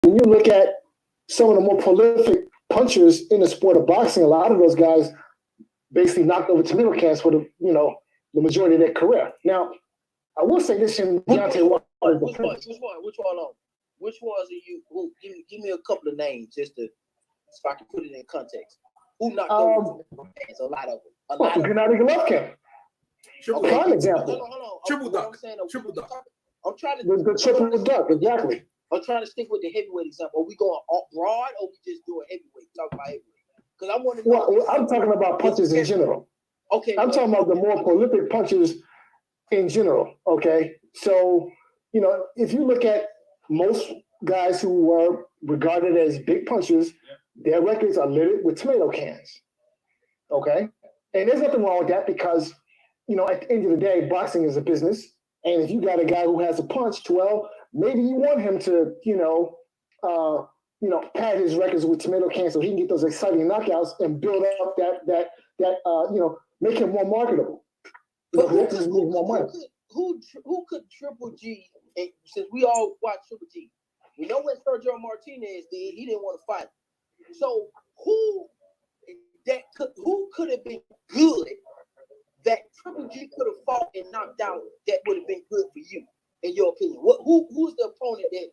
when you look at some of the more prolific punchers in the sport of boxing, a lot of those guys basically knocked over tomato cans for the majority of their career. Now, I will say this in Deontay Wilder. Which ones are you? Give me a couple of names just to, so I can put it in context. Who knocked over fans? A lot of them. Gennady Golovkin. Prime example. Hold on. Triple duck. I'm trying to the triple duck, exactly. I'm trying to stick with the heavyweight example. Are we going broad or we just doing heavyweight? Talk about heavyweight. Because I want to know. Well, I'm talking about punches in general. Okay. I'm talking about the more prolific punches in general. Okay. So, if you look at most guys who were regarded as big punchers, their records are littered with tomato cans. Okay. And there's nothing wrong with that because, at the end of the day, boxing is a business. And if you got a guy who has a punch, well, maybe you want him to, pad his records with tomato cans so he can get those exciting knockouts and build up that make him more marketable. But who could Triple G? And since we all watch Triple G, we know what Sergio Martinez did. He didn't want to fight. So who could have been good that Triple G could have fought and knocked out that would have been good for you, in your opinion? Who's the opponent that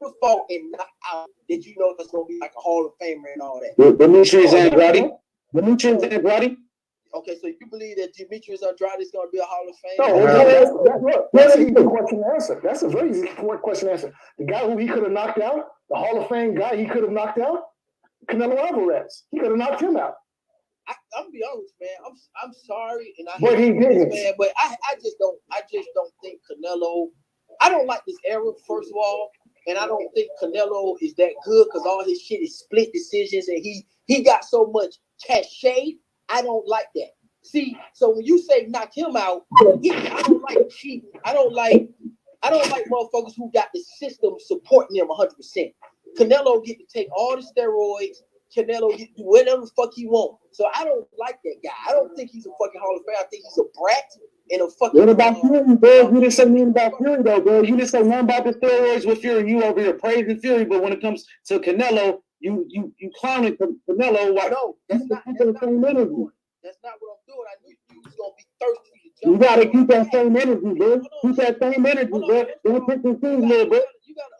could fought and knocked out that that's going to be like a Hall of Famer and all that? Demetrius Andrade. Okay, so you believe that Demetrius Andrade is going to be a Hall of Fame? No, that's an easy question to answer. That's a very easy question to answer. The guy who he could have knocked out, the Hall of Fame guy he could have knocked out, Canelo Alvarez. He could have knocked him out. I'm gonna be honest, man. I'm sorry, and but he didn't, man. But I just don't think Canelo. I don't like this era, first of all, and I don't think Canelo is that good because all his shit is split decisions, and he got so much cachet. I don't like that. See, so when you say knock him out, I don't like cheating. I don't like motherfuckers who got the system supporting them 100%. Canelo get to take all the steroids. Canelo get to do whatever the fuck he want. So I don't like that guy. I don't think he's a fucking Hall of Fame. I think he's a brat and a fucking. What about Fury, bro? You didn't say nothing about Fury, though, bro. You didn't say nothing about the steroids with Fury. You over here praising Fury, but when it comes to Canelo, you clowning Canelo. Like, no, that's not what I'm doing. I knew you was gonna be thirsty. You gotta keep that same energy, bro. Keep that same energy, bro. Don't pick and choose, little bro.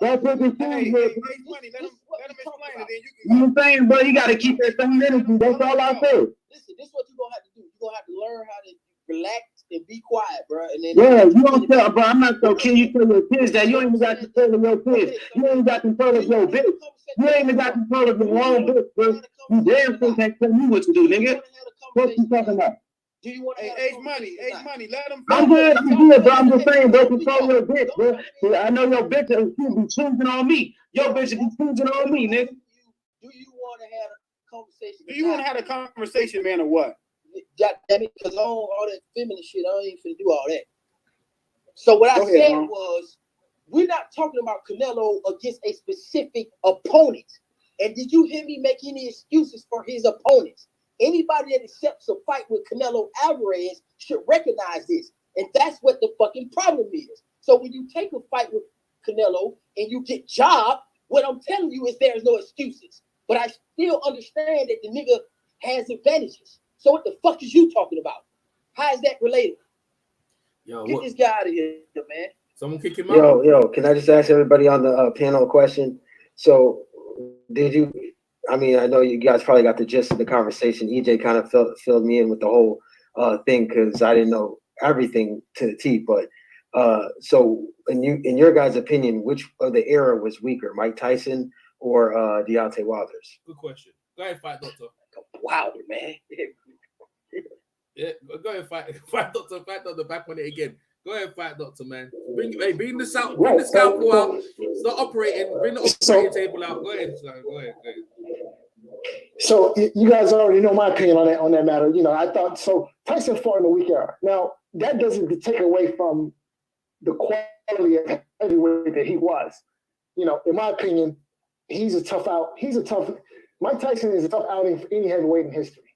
Don't pick and choose, little bro. Let him explain it, then you can. You know what I'm saying, bro? You gotta keep that same energy. That's all I say. Listen, this is what you're gonna have to do. You're gonna have to learn how to relax and be quiet, bro. And then you don't tell, bro. I'm not so kid. You tell your kids that you ain't even got control of your kids. You ain't got control of your bitch. You ain't even got control of your own bitch, bro. You damn sure can't tell me what to do, nigga. What you talking about? Do you want to Age money, let him. I'm good, bro. I'm just saying, bro, control your bitch, bro. I know your bitch will be choosing on me. Your bitch will be choosing on me, nigga. Do you want to have a conversation? Do you want to have a conversation, man, or what? God damn it, because all that feminine shit, I ain't finna do all that. So what I said was, we're not talking about Canelo against a specific opponent. And did you hear me make any excuses for his opponents? Anybody that accepts a fight with Canelo Alvarez should recognize this. And that's what the fucking problem is. So when you take a fight with Canelo and you get jobbed, what I'm telling you is there's no excuses. But I still understand that the nigga has advantages. So what the fuck is you talking about? How is that related? Get this guy out of here, man. Someone kick him out. Yo, can I just ask everybody on the panel a question? So did you... I mean, I know you guys probably got the gist of the conversation. EJ kind of filled me in with the whole thing because I didn't know everything to the T. But so, in your guys' opinion, which of the era was weaker, Mike Tyson or Deontay Wilder's? Good question. Go ahead, fight, doctor. Wilder, man. Yeah, go ahead, fight, doctor. Fight, doctor. Back on it again. Go ahead, fight, doctor, man. Bring the scalpel out. Start operating. Bring the operating table out. Go ahead, son. Go ahead. So you guys already know my opinion on that matter. I thought so. Tyson fought in a weak era. Now that doesn't take away from the quality of heavyweight that he was. In my opinion, he's a tough out. Mike Tyson is a tough outing for any heavyweight in history.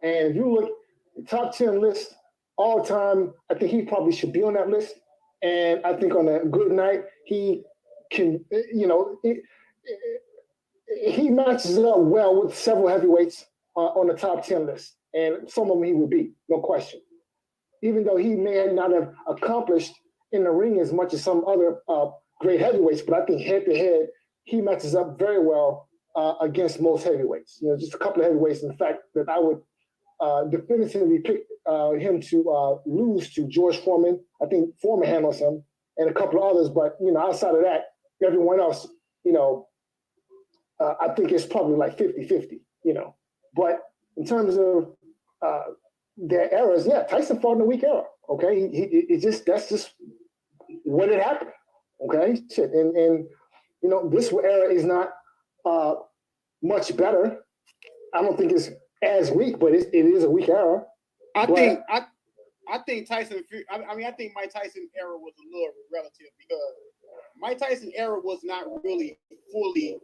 And if you look at the top 10 list all time, I think he probably should be on that list. And I think on a good night, he can. he matches up well with several heavyweights on the top 10 list, and some of them he would beat, no question. Even though he may not have accomplished in the ring as much as some other great heavyweights, but I think head to head, he matches up very well against most heavyweights. You know, just a couple of heavyweights, in fact, that I would definitively pick him to lose to George Foreman. I think Foreman handles him, and a couple of others, but, you know, outside of that, everyone else, you know, I think it's probably like 50-50, you know. But in terms of their eras, yeah, Tyson fought in a weak era, okay? That's just what had happened, okay? Shit, and you know, this era is not much better. I don't think it's as weak, but it is a weak era. I think Tyson. I think Mike Tyson era was a little relative because Mike Tyson era was not really fully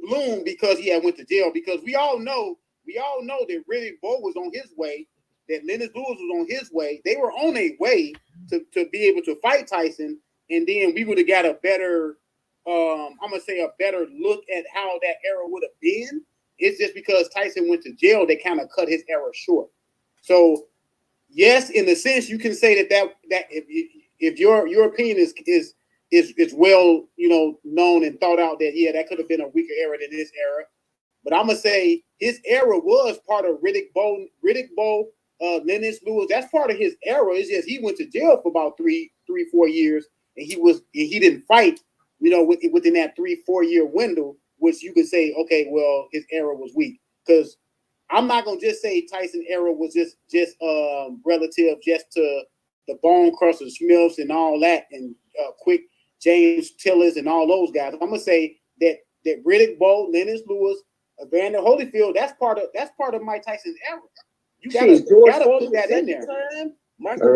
bloomed because he had went to jail. Because we all know that Riddick Bowe was on his way, that Lennox Lewis was on his way. They were on their way to be able to fight Tyson, and then we would have got a better, I'm gonna say a better look at how that era would have been. It's just because Tyson went to jail, they kind of cut his era short. So, yes, in the sense you can say that if your opinion is well, you know, known and thought out, that yeah, that could have been a weaker era than this era. But I'm gonna say his era was part of Riddick Bowe, Lennox Lewis. That's part of his era. It's just he went to jail for about 3-4 years, and he didn't fight, you know, within that 3-4 year window, which you could say, okay, well, his era was weak. Because I'm not gonna just say Tyson era was just relative just to the Bone Crusher Smiths and all that, and Quick James Tillers and all those guys. I'm gonna say that Riddick Bowe, Lennox Lewis, Evander Holyfield, that's part of Mike Tyson's era. You gotta put that in there.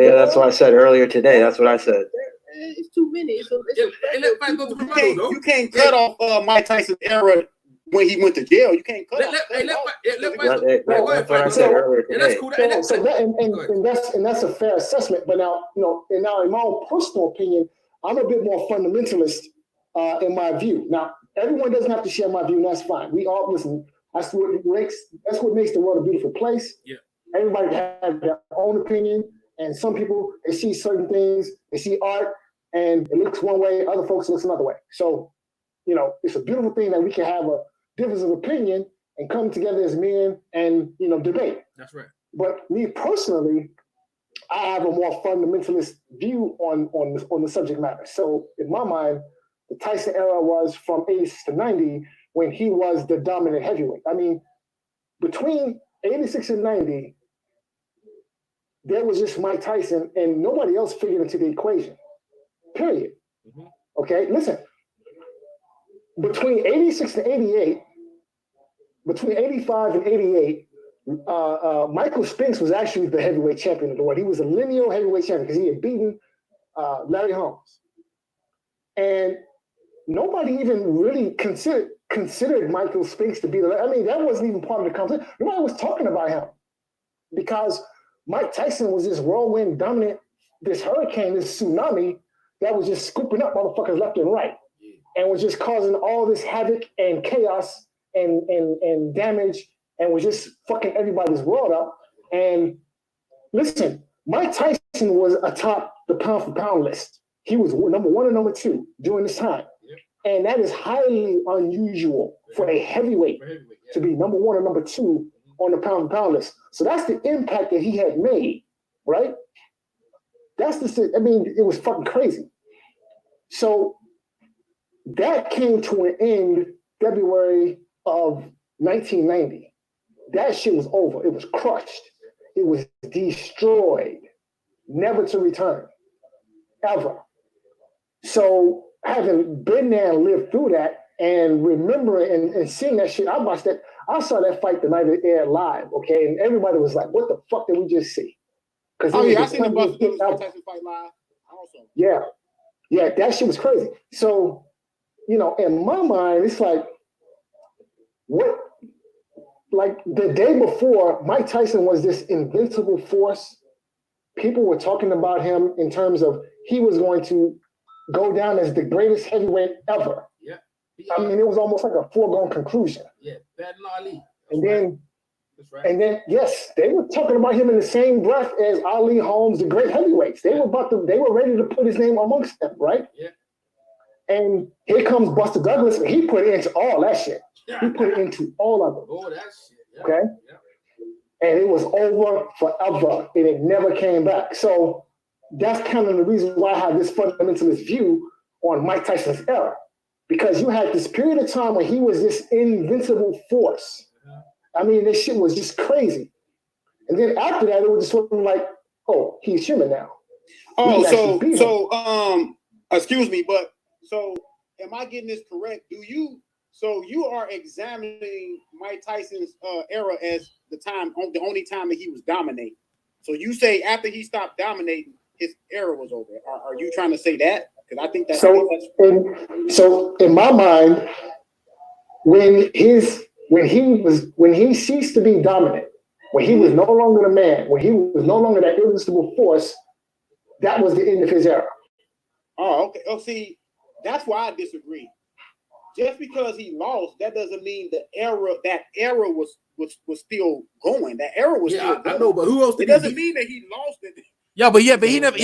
Yeah, that's what I said earlier today. That's what I said. It's too many. You can't cut off Mike Tyson's era when he went to jail. You can't cut off. That's what I said earlier today. And that's a fair assessment. But now, you know, in my own personal opinion, I'm a bit more fundamentalist in my view. Now, everyone doesn't have to share my view, and that's fine. We all listen. That's what makes the world a beautiful place. Yeah. Everybody has their own opinion, and some people, they see certain things, they see art, and it looks one way, other folks looks another way. So, you know, it's a beautiful thing that we can have a difference of opinion and come together as men and, you know, debate. That's right. But me personally, I have a more fundamentalist view on the subject matter. So in my mind, the Tyson era was from 86 to 90 when he was the dominant heavyweight. I mean, between 86 and 90, there was just Mike Tyson and nobody else figured into the equation, period. Mm-hmm. Okay, listen. Between 86 and 88, between 85 and 88, Michael Spinks was actually the heavyweight champion of the world. He was a lineal heavyweight champion because he had beaten Larry Holmes. And nobody even really considered Michael Spinks to be I mean, that wasn't even part of the conversation. Nobody was talking about him because Mike Tyson was this whirlwind dominant, this hurricane, this tsunami that was just scooping up motherfuckers left and right and was just causing all this havoc and chaos and damage and was just fucking everybody's world up. And listen, Mike Tyson was atop the pound for pound list. He was number 1 and number 2 during this time. Yeah. And that is highly unusual for a heavyweight to be number 1 or number 2 on the pound for pound list. So that's the impact that he had made, right? I mean, it was fucking crazy. So that came to an end February of 1990. That shit was over. It was crushed. It was destroyed, never to return, ever. So having been there and lived through that and remembering and seeing that shit, I saw that fight the night it aired live, okay? And everybody was like, what the fuck did we just see? I seen the Buster Tyson fight live also. Yeah, that shit was crazy. So, you know, in my mind, it's like, like the day before, Mike Tyson was this invincible force. People were talking about him in terms of he was going to go down as the greatest heavyweight ever. I mean, it was almost like a foregone conclusion. Yeah, better than Ali. And then, That's right. and then, yes, they were talking about him in the same breath as Ali Holmes, the great heavyweights. They were ready to put his name amongst them, right? Yeah. And here comes Buster Douglas, and he put it into all that shit. He put it into all of it. Oh, that shit. Yeah. Okay. Yeah. And it was over forever, and it never came back. So that's kind of the reason why I have this fundamentalist view on Mike Tyson's era, because you had this period of time when he was this invincible force. I mean, this shit was just crazy. And then after that, it was just sort of like, oh, he's human now. Oh, excuse me, but so am I getting this correct? So you are examining Mike Tyson's era as the only time that he was dominating. So you say after he stopped dominating, his era was over. Are you trying to say that? Because I think that's so in my mind, when he ceased to be dominant, when he was no longer the man, when he was no longer that irresistible force, that was the end of his era. Oh, okay. Oh, see, that's why I disagree. Just because he lost, that doesn't mean that era was still going. That era was still going. I know, but who else? It doesn't mean that he lost it. But he never.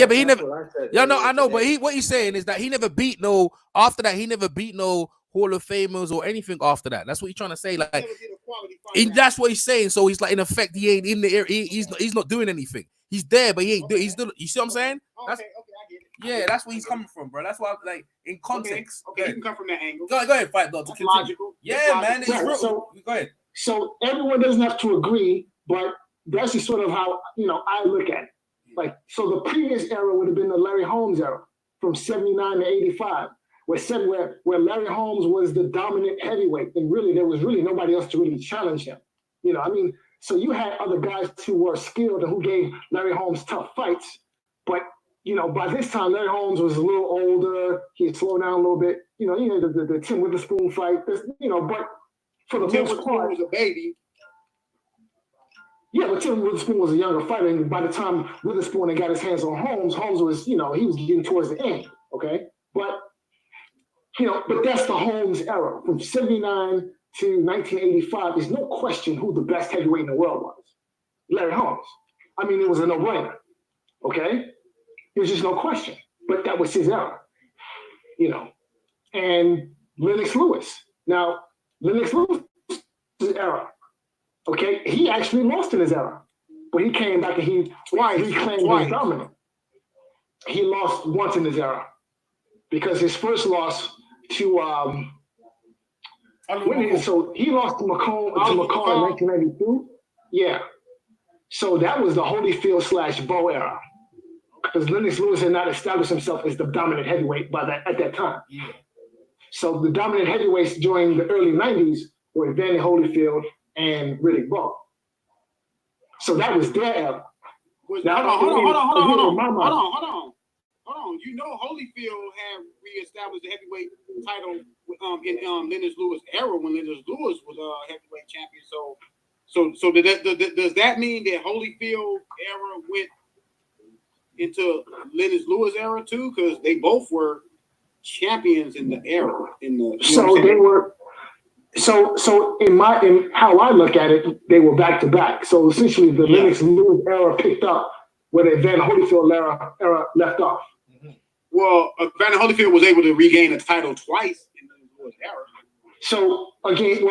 Yeah, no, I know, but what he's saying is that he never beat no. After that, he never beat no Hall of Famers or anything after that. That's what he's trying to say. Like, that's what he's saying. So he's like, in effect, he ain't in the air. He's not doing anything. He's there, but he ain't doing. He's doing. You see what I'm saying? Okay, I get it. Yeah, that's where he's coming from, bro. That's why, like, in context. Okay, you can come from that angle. Go ahead, fight, Doctor. That's logical. Yeah, man. It's Right, real. so- Go ahead. So everyone doesn't have to agree, but that's just sort of how I look at it. Like, so the previous era would have been the Larry Holmes era from 79 to 85, where Larry Holmes was the dominant heavyweight, and really there was really nobody else to really challenge him. So you had other guys who were skilled and who gave Larry Holmes tough fights, but by this time Larry Holmes was a little older. He had slowed down a little bit. The Tim Witherspoon fight. But for the Tim most part, was a baby. yeah, but Tim Witherspoon was a younger fighter, and by the time Witherspoon had got his hands on Holmes was, he was getting towards the end, okay? But that's the Holmes era. From 79 to 1985, there's no question who the best heavyweight in the world was. Larry Holmes. I mean, it was a no-brainer, okay? There's just no question. But that was his era, And Lennox Lewis. Now, Lennox Lewis' era, okay, he actually lost in his era, but he came back and he claimed he was dominant. He lost once in his era because his first loss to so he lost to McCall in 1992. Yeah, so that was the Holyfield / Bo era because Lennox Lewis had not established himself as the dominant heavyweight at that time. Yeah. So the dominant heavyweights during the early 90s were Evander Holyfield and Riddick Bowe. So that was their era. Hold on. Holyfield had reestablished the heavyweight title in Lennox Lewis' era when Lennox Lewis was heavyweight champion. So does that mean that Holyfield era went into Lennox Lewis era too? Because they both were champions in the era. So they were. So in how I look at it, they were back to back. So essentially, the Lennox Lewis era picked up where the Evander Holyfield era left off. Well, Evander Holyfield was able to regain the title twice in the Lewis era. So again,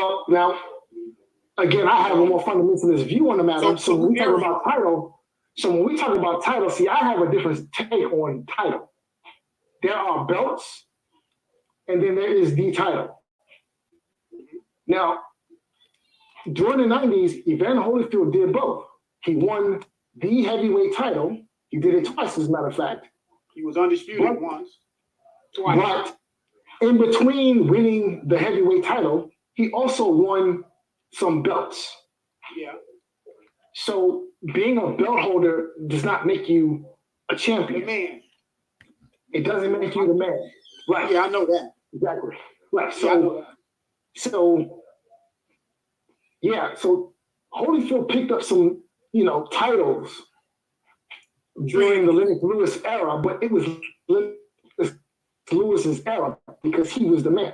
I have a more fundamentalist view on the matter. So when we talk about title, see, I have a different take on title. There are belts, and then there is the title. Now, during the 90s, Evander Holyfield did both. He won the heavyweight title. He did it twice, as a matter of fact. He was undisputed once. Twice. But in between winning the heavyweight title, he also won some belts. Yeah. So being a belt holder does not make you a champion. The man. It doesn't make you the man. Right. Yeah, I know that. Exactly. Right. So Holyfield picked up some, titles during the Lennox Lewis era, but it was Lewis's era because he was the man.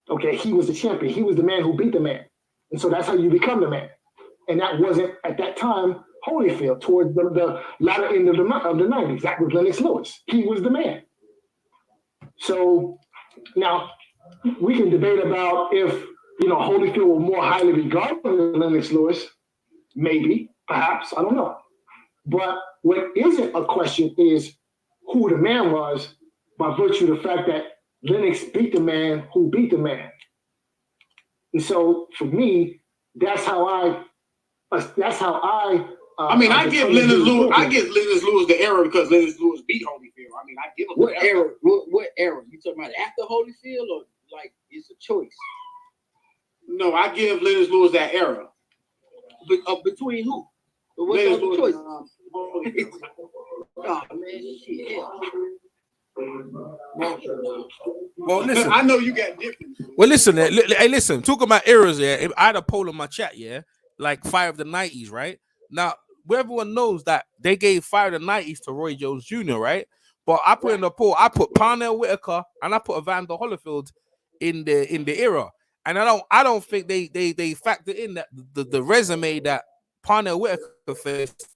Okay, he was the champion. He was the man who beat the man. And so that's how you become the man. And that wasn't, at that time, Holyfield, towards the latter end of the 90s. That was Lennox Lewis. He was the man. So now we can debate about if, Holyfield was more highly regarded than Lennox Lewis. Maybe, perhaps, I don't know. But what isn't a question is who the man was by virtue of the fact that Lennox beat the man who beat the man. And so for me, that's how I I give Lennox Lewis the era because Lennox Lewis beat Holyfield. I mean, I give him what era? What era? You talking about after Holyfield or like it's a choice? No, I give Lennox Lewis that era. But between who? What's the other choice? Oh man, shit. Well, listen. I know you got different. Well, listen. Hey, listen. Talking about eras, yeah. I had a poll in my chat, yeah, like Fire of the 90s, right? Now, everyone knows that they gave Fire of the 90s to Roy Jones Jr., right? But I put in the poll, I put Parnell Whitaker and I put Evander Holyfield in the era, and I don't think they factor in that the resume that Parnell Whitaker faced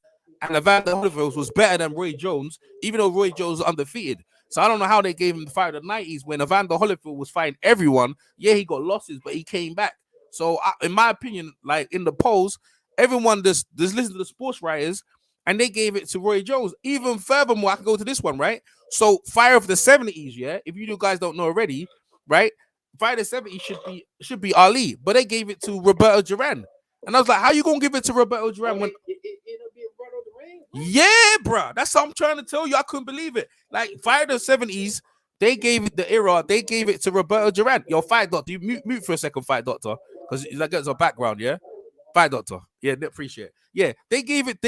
and Evander Holyfield was better than Roy Jones, even though Roy Jones was undefeated. So I don't know how they gave him the Fire of the 90s when Evander Holyfield was fighting everyone. Yeah, he got losses, but he came back. So in my opinion, like in the polls, everyone just listen to the sports writers, and they gave it to Roy Jones. Even furthermore, I can go to this one, right? So Fire of the 70s, yeah. If you guys don't know already, right? Fire of the 70s should be Ali, but they gave it to Roberto Duran. And I was like, how you gonna give it to Roberto Duran when yeah, bro. That's what I'm trying to tell you. I couldn't believe it. Like Fire of the 70s, they gave it the era, they gave it to Roberto Duran. Yo, Fight Doctor, you mute for a second, Fight Doctor. Because that gets a background, yeah. Fight Doctor. Yeah, appreciate it. Yeah, they gave it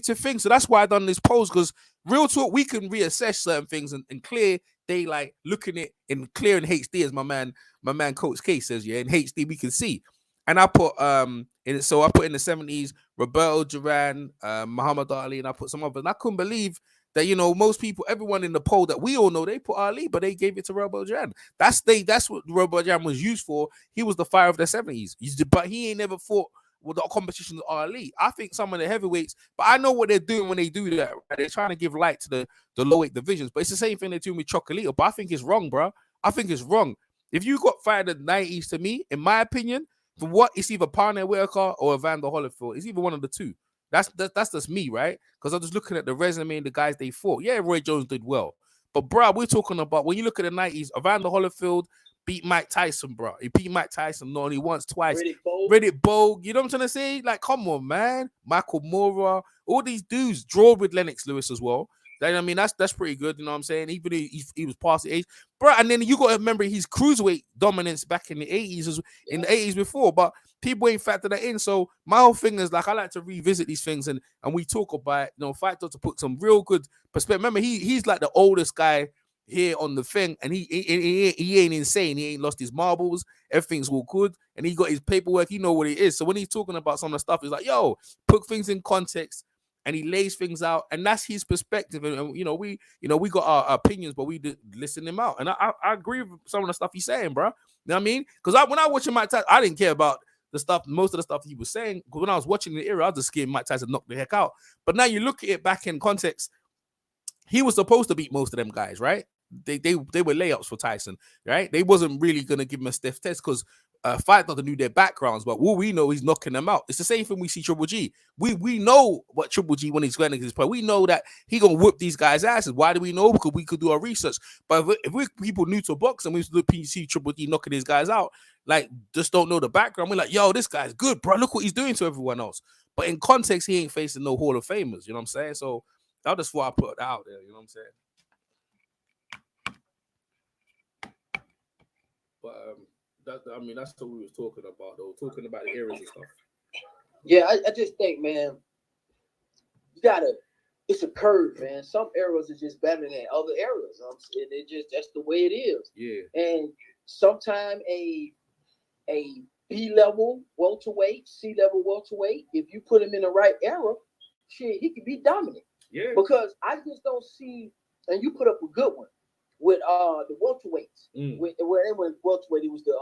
to things. So that's why I done this post, because real talk, we can reassess certain things and clear they like looking it in clear in HD, as my man Coach K says, yeah. In HD we can see. And I put I put in the 70s Roberto Duran, Muhammad Ali, and I put some others. And I couldn't believe that, most people, everyone in the poll that we all know, they put Ali, but they gave it to Roberto Duran. That's what Roberto Duran was used for. He was the Fire of the 70s. But he ain't never fought with the competition of Ali. I think some of the heavyweights, but I know what they're doing when they do that. Right? They're trying to give light to the low weight divisions, but it's the same thing they're doing with Chocolito. But I think it's wrong, bro. I think it's wrong. If you got Fire of the 90s, to me, in my opinion, for what, it's either Parnell Whitaker or Evander Holyfield. It's either one of the two. That's just me, right? Because I'm just looking at the resume and the guys they fought. Yeah, Roy Jones did well. But, bro, we're talking about, when you look at the 90s, Evander Holyfield beat Mike Tyson, bro. He beat Mike Tyson not only once, twice. Riddick Bowe. You know what I'm trying to say? Like, come on, man. Michael Moore. All these dudes draw with Lennox Lewis as well. I mean, that's pretty good. You know what I'm saying? Even he was past the age, bro. And then you got to remember his cruiserweight dominance back in the 80s, in the 80s before. But people ain't factored that in. So my whole thing is, like, I like to revisit these things and we talk about it. Fight Doctor put some real good perspective. Remember, he's like the oldest guy here on the thing, and he ain't insane. He ain't lost his marbles. Everything's all good, and he got his paperwork. He know what it is. So when he's talking about some of the stuff, he's like, yo, put things in context. And he lays things out, and that's his perspective. And we got our opinions, but we listen him out. And I agree with some of the stuff he's saying, bro. You know what I mean? Because when I watch Mike Tyson, I didn't care about the stuff, most of the stuff he was saying. Because when I was watching the era, I was just scared Mike Tyson knocked the heck out. But now you look at it back in context, he was supposed to beat most of them guys, right? They were layups for Tyson, right? They wasn't really gonna give him a stiff test because Fight Doctor knew their backgrounds, but what we know, he's knocking them out. It's the same thing we see Triple G. We know what Triple G, when he's going to this play, we know that he gonna whip these guys' asses. Why do we know? Because we could do our research. But if we're people new to boxing, we see Triple G knocking these guys out, like, just don't know the background. We're like, yo, this guy's good, bro. Look what he's doing to everyone else. But in context, he ain't facing no Hall of Famers. You know what I'm saying? So I just thought I put that out there. You know what I'm saying? But that's what we was talking about, though. Talking about the eras and stuff. Yeah, I just think, man, it's a curve, man. Some eras are just better than other eras. That's the way it is. Yeah. And sometimes a B-level welterweight, C-level welterweight, if you put him in the right era, shit, he could be dominant. Yeah. Because I just don't see, and you put up a good one, with the welterweights. Mm. Where they went welterweight, it was the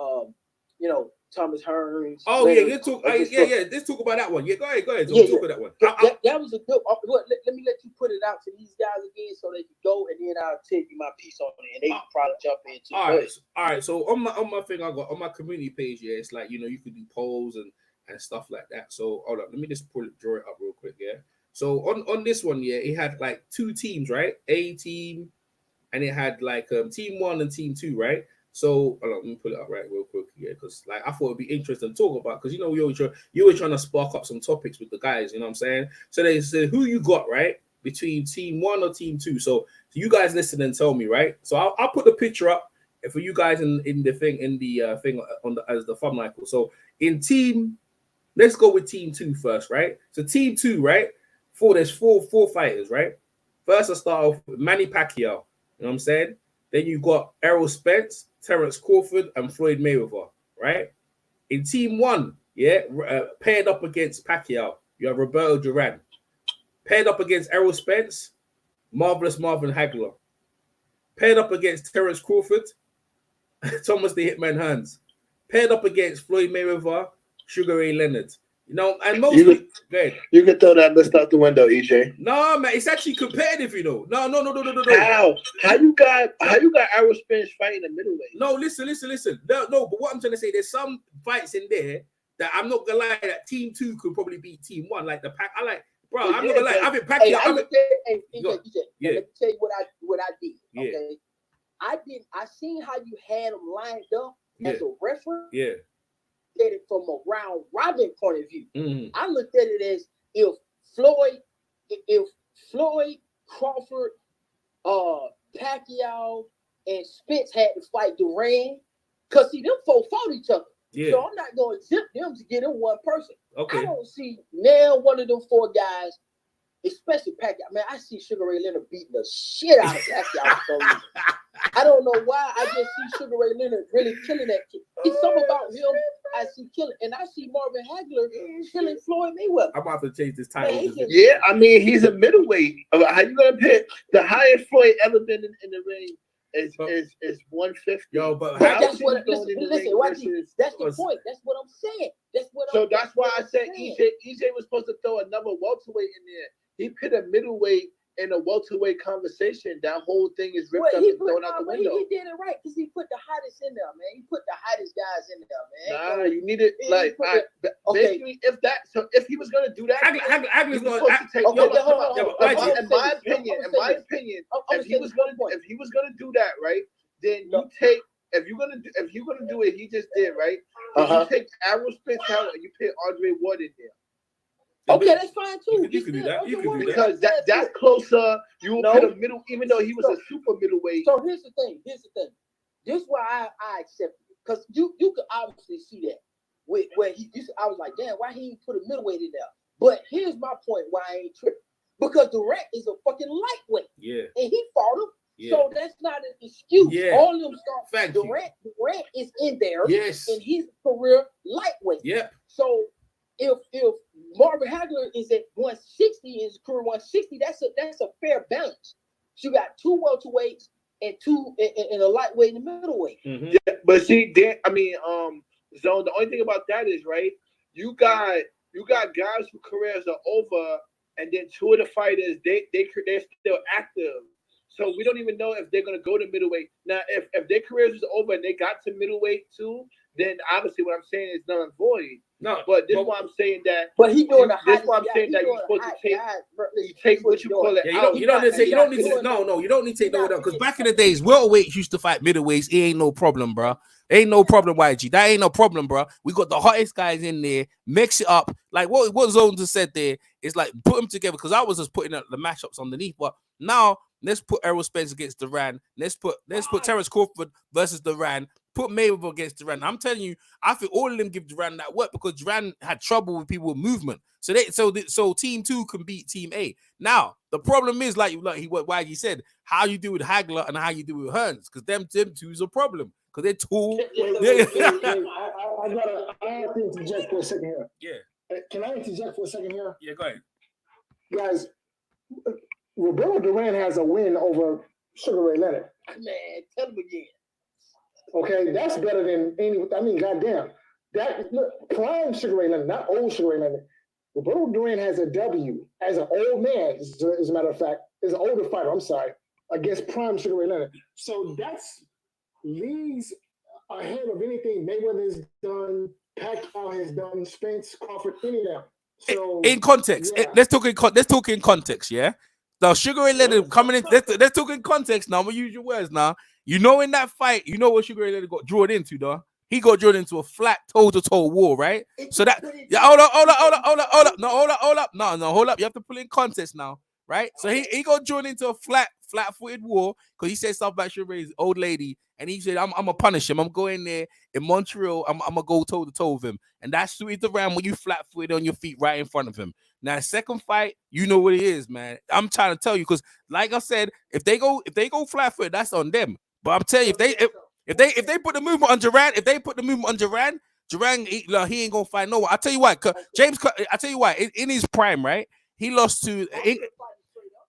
Thomas Hearns. Oh Leonard, yeah, let's talk. this Yeah, stuff. yeah. Let's talk about that one. Yeah, go ahead. Yeah, Talk about that one. That was a good. Let me let you put it out to these guys again, so they can go, and then I'll tell you my piece on it, and they can probably jump into. All right. So on my thing, I got on my community page. Yeah, it's like you can do polls and stuff like that. So hold up, let me just draw it up real quick. Yeah. So on this one, yeah, it had like 2 teams, right? A team, and it had like team 1 and team 2, right? So hold on, let me pull it up right real quick, yeah, because like I thought it'd be interesting to talk about, because we always trying to spark up some topics with the guys, you know what I'm saying? So they said who you got, right, between team 1 or team 2. So you guys listen and tell me, right? So I'll put the picture up for you guys in the thing on the as the thumbnail. So let's go with team 2 first, right? So team 2, right? There's four fighters, right? First, I start off with Manny Pacquiao. You know what I'm saying? Then you got Errol Spence, Terence Crawford, and Floyd Mayweather, right? In team 1, yeah, paired up against Pacquiao, you have Roberto Duran. Paired up against Errol Spence, Marvelous Marvin Hagler. Paired up against Terence Crawford, Thomas the Hitman Hearns. Paired up against Floyd Mayweather, Sugar Ray Leonard. And mostly, you can throw that list out the window, EJ. No, man, it's actually competitive, No. How you got Errol Spence fighting the middleweight? No, listen. No, but what I'm trying to say, there's some fights in there that I'm not gonna lie that team 2 could probably beat team 1. Like the pack, I'm not gonna lie. I think Pacquiao. Let me tell you what I did. Yeah. Okay, I seen how you had them lined up as a wrestler. Yeah. At it from a round robin point of view. Mm-hmm. I looked at it as if Floyd, Crawford, Pacquiao, and Spence had to fight Duran, because see them 4 fought each other. Yeah. So I'm not going to zip them to get in one person. Okay. I don't see now one of them 4 guys, especially Pacquiao. Man, I see Sugar Ray Leonard beating the shit out of Pacquiao. I don't know why. I just see Sugar Ray Leonard really killing that kid. It's something about him I see killing, and I see Marvin Hagler killing Floyd Mayweather. I'm about to change this title. Yeah, I mean he's a middleweight. How you gonna pick the highest Floyd ever been in the ring? Is 150. Yo, but that's what. Listen, that's the point. That's what I'm saying. That's why I said EJ was supposed to throw another welterweight in there. He put a middleweight in a welterweight conversation. That whole thing is ripped up and thrown out the window. He did it right because he put the hottest in there, man. He put the hottest guys in there, man. Nah, you need it basically if he was gonna do that, Hagler's not. In my opinion, if he was gonna do that, right, then you take if you're gonna do it, he just did, right? You take Errol Spence out and you put Andre Ward in there. Okay, that's fine too. You can do that. You can do that. Because that's closer. You will put a middle, even though he was a super middleweight. So here's the thing. This is why I accept it, because you can obviously see that where I was like, damn, why he ain't put a middleweight in there? But here's my point why I ain't tripping, because Durant is a fucking lightweight. Yeah. And he fought him. Yeah. So that's not an excuse. Yeah. All of them start. Fact. Durant is in there. Yes. And he's a career lightweight. Yep. So if Marvin Hagler is at 160, his career 160, that's a fair balance. So you got 2 welterweights and 2 and a lightweight and a middleweight. Mm-hmm. Yeah, but see, Zone. The only thing about that is, right, you got guys whose careers are over, and then 2 of the fighters they're still active. So we don't even know if they're gonna go to middleweight. Now, if their careers is over and they got to middleweight too, then obviously what I'm saying is null and void. No, but this is why I'm saying that. But he doing the this is why I'm saying that you're supposed to take what you call it. Yeah, you don't need to take no down, because back in the days, welterweights used to fight middleweights. It ain't no problem, bro. Ain't no problem, YG. That ain't no problem, bro. We got the hottest guys in there. Mix it up. Like what Zone just said there, it's like put them together, because I was just putting up the matchups underneath. But now let's put Errol Spence against Duran. Let's put Terence Crawford versus Duran. Put Mayweather against Duran. I'm telling you, I think all of them give Duran that work, because Duran had trouble with people with movement. So team 2 can beat team A. Now the problem is what YG said, how you do with Hagler and how you do with Hearns, because them two is a problem. Because they're tall. I have to interject for a second here. Yeah. Can I interject for a second here? Yeah, go ahead. Guys, Roberto Duran has a win over Sugar Ray Leonard. Man, tell him again. Okay, that's better than any. I mean, goddamn, that look, prime Sugar Ray Leonard, not old Sugar Ray Leonard. Roberto Duran has a W as an old man. As a matter of fact, is an older fighter. I'm sorry, against prime Sugar Ray Leonard. So that's leagues ahead of anything Mayweather has done, Pacquiao has done, Spence, Crawford, any of them. So in context, yeah. let's talk in context, yeah. Now Sugar Ray Leonard coming in. Let's talk in context now. I'm gonna use your words now. You know, in that fight, you know what Sugar Ray Leonard got drawn into, though. He got drawn into a flat toe-to-toe war, right? So that hold up. No, hold up. You have to put it in context now, right? So he got drawn into a flat-footed war because he said stuff about Sugar Ray's old lady, and he said, "I'm gonna punish him. I'm going there in Montreal. I'm gonna go toe-to-toe with him." And that's suited the round when you flat-footed on your feet right in front of him. Now, second fight, you know what it is, man. I'm trying to tell you because, like I said, if they go flat-footed, that's on them. But I'm telling you, if they put the movement on Duran, he ain't gonna fight no one. I tell you what, James. I tell you what, in his prime, right? He lost to.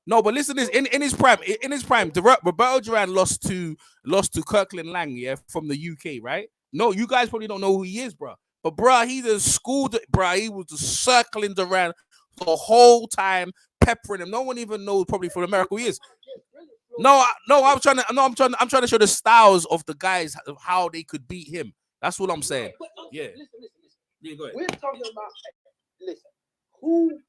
No, but listen to this. In his prime, Roberto Duran lost to Kirkland Lang, yeah, from the UK, right? No, you guys probably don't know who he is, bro. But bro, he's a school, bro. He was just circling Duran the whole time, peppering him. No one even knows probably from America who he is. I'm trying to show the styles of the guys of how they could beat him. That's what I'm saying. Yeah. Listen. Yeah, go ahead. We're talking about who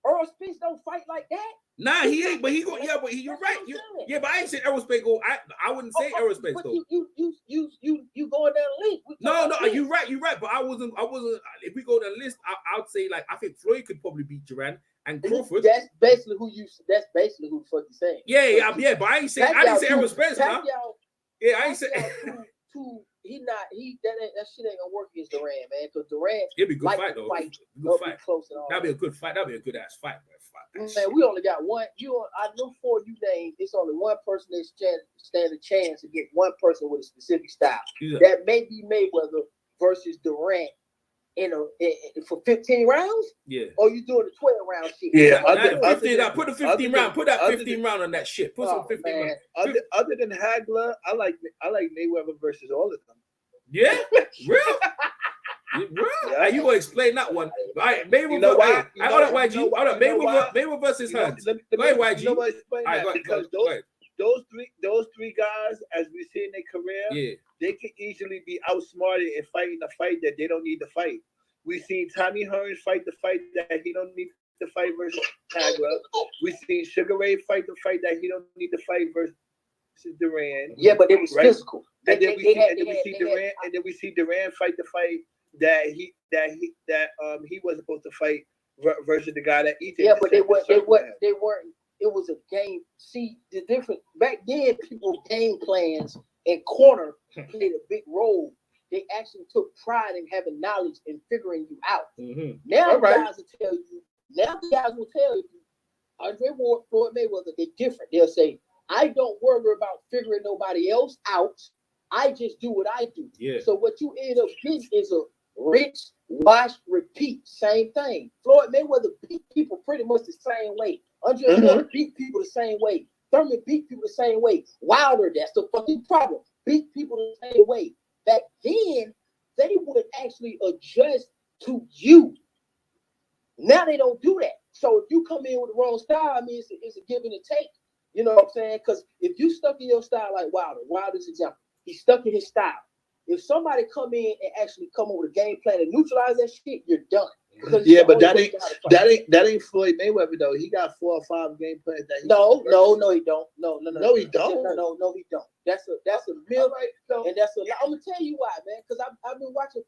Earl Spence don't fight like that. Nah, he ain't. But he go. Yeah, but you're right. But I ain't saying Errol Spence go. I wouldn't say Errol Spence but go. You going down the link? No, you're right. But I wasn't. If we go down the list, I'd say like I think Floyd could probably beat Duran and Crawford. That's basically who the fuck you saying. Yeah. But I ain't saying. I didn't say Errol Spence. Huh? Yeah, I ain't saying. That shit ain't gonna work against Duran, man. Because Duran, it'd be a good fight though. Good fight. Close and all. That'd be a good fight. That'd be a good ass fight, man. We only got one. I know for you named, it's only one person that stand a chance to get one person with a specific style. Yeah. That may be Mayweather versus Durant for 15 rounds. Yeah. Or you doing the 12 round shit? Yeah. Put the 15 round. Put that 15 round on that shit. Put some 15 round. Other than Hagler, I like Mayweather versus all of them. Yeah, real. Yeah, you gonna explain that one? Right, Mayweather. Mayweather versus Hearns. Go ahead, YG. You know why I explain that? Because those three guys, as we see in their career, they can easily be outsmarted and fighting a fight that they don't need to fight. We've seen Tommy Hearns fight the fight that he don't need to fight versus Hagler. We've seen Sugar Ray fight the fight that he don't need to fight versus Duran. Yeah, but it was physical. And then we see Duran fight the fight that he wasn't supposed to fight versus the guy that EJ. Yeah, but they weren't. It was a game. See, the difference back then, people game plans and corner played a big role. They actually took pride in having knowledge and figuring you out. Mm-hmm. Now guys will tell you, Andre Ward, Floyd Mayweather, they're different. They'll say, I don't worry about figuring nobody else out. I just do what I do. Yeah. So what you end up getting is a rinse, wash, repeat, same thing. Floyd Mayweather beat people pretty much the same way. Andre Ward beat people the same way. Thurman beat people the same way. Wilder, that's the fucking problem. Beat people the same way. Back then, they would actually adjust to you. Now they don't do that. So if you come in with the wrong style, I mean, it's a give and a take. You know what I'm saying? Because if you stuck in your style like Wilder's example, he's stuck in his style. If somebody come in and actually come up with a game plan and neutralize that shit, you're done. Yeah, but that ain't Floyd Mayweather though. He got 4 or 5 game plans that he No, he don't. No, he don't. No, he don't. That's a real right, and that's a lot. I'm gonna tell you why, man. Because I've been watching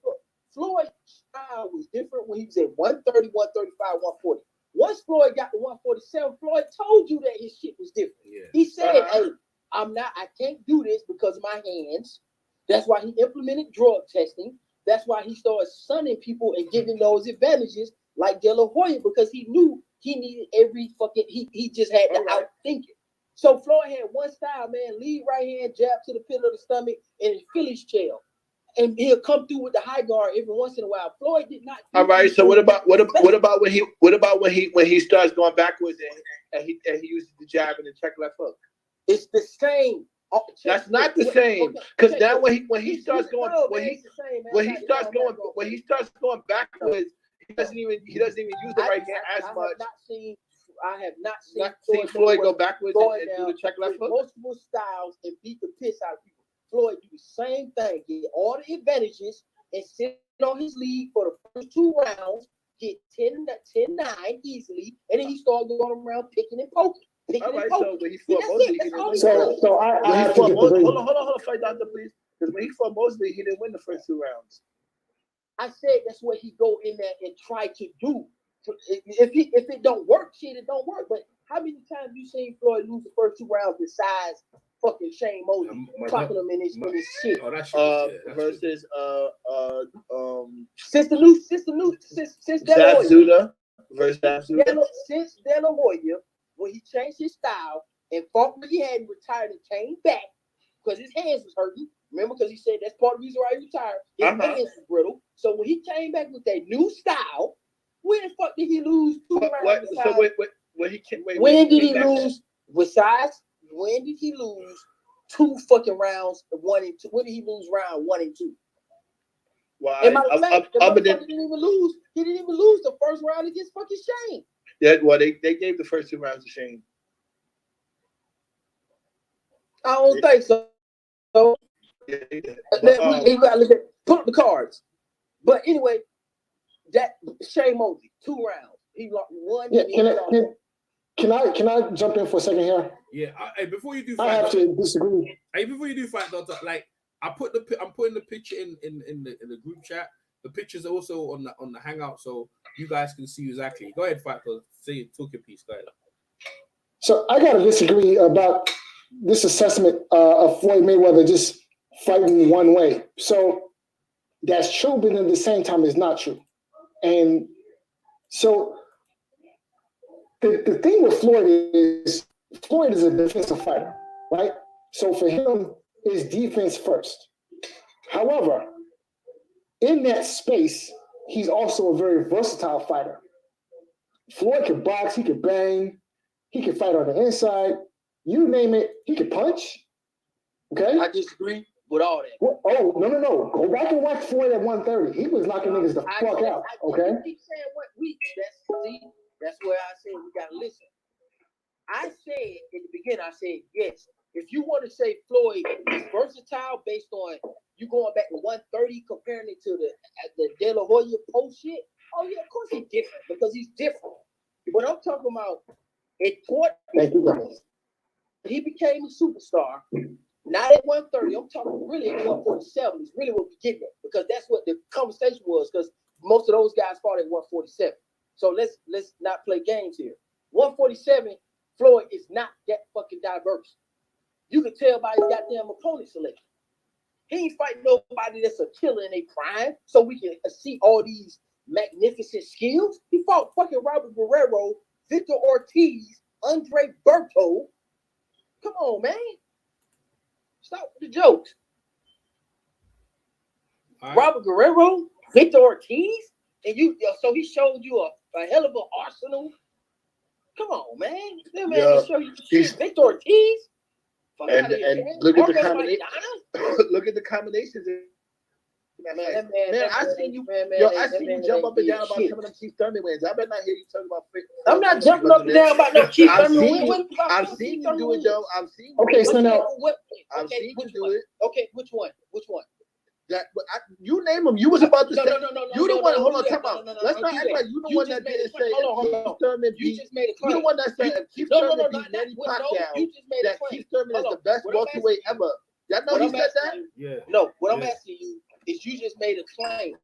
Floyd's style was different when he was at 130, 135, 140. Once Floyd got to 147, Floyd told you that his shit was different. Yeah. He said, "Hey, I can't do this because of my hands." That's why he implemented drug testing. That's why he started sunning people and giving those advantages like De La Hoya, because he knew he needed every fucking, he just had to outthink it. So Floyd had one style, man, lead right hand, jab to the pit of the stomach, and Philly's tail. And he'll come through with the high guard every once in a while. Floyd did not. All right. So what about when he starts going backwards and he uses the jab and the check left hook? It's the same. That's not the same. Because now when he starts going backwards, he doesn't even use the right hand as much. I have not Seen Floyd go backwards and do the check left with hook. multiple styles and beat the piss out of people. Floyd do the same thing, get all the advantages and sit on his lead for the first 2 rounds, get 10-9 easily, and then he started going around picking and poking. All right, so when he fought That's Mosley, it. he didn't win. So I have to Hold disagree. on, fight doctor, please. Because when he fought Mosley, he didn't win the first 2 rounds. I said that's what he go in there and try to do. If it don't work, shit, it don't work. But how many times you seen Floyd lose the first 2 rounds besides fucking Shane Mosley clocking him in his shit? Oh, that shit. Versus Since De La Zab Hoya, Zuda versus Zab Zuda. since De La Hoya, when he changed his style and fought Ricky Hatton, retired and came back because his hands was hurting. Remember, because he said that's part of the reason why he retired. His hands was brittle. So when he came back with that new style, when the fuck did he lose 2 rounds? So When did he lose? Besides, when did he lose 2 fucking rounds, 1 and 2? When did he lose round 1 and 2? Well, And matter of fact, the motherfucker didn't even lose. He didn't even lose the first round against fucking Shane. Yeah, well, they gave the first 2 rounds to Shane. I don't think so. Yeah, they did. You gotta look at put up the cards. But anyway, that Shane Mosley, 2 rounds. He lost 1. Yeah, can I jump in for a second here? Yeah. Hey, before you do I fight, have to disagree. hey, before you do fight, doctor, like I'm putting the picture in the group chat. The picture's also on the hangout, so you guys can see exactly. Go ahead, fight, say talk your piece. Go ahead. So I gotta disagree about this assessment of Floyd Mayweather just fighting one way. So that's true, but at the same time, it's not true. And so the thing with Floyd is a defensive fighter, right? So for him, it's defense first. However, in that space, he's also a very versatile fighter. Floyd can box, he can bang, he can fight on the inside. You name it, he can punch. Okay? I disagree with all that. Well, oh, no. Go back and watch Floyd at 130. He was knocking niggas the fuck out. Okay? You keep saying what week. That's where I said we gotta listen. I said in the beginning, I said yes. If you want to say Floyd is versatile based on you going back to 130, comparing it to the De La Hoya post shit, oh yeah, of course he's different because he's different. But I'm talking about he became a superstar. Not at 130. I'm talking really at 147 is really what we get at because that's what the conversation was. Because most of those guys fought at 147. So let's not play games here. 147, Floyd is not that fucking diverse. You can tell by his goddamn opponent selection. He ain't fighting nobody that's a killer in a prime, so we can see all these magnificent skills. He fought fucking Robert Guerrero, Victor Ortiz, Andre Berto. Come on, man. Stop with the jokes. Right. Robert Guerrero, Victor Ortiz, and so he showed you a hell of an arsenal. Come on, man. That man can show you shit. Victor Ortiz. And look at the combination. Look at the combinations. Man, I seen you jump up and down about some of them Keith Thurman wins. I better not hear you talk about. I'm not jumping up and down about no Keith Thurman wins. I've seen you do it though. I've seen. Okay, so now. I've seen you do it. Okay, which one? That you name them. You was about to say. No. You the one. Hold on, time out. Let's not act like you the one that didn't say Keith Thurman beat. You the one that said Keith Thurman beat Manny Pacquiao. That Keith Thurman is the best welterweight ever. Y'all know he said that? Yeah. No, what I'm asking you is you just made a claim.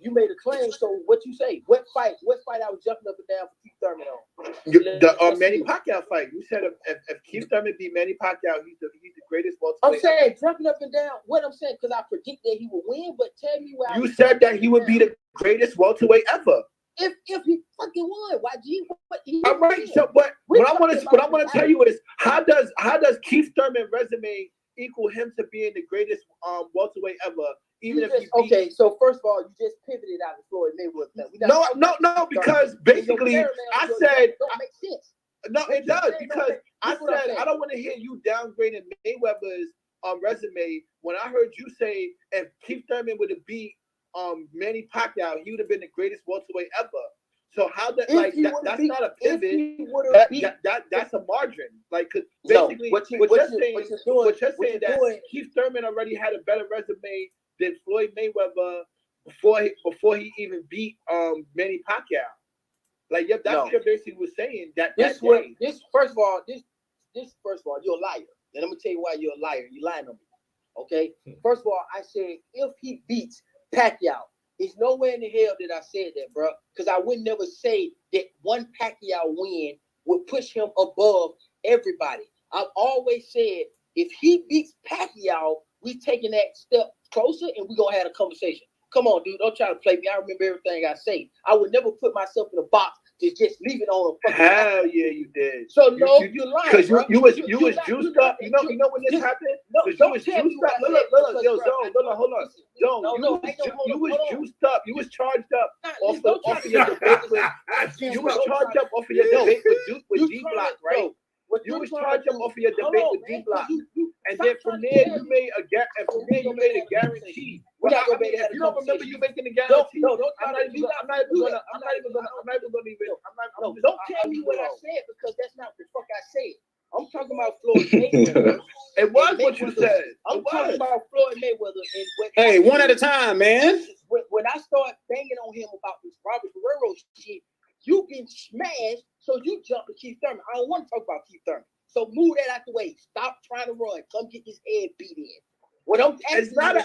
You made a claim, so what you say? What fight I was jumping up and down for Keith Thurman on? The Manny Pacquiao fight. You said if Keith Thurman beat Manny Pacquiao, he's the greatest welterweight. I'm saying jumping up and down. What I'm saying, because I predict that he will win, but tell me why. You said that he would be the greatest welterweight ever. If he fucking won, YG? All right. So, but what I want to tell you is how does Keith Thurman resume equal him to being the greatest welterweight ever? Even if okay, so first of all, you just pivoted out of Floyd Mayweather. No, because basically I said don't make sense. No, it does I said I don't want to hear you downgrading Mayweather's resume. When I heard you say if Keith Thurman would have beat Manny Pacquiao, he would have been the greatest welterweight ever. So how that that's not a pivot. That's a margin. Like, cause basically, what you're saying that Keith Thurman already had a better resume than Floyd Mayweather before he even beat Manny Pacquiao. Like, yeah, that's what you're basically was saying. First of all, you're a liar. And I'm gonna tell you why you're a liar. You're lying on me. Okay. First of all, I said if he beats Pacquiao, it's nowhere in the hell that I said that, bro. Because I would never say that one Pacquiao win would push him above everybody. I've always said if he beats Pacquiao, we taking that step closer and we're gonna have a conversation. Come on, dude. Don't try to play me. I remember everything I say. I would never put myself in a box to just leave it on a fucking. Hell yeah, you did. So you're lying. Because you was juiced up. You know when this happened? No, you was juiced up. Look, yo, Zone, hold on. Zone, you was juiced up. You was charged up off of your debate. You was charged up off of your debate with D Block, right? You was charged up off of your debate with D Block, and then from there you made a guarantee. If you don't remember you making a guarantee, don't tell me what I said because that's not the fuck I said. I'm talking about Floyd Mayweather. It was what you said. I'm talking about Floyd Mayweather. Hey, one at a time, man. When I start banging on him about this Robert Guerrero shit, you getting smashed, so you jump to Keith Thurman. I don't want to talk about Keith Thurman. So move that out the way. Stop trying to run. Come get this head beat in. What I'm asking it's not an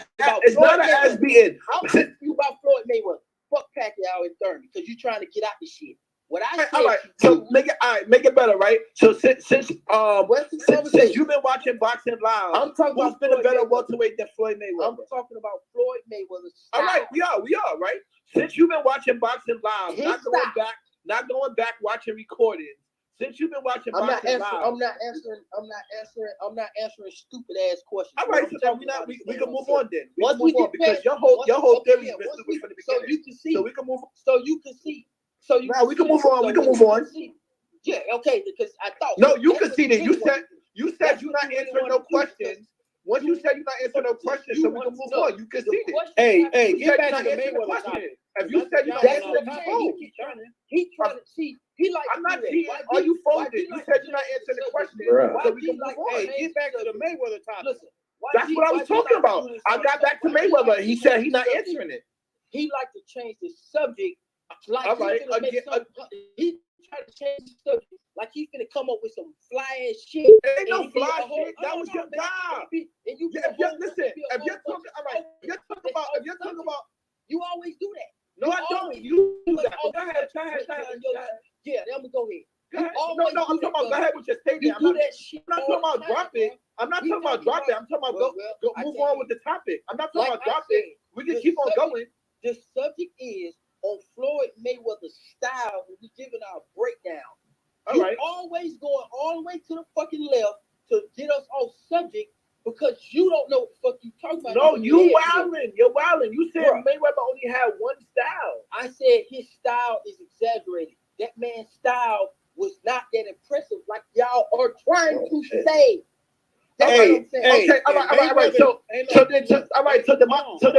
ass beating. I'm asking you about Floyd Mayweather. Fuck Pacquiao and Thurman because you're trying to get out the shit. What I said, all right, so make it better, right? So since you've been watching boxing live, I'm talking about who's been a better welterweight than Floyd Mayweather. I'm talking about Floyd Mayweather. All right, we are right. Since you've been watching boxing live, not going back watching recordings. Since you've been watching boxing live, I'm not answering stupid ass questions. All right, so then we can move on then. Once we get because your whole theory is stupid from the beginning. So you can see. So we can move. So you can see. So you now we can move on. We can move on. Yeah, okay. Because I thought. No, you conceded. You said you're not answering no questions. Once you said you're not answering no questions, so we can move on. You conceded. Hey, get back to the Mayweather question. If you said you're not answering the question, he trying to see. He like. I'm not cheating. Are you folded? You said you're not answering the question. So we can move on. Hey, get back to the Mayweather topic. Listen, that's what I was talking about. I got back to Mayweather. He said he's not answering it. He like to change the subject. Like all right, he tried to change the subject. Like he's gonna come up with some fly ass shit. Ain't no fly shit. That was your job. Listen, if you're talking about, you always do that. No, I don't. You do that. Go ahead. Yeah, then we go ahead. No, I'm talking about go ahead with your statement. I'm not talking about dropping. I'm not talking about dropping. I'm talking about go move on with the topic. I'm not talking about dropping. We can keep on going. The subject is on Floyd Mayweather's style when we giving our breakdown. All right. Always going all the way to the fucking left to get us off subject because you don't know what the fuck you talking about. No, you wilding. You're wilding. You said Mayweather only had one style. I said his style is exaggerated. That man's style was not that impressive like y'all are trying to say. That's what I'm saying. Okay, all right. So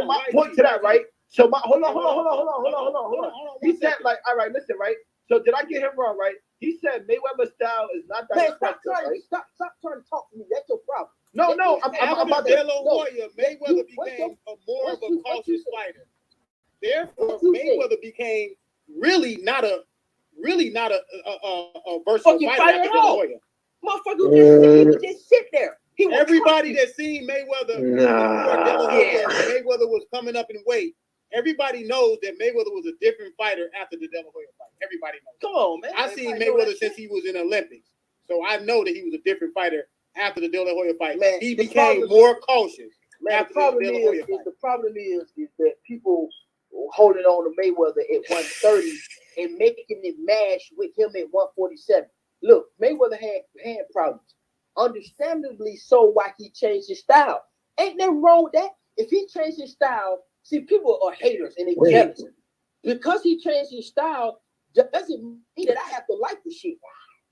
my point to that, right? So hold on. He said like, all right, listen, right? So did I get him wrong, right? He said Mayweather's style is not that impressive, right? Stop trying to talk to me. That's your problem. No, I'm about to. Mayweather became more of a cautious fighter. Therefore, Mayweather became really not a versatile fighter at all. Motherfucker would just sit there. Everybody that seen Mayweather Mayweather was coming up in weight. Everybody knows that Mayweather was a different fighter after the De La Hoya fight. Everybody knows. Come on, man. I've seen Mayweather since he was in the Olympics. So I know that he was a different fighter after the De La Hoya fight. Man, he became more cautious after the De La Hoya fight. The problem is that people holding on to Mayweather at 130 and making it mash with him at 147. Look, Mayweather had hand problems. Understandably so why he changed his style. Ain't nothing wrong with that. If he changed his style, see, people are haters and they jealous. Because he changed his style, doesn't mean that I have to like the shit.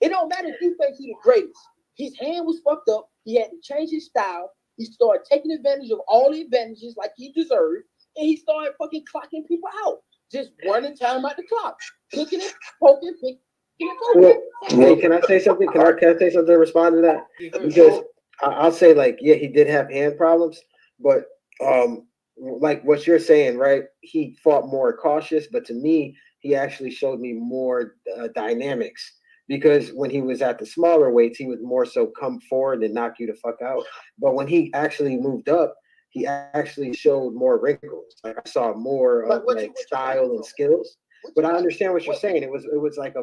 It don't matter if you think he's the greatest. His hand was fucked up. He had to change his style. He started taking advantage of all the advantages like he deserved, and he started fucking clocking people out, just running time out the clock, picking it, poking, picking it, poking. Well, can I say something? Can I say something to respond to that? Because I'll say, like, yeah, he did have hand problems, but like what you're saying, right? He fought more cautious, but to me, he actually showed me more dynamics. Because when he was at the smaller weights, he would more so come forward and knock you the fuck out. But when he actually moved up, he actually showed more wrinkles. Like I saw more of like style and skills. But I understand what you're saying. It was like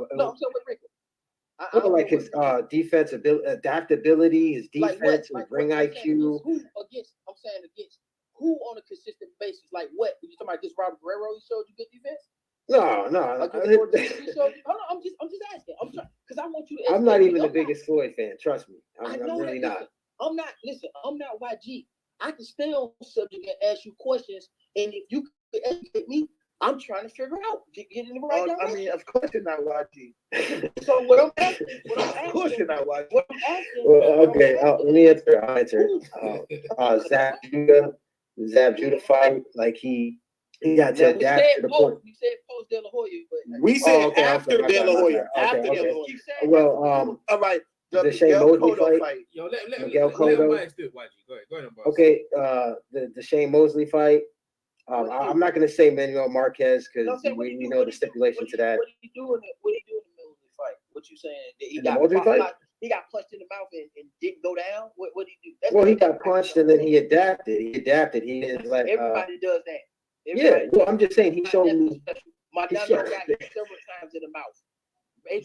like his defense adaptability, his defense, his ring IQ. I'm saying against who on a consistent basis? Like what? You talking about against Robert Guerrero? He showed you good defense. No. Hold on, I'm just asking. I'm trying because I want you to. I'm not even the biggest Floyd fan. Trust me, I'm really not. I'm not. Listen, I'm not YG. I can stay on subject and ask you questions, and if you could educate me, I'm trying to figure out get in the right direction. I mean, of course you're not YG. So what I'm asking, of course you're not YG. What I'm asking. Well, okay, let me answer. I'll answer. Zab Judah fight, like he got to adapt to the point. You said post De La Hoya, but We said after De La Hoya. After De La Hoya. Well, all right. the Shane Mosley fight. Yo, let Miguel Cotto. Go ahead, boss. Okay, the Shane Mosley fight. I'm not going to say Manuel Marquez because we know the stipulation to that. What did he do in the Mosley fight? What you saying? He got punched in the mouth and didn't go down. What did he do? Well, he got punched and then he adapted. He didn't let. Everybody does that. Yeah, well, I'm just saying he showed me. Madonna got hit several times in the mouth. Hey,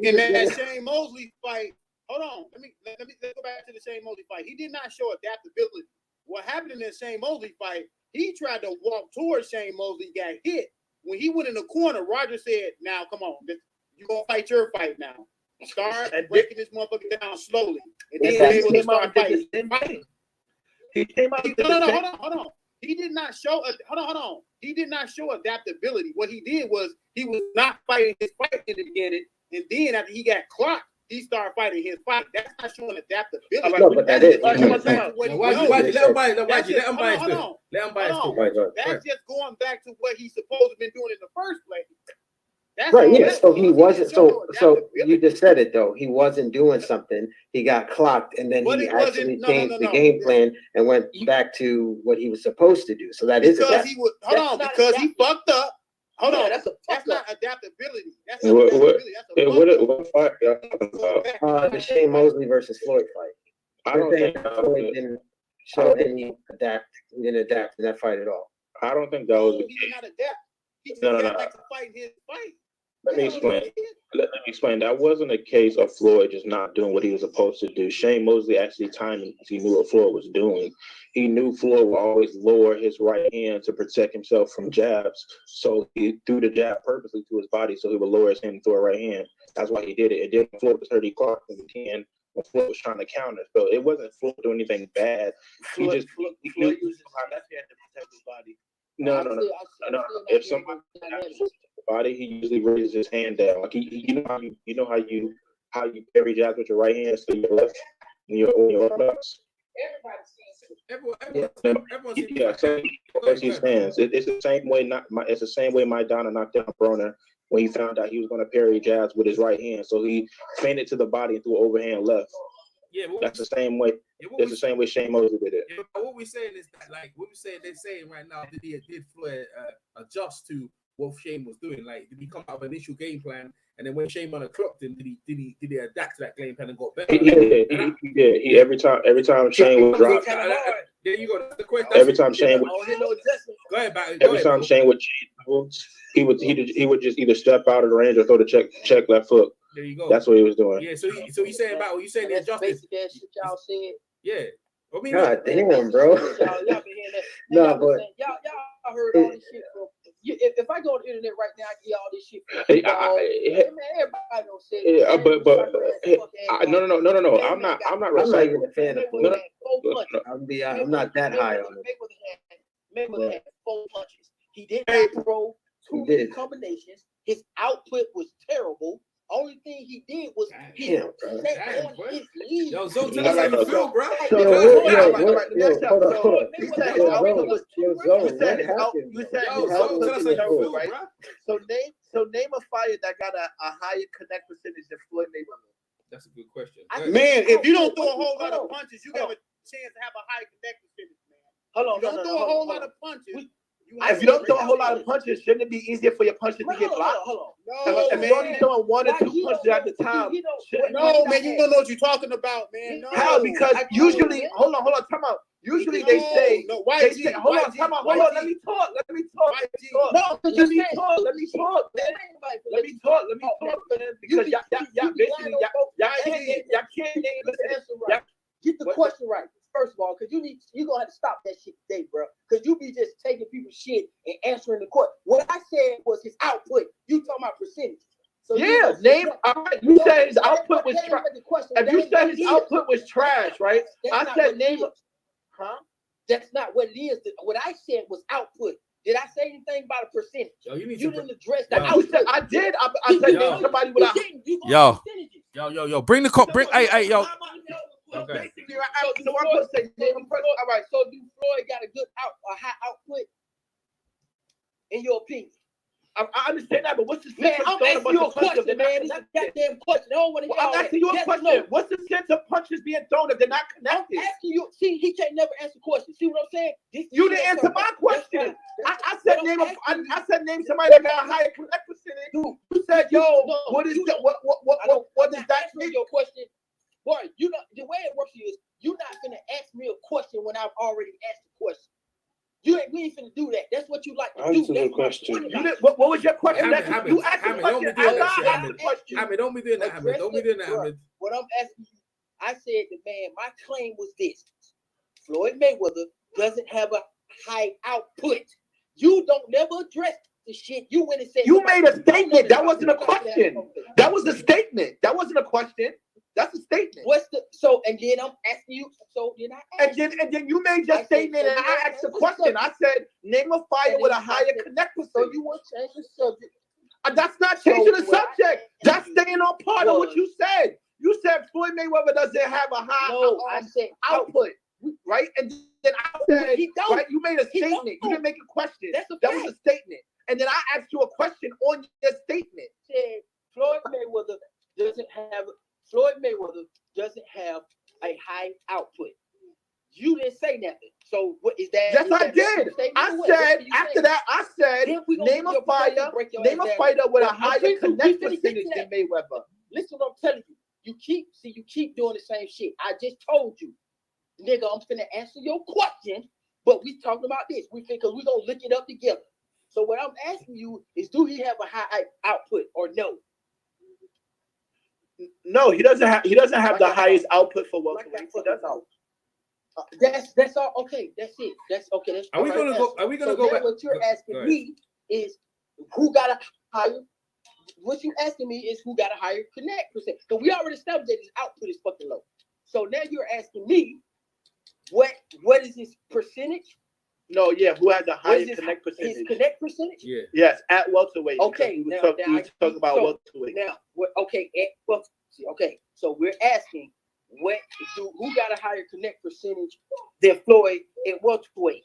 in that Shane Mosley fight, hold on. Let's go back to the Shane Mosley fight. He did not show adaptability. What happened in that Shane Mosley fight? He tried to walk towards Shane Mosley, got hit. When he went in the corner, Roger said, "Now, come on, you gonna fight your fight now. Start breaking this motherfucker down slowly, and then you're able to start fighting." He came out. Hold on. He did not show. Hold on. He did not show adaptability. What he did was he was not fighting his fight in the beginning, and then after he got clocked, he started fighting his fight. That's not showing adaptability. No, but that is. Let him buy. That's just going back to what he's supposed to have been doing in the first place. That's right, yeah. So he wasn't. So you just said it though. He wasn't doing something. He got clocked, and then he actually changed the game plan and went back to what he was supposed to do. So that is because he was. Because he fucked up. Hold on, that's not adaptability. That's what fight? The Shane Mosley versus Floyd fight. I don't think Floyd didn't show any adapt. He didn't adapt in that fight at all. I don't think that was. He did not adapt. He just No. got back to fighting his fight. Let me explain. That wasn't a case of Floyd just not doing what he was supposed to do. Shane Mosley actually timed because he knew what Floyd was doing. He knew Floyd would always lower his right hand to protect himself from jabs. So he threw the jab purposely to his body so he would lower his hand and throw a right hand. That's why he did it. And then Floyd was hurt, he clocked him again when Floyd was trying to counter. So it wasn't Floyd doing anything bad. Floyd used his left hand to protect his body. No. If somebody body, he usually raises his hand down. Like you know how you parry jabs with your right hand, so your left and your orthodox. Everyone sees hands. It's the same way. It's the same way Maidana knocked down Broner when he found out he was going to parry jabs with his right hand. So he feinted to the body and threw an overhand left. Yeah, that's the same way. It's the same way Shane Mosley did it. Yeah, what we're saying is that, like, they're saying right now, did Floyd adjust to what Shane was doing? Like, did he come out of an initial game plan, and then when Shane clocked him, did he adapt to that game plan and got better? He every time Shane would drop. There you go. That's the question. Every time Shane would. Go ahead, every time Shane would change, he would just either step out of the range or throw the check left foot. There you go. That's what he was doing. Yeah. So you saying about what you saying? The adjustment. Basic ass shit y'all said. Yeah. I mean, God damn, bro. Y'all been hearing that. No, but y'all heard all this shit from. If I go on the internet right now, I get all this shit. Everybody don't say. No. I'm not even a fan of Floyd. I'm not that high on it. Mayweather had 4 punches. He did not throw 2 combinations. His output was terrible. Only thing he did was he Damn, set Damn, on bro. his lead. Yo, Zo, tell us how you feel, bro. So, Go hold ahead. on. He said Yo, his output was Yo, Zo, You said what his out. happened? You said Yo, his Zo, output tell us was how you terrible, feel, right? bro. So name a fighter that got a higher connect percentage than Floyd Mayweather. That's a good question. I- Go ahead. Man, if you don't throw a Hold whole lot on. of punches, you got a chance to have a high connect percentage, man. Hold on, You don't throw a whole lot of punches. If you don't throw a whole lot of punches, shouldn't it be easier for your punches to get blocked? Hold on. No, If you're only man. throwing one or Why two he punches don't at the know- time, he don't- shouldn't- No, man, you don't know what you're talking about, man. No. How? Because I- usually, hold on, time out. Usually they say, no, they YG, say, hold on, YG, time out, YG. hold on, let me talk. YG. No, because Let you me said- talk, man. Let me talk, man. Because y'all basically, y'all can't name right. Get the question right. First of all, because you're gonna have to stop that shit today, bro. Because you be just taking people's shit and answering the question. What I said was his output. You talking about percentage. So Yeah, name. All right, you said his output was trash. If you said his output was trash, right? I said name. Huh? That's not what it is. What I said was output. Did I say anything about a percentage? Yo, you need You to. didn't address Yo. the You said output. I did. I said Yo. name somebody with a. Yo. Yo, bring the cop. Bring. Hey, yo. Okay. Basically, so I'm gonna say name a person. All right. So do Floyd got a high output? In your opinion? I understand that, but what's the sense Man, of I'm throwing a asking bunch you a of punches question, if they're man. not It's a connected? goddamn question. I don't want to Well, I'm asking you a question. What's the sense of punches being thrown if they're not I'm connected? asking you. See, he can't never answer questions. See what I'm saying? You didn't answer my question. I said name somebody that got a higher connect percentage. You said, yo, what is that? What does that mean? Your question, boy. You know the way it works is you're not gonna ask me a question when I've already asked the question. We ain't finna do that. That's what you like to do. Answer the question. What was your question? Hamid, You asked the Hamid, don't be question. doing that I shit, asked Hamid. the question. Hamid, don't be doing that, Hamid. Don't be doing that, Hamid. What I'm asking you, I said the man, my claim was this: Floyd Mayweather doesn't have a high output. You don't never address the shit. You went and said You made a statement. That wasn't a question. That was a statement. That wasn't a question. That's a statement. What's the and then I'm asking you. So then I asked And then you made your statement and I asked a question. I said, name a fighter with a higher connect percentage. So you want to change the subject? That's not changing the subject. That's staying on part of what you said. You said Floyd Mayweather doesn't have a high I said output, right? And then I said, he don't. right? You made a statement. You didn't make a question. That's a That fact. was a statement. And then I asked you a question on your statement. Said Floyd Mayweather doesn't have a high output. You didn't say nothing. So what is that? Yes, is I that did. I said after that, I said name a fighter with a higher connect percentage than Mayweather. Listen, what I'm telling you. You keep doing the same shit. I just told you, nigga. I'm finna answer your question, but we talking about this. Because we gonna look it up together. So what I'm asking you is, do he have a high output or no? No, he doesn't have the highest output for welterweight. That's all. Okay, that's it. That's okay. That's Are we gonna go? Are we gonna go back? What you're asking me is who got a higher. What you asking me is who got a higher connect percent. So we already established that his output is fucking low. So now you're asking me what is his percentage? No, yeah, who has the highest connect percentage? His connect percentage? Yeah. Yes, at welterweight. Okay, we talk about welterweight. Now, okay, okay. So we're asking who got a higher connect percentage than Floyd at welterweight?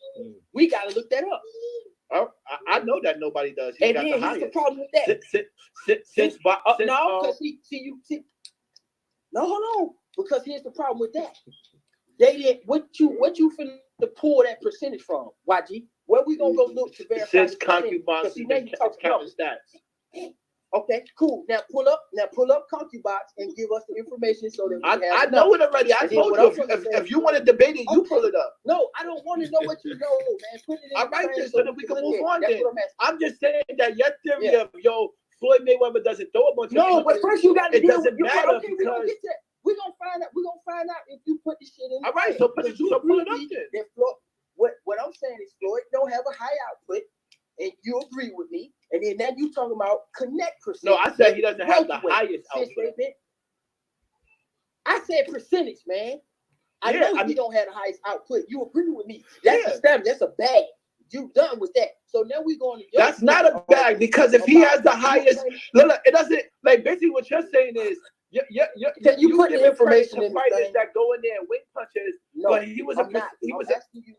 We gotta look that up. I know that nobody does. And then here's the problem with that. Hold on. Because here's the problem with that. They didn't. What you finna pull that percentage from? YG? Where we gonna go look to verify? Since concubines and counting stats. Okay, cool. Now pull up ConcuBox and give us the information so that we I know it already. I told you if you want to debate it, you pull it up. No, I don't want to know what you know, man. Put it in. All right, so that we can move on. That's Then what I'm just saying that your theory of Floyd Mayweather doesn't throw a bunch of. No, but first you got to. It doesn't matter Okay, because we're gonna find out if you put this shit in. All right, so pull it up then. What I'm saying is Floyd don't have a high output, and you agree with me. And then now you talking about connect percentage. No, I said he doesn't have the highest output. I said percentage, man. I know he don't have the highest output. You agree with me? That's a bag. You done with that. So now we going to. That's not a bag because if he has the highest, look, it doesn't like basically what you're saying is you put the information in fighters that go in there and wing punches. No, but he was I'm asking you.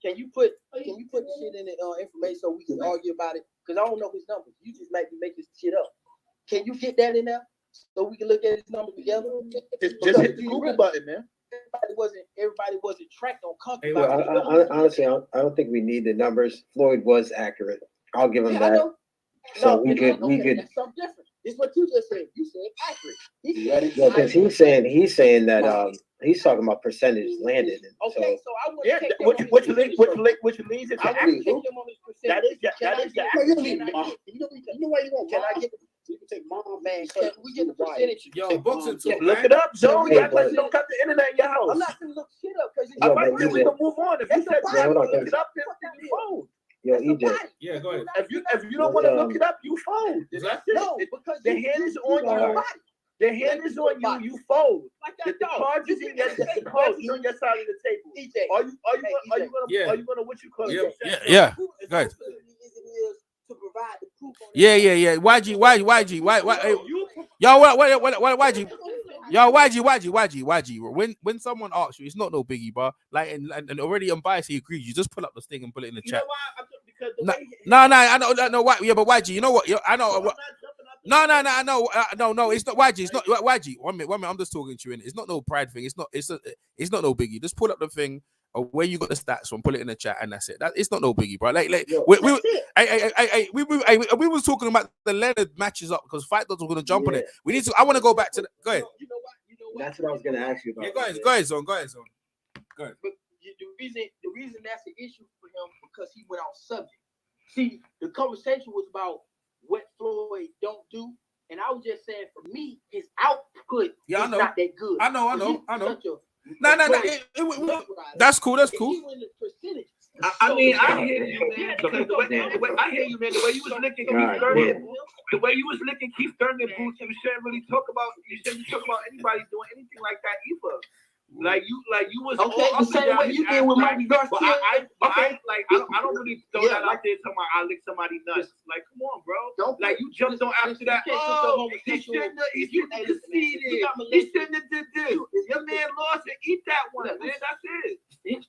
Can you put the shit in the information so we can argue about it? Because I don't know his numbers. You just might be making shit up. Can you get that in there so we can look at his numbers together? Just hit the Google button, man. Everybody wasn't tracked on country. Honestly, I don't think we need the numbers. Floyd was accurate. I'll give him that. So we could. That's something different. It's what you just said. You said accurate. Because he's saying that he's talking about percentage landed. Okay, so I want to which leads into accurate. That is you know why you won't? Can I get? You can take mom, man. Can we get the percentage? Yo, boxing talk. Look it up, Joe. You act like you don't cut the internet in your house. I'm not gonna look shit up because I might say we can move on. If you said look it up, then you fold. Yo, EJ. Yeah, go ahead. If you don't want to look it up, you fold. No, because the hand is on you. The hand is on you. You fold. The cards is in your cards is on your side of the table. Are you gonna what you call it? Yeah. Guys. To provide the proof on Yeah. YG. Yo, YG. When someone asks you, it's not no biggie, bro. Like and already unbiased, he agrees. You just pull up the thing and put it in the chat. No, I know why. Yeah, but YG, you know what? I know what. No, I know. No, it's not YG. It's not YG. 1 minute. I'm just talking to you. It's not no pride thing. It's not no biggie. Just pull up the thing. Or where you got the stats from, put it in the chat, and that's it. It's not no biggie, bro. We was talking about the Leonard matches up because Fight Dogs were gonna jump on it. We need to. I want to go back to. Go ahead. You know what? That's what I was gonna ask you about. Yeah, go ahead, Zone. Go ahead. But the reason that's an issue for him because he went off subject. See, the conversation was about what Floyd don't do, and I was just saying for me, his output is not that good. I know. No. That's cool. I mean, I hear you, man. I hear you, man. The way you was licking Keith Thurman boots, you shouldn't talk about anybody doing anything like that either. Like you was okay. The same way you did with Mikey Garcia. I don't really throw that out there. Talking about I lick somebody nuts. Like, come on, bro. Like you jumped on after that. Oh, he shouldn't have conceded. He shouldn't have did this. Your man lost and eat that one, man. That's it. Yeah,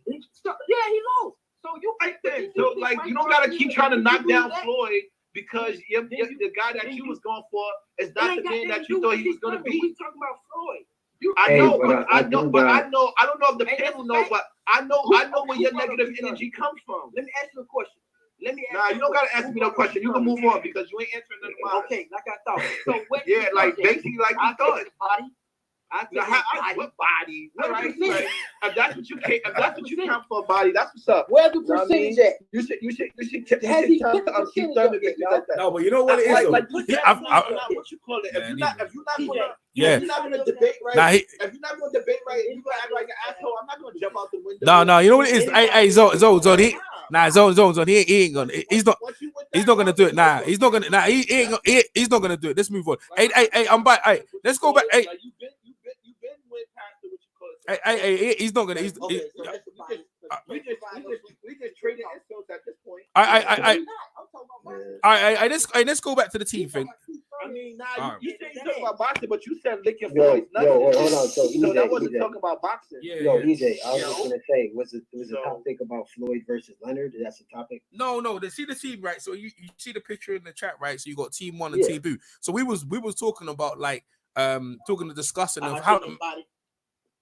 he lost. So you right there. So like you don't gotta keep trying to knock down Floyd because the guy that you was going for is not the man that you thought he was gonna be. We talking about Floyd. I know. I don't know if the panel know, but I know where your negative energy comes from. Let me ask you a question. Nah, you don't gotta ask me no question. You can move on because you ain't answering none of mine. Okay, like I thought. So what? Yeah, like basically like you thought. What body? Right. If that's what you count for, body, that's what's up. Where's the percentage at? You should keep Thurman get like that. No, but you know what it is. Like what you call it? If you're not gonna debate right, if you're not gonna debate right, and you gonna act like an asshole, I'm not gonna jump out the window. No, you know what it is. Hey, Zone. He ain't gonna. He's not gonna do it. Nah, he's not gonna. Nah, he's not gonna do it. Let's move on. Hey, I'm back. Hey, let's go back. Hey. Hey, he's not gonna. We just traded insults at this point. Let's go back to the team thing. I mean, you said you talking about boxing, but you said licking Floyd's nuts. Hold on. So that wasn't talking about boxing. EJ, I was just gonna say, was the topic about Floyd versus Leonard? That's the topic. No. See the team, right? So you see the picture in the chat, right? So you got team 1 and team 2. So we was talking about like discussing of how.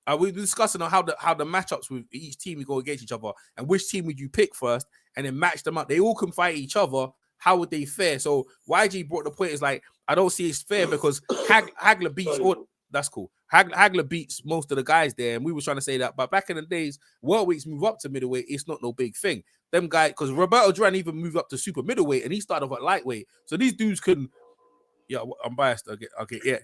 We were discussing on how the matchups with each team go against each other and which team would you pick first and then match them up. They all can fight each other. How would they fare? So YG brought the point is like, I don't see it's fair because Hagler beats all. That's cool. Hagler beats most of the guys there, and we were trying to say that. But back in the days, welterweights move up to middleweight. It's not no big thing. Them guys, because Roberto Duran even moved up to super middleweight, and he started off at lightweight. So these dudes can. Yeah, I'm biased. Okay, yeah.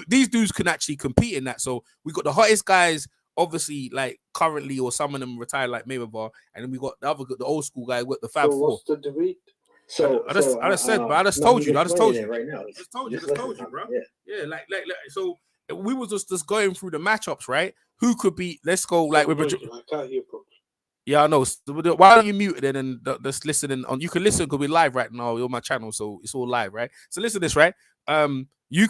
These dudes can actually compete in that. So we got the hottest guys, obviously, like currently, or some of them retired, like Mayweather, and then we got the old school guy with the Fab Four. What's the debate? I just told you right now. I just told you, bro. Yeah, like so we was just going through the matchups, right? Who could be? Let's go. Like with I can't hear properly. Yeah, I know. Why don't you mute it and just listening on? You can listen because we're live right now on my channel, so it's all live, right? So listen to this, right? We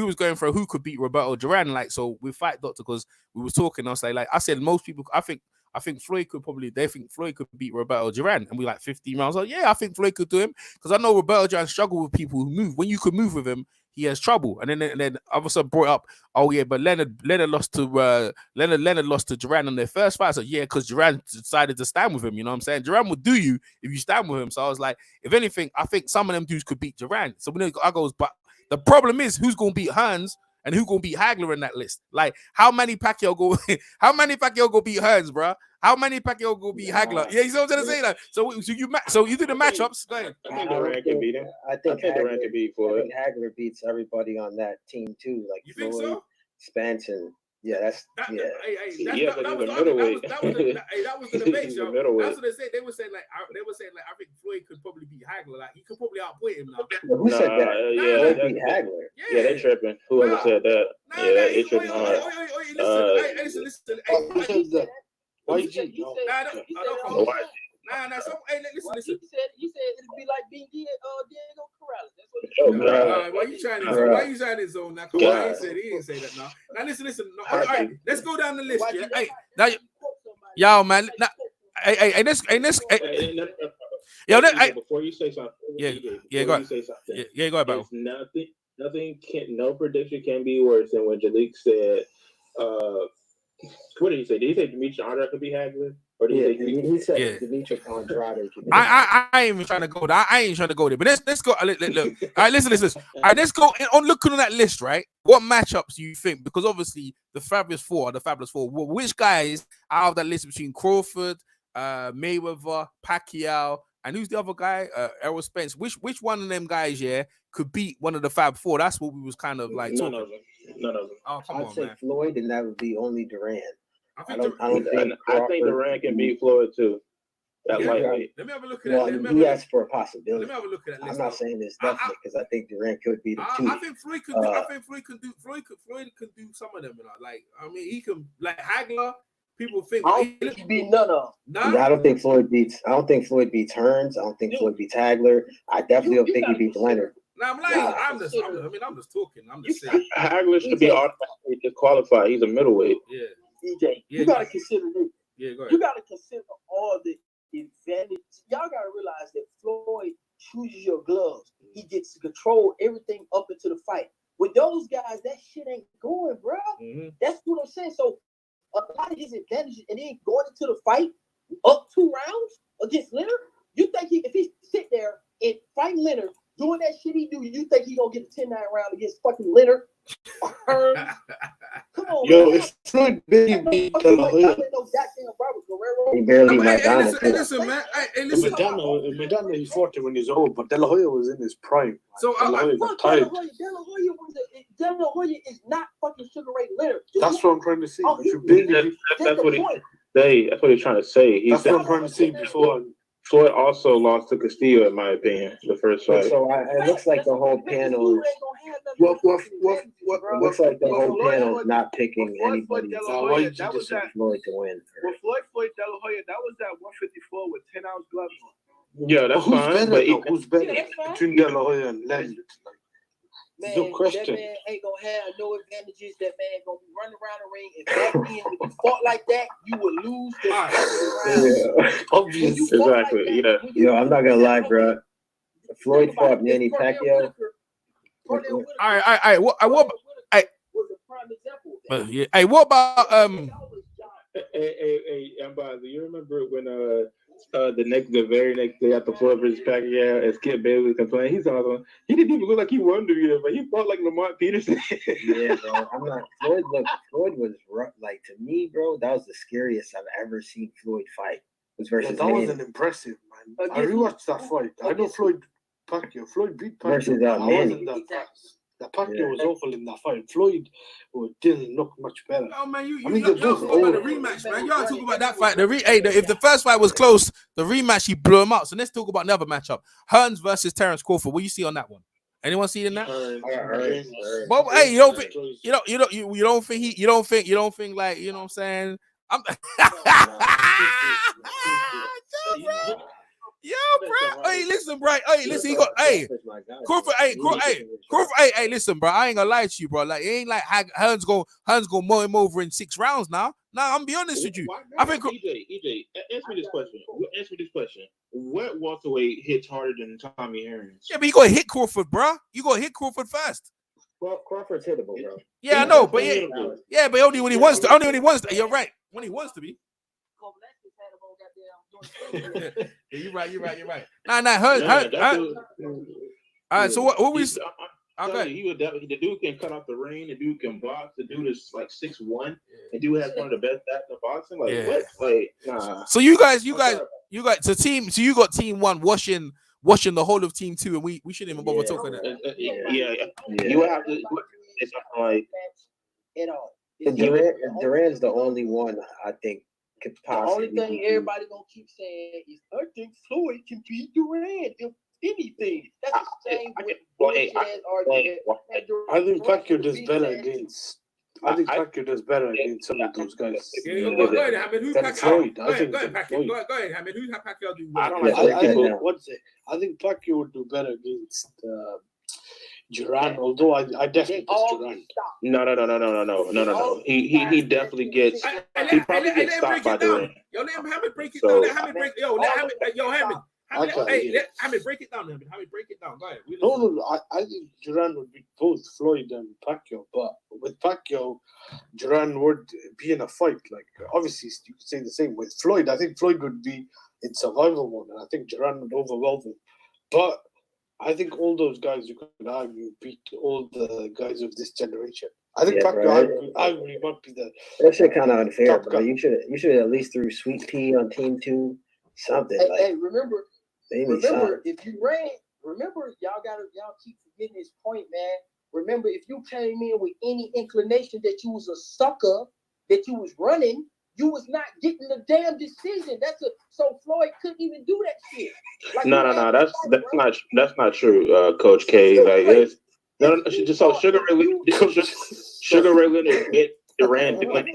was going for who could beat Roberto Duran, like, so we fight doctor because we was talking. I was like I said, most people, I think Floyd could they think Floyd could beat Roberto Duran, and we like 15 rounds. Like, yeah, I think Floyd could do him because I know Roberto Duran struggle with people who move. When you could move with him, he has trouble. And then I also brought up, oh yeah, but Leonard lost to Leonard lost to Duran in their first fight. So yeah, because Duran decided to stand with him. You know what I'm saying? Duran would do you if you stand with him. So I was like, if anything, I think some of them dudes could beat Duran. So when I goes, but the problem is who's gonna beat Hearns and who gonna beat Hagler in that list? Like, how many Pacquiao go beat Hearns, bro? How many Pacquiao go beat Hagler? Yeah, you know what I'm trying to say? Like, so you do the matchups. Go ahead. I think Duran can beat him. I think Duran can beat Floyd. I think Hagler beats everybody on that team too. Like You think Floyd, so? Spence, and that was the debate, He's yo. a middleweight. That's what they said. They were saying like I think Floyd could probably beat Hagler. Like, he could probably outpoint him now. Who said that? Yeah, Floyd beat Hagler. Yeah, they tripping. Whoever said that? Yeah, they tripping hard. Listen. Who said that? YG. Listen. He said it'd be like being Diego Corrales. That's what he said. Why you trying to zone now? He didn't say that now. Now listen. No, all right, let's go down the list. Yeah? Hey, now, y'all, man. Now, Before you say something, go ahead. Yeah, go ahead, bro. No prediction can be worse than when Jalik said, what did he say? Did he say Demetrius Andrade could be Hagler? Or did he said Demetrius Andrade. I ain't even trying to go there. I ain't trying to go there. But let's go. Look. All right, listen. All right, let's go on looking on that list, right? What matchups do you think? Because obviously the Fabulous Four are the Fabulous Four. Which guys out of that list between Crawford, Mayweather, Pacquiao, and who's the other guy? Errol Spence. Which one of them guys, could beat one of the Fab Four? That's what we was kind of like None talking. of them. Oh, come I'd on, say man. Floyd, and that would be only Duran. I think Duran can beat Floyd too. Lightweight. Let me have a look at Well, that. he asked for a possibility. Let me have a look at that list. I'm not saying this definitely because I think Duran could beat him too. I think Floyd could do. I think Floyd could do some of them. Like, I mean, he can, like Hagler. People think I don't think he beat none of them. I don't think Floyd beats Hearns. I don't think Floyd beats Hagler. I definitely don't think he beats Leonard. Now, I'm just talking. I'm just saying. Hagler should be automatically disqualified. He's a middleweight. Yeah. DJ, you gotta consider this. Yeah, go ahead. You gotta consider all the advantages. Y'all gotta realize that Floyd chooses your gloves. He gets to control everything up into the fight. With those guys, that shit ain't going, bro. Mm-hmm. That's what I'm saying. So a lot of his advantages, and then going into the fight up 2 rounds against Leonard, you think if he sit there and fight Leonard doing that shit he do, you think he gonna get a 10-9 round against fucking Leonard? Come on, yo, man. if Floyd beat De La Hoya, He barely went down. Listen, man. Hey, listen. Medina, he fought him when he's old, but De La Hoya was in his prime. So, De La Hoya got De tired. La Hoya is not fucking Sugar Ray Leonard. That's what I'm trying to see. Oh, That's what he's trying to say. That's what I'm trying to see before. Floyd also lost to Castillo, in my opinion, the first fight. So it looks like the whole panel. Looks like the whole panel is not picking anybody. Floyd to win. Floyd De La Hoya, that was that 154 with 10-ounce gloves on. Yeah, that's who's fine. better? But Who's better between De La Hoya and Leonard? Man, no question. That man ain't gonna have no advantages. That man gonna be running around the ring. If back then, if you fought like that, you would lose the round. Obviously. Exactly. Yo, I'm not gonna lie, bro. Floyd fought Manny Pacquiao. All right. What was a prime example. Yeah. Hey, what about Hey, do you remember when the very next day after Floyd versus Pacquiao, and Skip Bayless complaining, he didn't even look like he won the year, but he fought like Lamont Peterson. Yeah, bro. I'm not. Floyd was rough. Like, to me, bro, that was the scariest I've ever seen Floyd fight. Was versus that Manny. wasn't impressive, man. I rewatched that fight. I know Floyd beat Pacquiao. Versus I Manny. wasn't that fast. The Pacquiao was awful in that fight. Floyd didn't look much better. Oh man, you they're talking both about the old. rematch, man. Y'all talking about that fight. If the first fight was close, the rematch he blew him out. So let's talk about another matchup: Hearns versus Terence Crawford. What do you see on that one? Anyone see it in that? But hey, you don't think like, you know what I'm saying? I'm. Yo, bro. Hey, listen, bro. Hey, listen. He got. Hey, Crawford. Hey, Crawford. Hey, listen, bro. I ain't gonna lie to you, bro. Like, it ain't like Hearns go mow him over in 6 rounds now. Nah, I'm be honest with you. I think EJ, answer me this question. What welterweight hits harder than Tommy Hearns? Yeah, but you gotta hit Crawford, bro. You gotta hit Crawford first. Well, Crawford's hittable, bro. Yeah, I know, but yeah, but only when he wants to. Only when he wants to. You're right. When he wants to be. Yeah, you're right. Nah, Hearns. All right, so what we? Okay. The dude can cut off the ring. The dude can box. The dude is like 6'1". The dude has one of the best stats in boxing. Like what? Like nah. So you guys. So team. So you got team 1 washing the whole of team 2, and we shouldn't even bother talking that. You would have to. It's like at all. Duran's the only one I think could possibly. The only thing everybody gonna keep saying is, I think Floyd can beat Duran if anything. That's the same with bullshit ass argument. I think Pacquiao does better against. I think Pacquiao does better against some of those guys. Go ahead, Hamid. Who's Pacquiao? Go ahead, Hamid. Who's Pacquiao do? I think Pacquiao would do better against Duran, although I definitely Duran. No. He definitely gets. He probably gets stopped by Duran. Yo, let Hamid break it down. Let Hamid break. Hamid. Let Hamid break it down. Hamid, break it down. Go ahead. No. I think Duran would beat both Floyd and Pacquiao, but with Pacquiao, Duran would be in a fight. Like obviously, you could say the same with Floyd. I think Floyd would be in survival mode, and I think Duran would overwhelm him. But I think all those guys you could argue beat all the guys of this generation. I think Pacquiao arguably might be the. That shit kind of unfair, bro. You should at least threw Sweet Pea on team 2, something. Hey, remember if you ran. Remember, y'all keep forgetting this point, man. Remember, if you came in with any inclination that you was a sucker, that you was running, you was not getting the damn decision. So Floyd couldn't even do that shit. Like, No. That's not true, Coach K. Like it's so Sugar Ray Leonard get Duran doing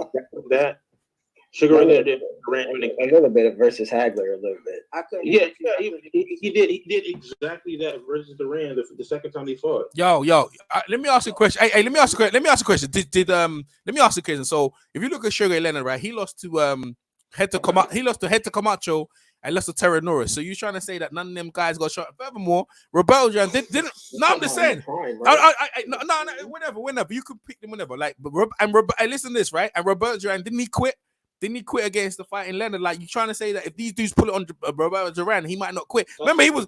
that. Sugar Ray Leonard did Duran a little bit versus Hagler, a little bit. He did exactly that versus Duran the second time he fought. Yo, let me ask you a question. Hey, let me ask you a question. Let me ask you a question. So if you look at Sugar Ray Leonard, right, he lost to Hector Camacho and lost to Terry Norris. So you trying to say that none of them guys got shot? Furthermore, Roberto Duran didn't. No, I'm just saying. Whenever you could pick them whenever. Like, listen to this, right? And Roberto Duran didn't he quit? Didn't he quit against the fighting Leonard? Like you trying to say that if these dudes pull it on Roberto Duran, he might not quit. Remember, he was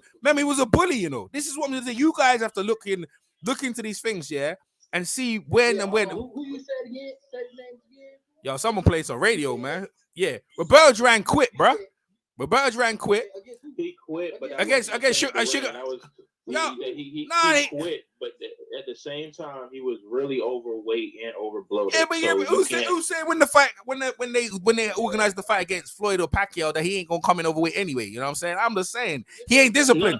a bully. You know, this is what I'm saying. You guys have to look into these things, yeah, and see when and when. Who you said again? Say the names again. Yo, someone plays some radio, man. Yeah, Roberto Duran quit, bro. Roberto Duran quit. He quit, but against Sugar. He quit, but at the same time, he was really overweight and overbloated. Yeah, but who said when they organized the fight against Floyd or Pacquiao that he ain't gonna come in overweight anyway? You know what I'm saying? I'm just saying he ain't disciplined.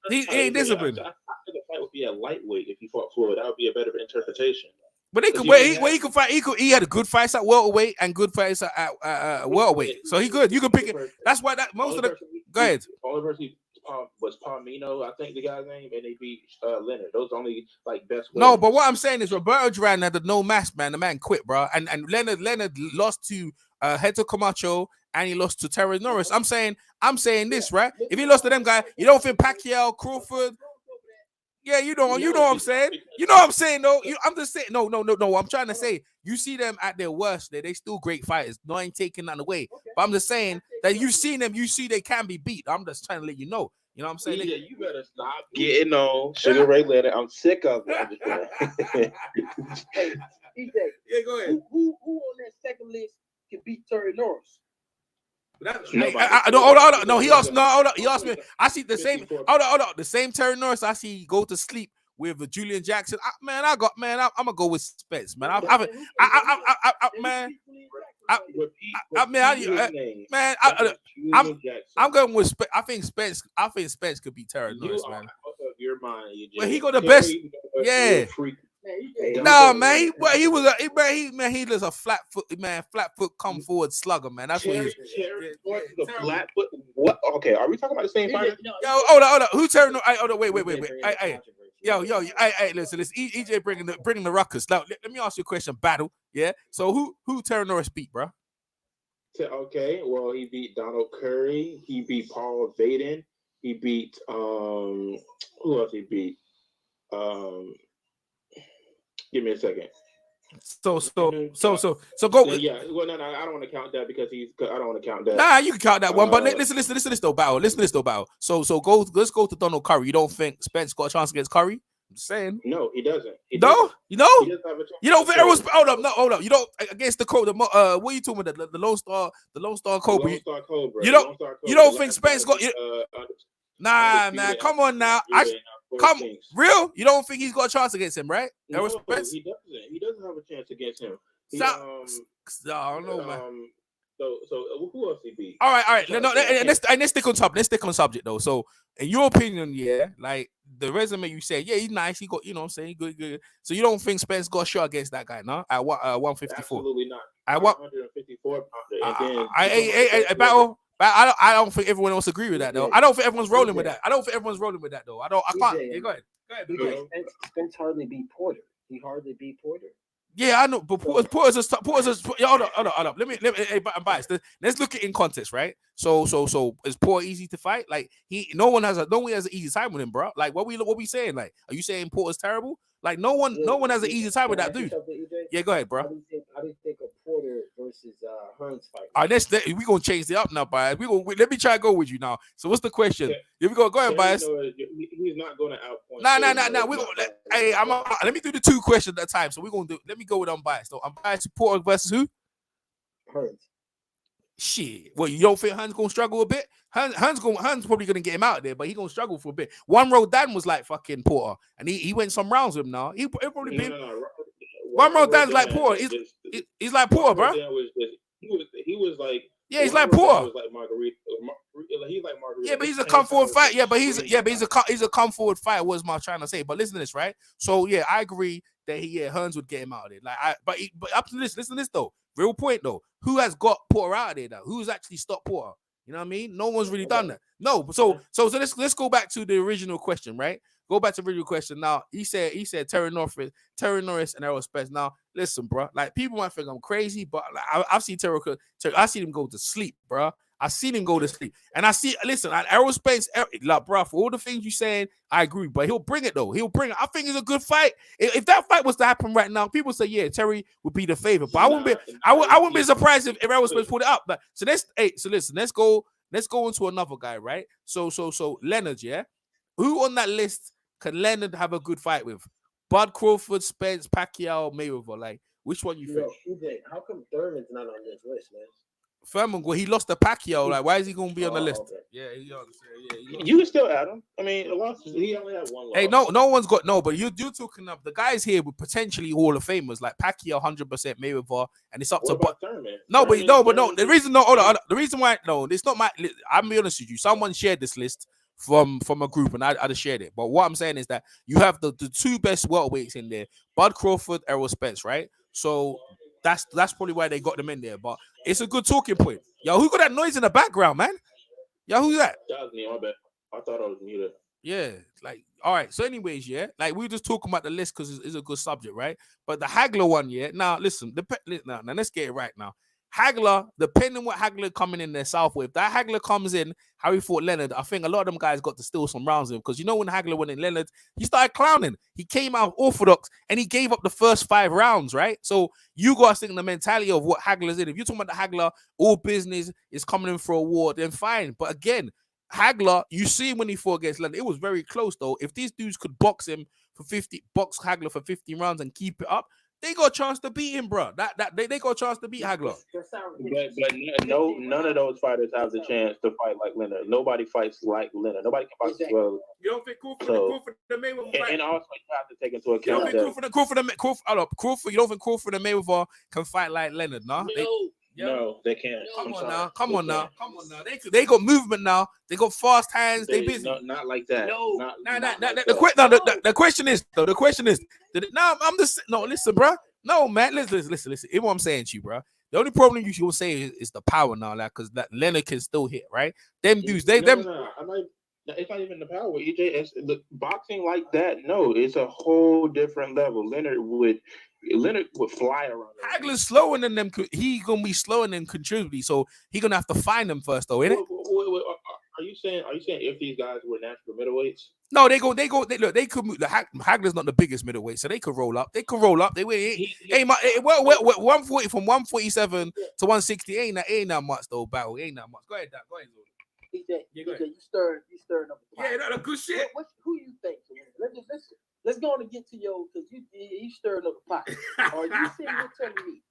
He ain't disciplined. I think the fight would be a lightweight if he fought Floyd. That would be a better interpretation. But he could fight. He had a good fights at welterweight and good fights at welterweight. So he good. You can pick it. That's why most of the. Go ahead. Only person was Palomino, I think the guy's name, and they beat Leonard. Those only like best. No, but what I'm saying is Roberto Duran had the no mask, man. The man quit, bro. And Leonard lost to Hector Camacho and he lost to Terry Norris. I'm saying this, right? If he lost to them guys, you don't think Pacquiao, Crawford. Yeah, you know what I'm saying. You know what I'm saying, though. I'm just saying, no. I'm trying to say, you see them at their worst. They still great fighters. No, I ain't taking that away. But I'm just saying that you've seen them. You see they can be beat. I'm just trying to let you know. You know what I'm saying? Yeah, you better stop getting on Sugar Ray Leonard. I'm sick of it. Hey, EJ. Yeah, go ahead. Who on that second list can beat Terry Norris? Hold on. No, he asked. No, hold on. He asked me. I see the same. Hold on. The same Terry Norris. I see go to sleep with Julian Jackson. I'm gonna go with Spence, man. I'm going with Spence. I think Spence could beat Terry Norris, man. Your mind, but he got the best. Yeah. Nah, man, he was he was a flat foot come forward slugger, man. That's what he is. The flat foot. What? Okay, are we talking about the same fighter? Yo, hold on. Who Terry? Hold on, wait. Hey, yo, listen. EJ bringing the ruckus. Now, let me ask you a question. Battle, yeah. So who Terry Norris beat, bro? Okay, well, he beat Donald Curry. He beat Paul Vaden. He beat who else? He beat give me a second. So go. Yeah, well, no, I don't want to count that because I don't want to count that. Nah, you can count that one. But listen to this though, Battle. Listen to this though, Battle. So let's go to Donald Curry. You don't think Spence got a chance against Curry? I'm just saying. No, he doesn't. You doesn't have a chance. You don't think everyone's hold up. You don't against the Cobra. What are you talking about? The Lone Star Cobra. Lone Star Cobra. You don't think Spence got? Nah, man, come on now. Real? You don't think he's got a chance against him, right? No, he doesn't. He doesn't have a chance against him. I don't know, man. So who else he beat? All right. Let's stick on top. Let's stick on subject though. So, in your opinion, yeah, like the resume you said, yeah, he's nice. He got, you know what I'm saying, good. So you don't think Spence got a shot against that guy, no? At 154. Absolutely not. At what? 154 pounder. Battle. I don't think everyone else agree with that though. I don't think everyone's rolling with that. I can't. Yeah, go ahead. Spence hardly beat Porter. He hardly beat Porter. Yeah, I know, but Porter's hold up. Let me bias. Let's look at it in context, right? So is Porter easy to fight? Like no one has an easy time with him, bro. Like what we saying? Like, are you saying Porter's terrible? Like no one has an easy time with that dude. Yeah, go ahead, bro. How do you think of Porter versus Hearns fight? All right, we gonna change it up now, Bias. Let me try to go with you now. So what's the question? Here we go. Go ahead, Bias. He's not gonna outpoint. Nah. We gonna let me do the two questions at a time. So we're gonna do. Let me go with unbiased. So unbiased Porter versus who? Hearns. Shit. Well, you don't think Hearns gonna struggle a bit? Hearns probably gonna get him out there, but he gonna struggle for a bit. One Rodan was like fucking Porter, and he went some rounds with him now. He'll probably be. One Rodan's like Porter. He's like Porter, bro. He was like. Yeah, he's like Porter. Like Margarita. He's like Margarita. Yeah, but he's a come forward fight. Yeah, but he's a come forward fight. Was my trying to say? But listen to this, right? So yeah, I agree that Hearns would get him out of there. But up to this, listen to this though. Real point though. Who has got Porter out of there though? Who's actually stopped Porter? You know what I mean? No one's really done that. No. So let's go back to the original question, right? Go back to the original question. Now he said Terry Norris and Errol Spence. Now listen, bro. Like people might think I'm crazy, but like, I've seen Terry. I seen him go to sleep, bro. I seen him go to sleep, and listen, Errol Spence, like, bro, for all the things you saying, I agree, but he'll bring it though. He'll bring it. I think it's a good fight. If that fight was to happen right now, people say, yeah, Terry would be the favorite, but I wouldn't be surprised if Errol Spence pulled it up. But so listen, let's go into another guy, right? So Leonard, yeah, who on that list can Leonard have a good fight with? Bud Crawford, Spence, Pacquiao, Mayweather, like which one you think? EJ, how come Thurman's not on this list, man? Thurman, well, he lost to Pacquiao. Like, why is he gonna be on the list? Okay. Yeah, You can still add him. I mean, he only had one loss. Hey, no one's got but you're talking up the guys here with potentially Hall of Famers like Pacquiao, 100% Mayweather, and it's up to Thurman. No. The reason the reason why it's not my. I'm be honest with you. Someone shared this list from a group, and I'd have shared it. But what I'm saying is that you have the two best welterweights in there: Bud Crawford, Errol Spence, right? So that's probably why they got them in there. But it's a good talking point. Yo, who got that noise in the background, man? Yo, who's that? That was me. I bet. I thought I was muted. Yeah, like, all right. So anyways, yeah, like we were just talking about the list because it's a good subject, right? But the Hagler one, yeah. Now listen, now let's get it right now. Hagler, depending what Hagler coming in there south with, that Hagler comes in, how he fought Leonard, I think a lot of them guys got to steal some rounds with him because you know when Hagler went in Leonard, he started clowning. He came out orthodox and he gave up the first 5 rounds, right? So you guys think the mentality of what Hagler's in. If you're talking about the Hagler, all business is coming in for a war, then fine. But again, Hagler, you see when he fought against Leonard, it was very close though. If these dudes could box Hagler for 50 rounds and keep it up, they got a chance to beat him, bro. They got a chance to beat Hagler. But none of those fighters have the chance to fight like Leonard. Nobody fights like Leonard. Nobody can fight as well. You don't think Crawford the Mayweather fight? And also you have to take into account Crawford, you don't think Crawford and Mayweather can fight like Leonard, nah? No, they can't. Come on now. They got movement now. They got fast hands. They busy. Not like that. The question is though. The question is. Listen, bro. No, man. Listen. Hear what I'm saying to you, bro. The only problem you should say is the power now, like, because that Leonard can still hit, right? Them dudes, it's not even the power. EJ, the boxing like that. No, it's a whole different level. Leonard would fly around. Hagler's slower than them. He gonna be slower than contributing, so he gonna have to find them first, though, innit? Are you saying if these guys were natural middleweights? No, they could move. Hagler's not the biggest middleweight, so they could roll up. They 140 from 147 to 160 ain't that much though. Battle ain't that much. Go ahead, Doc. Go ahead, Zoro. EJ, you stirring up the pot. Yeah, that's good shit. Who you think? Let's go on and get to your, because you stirring up the pot. Are you sitting here telling me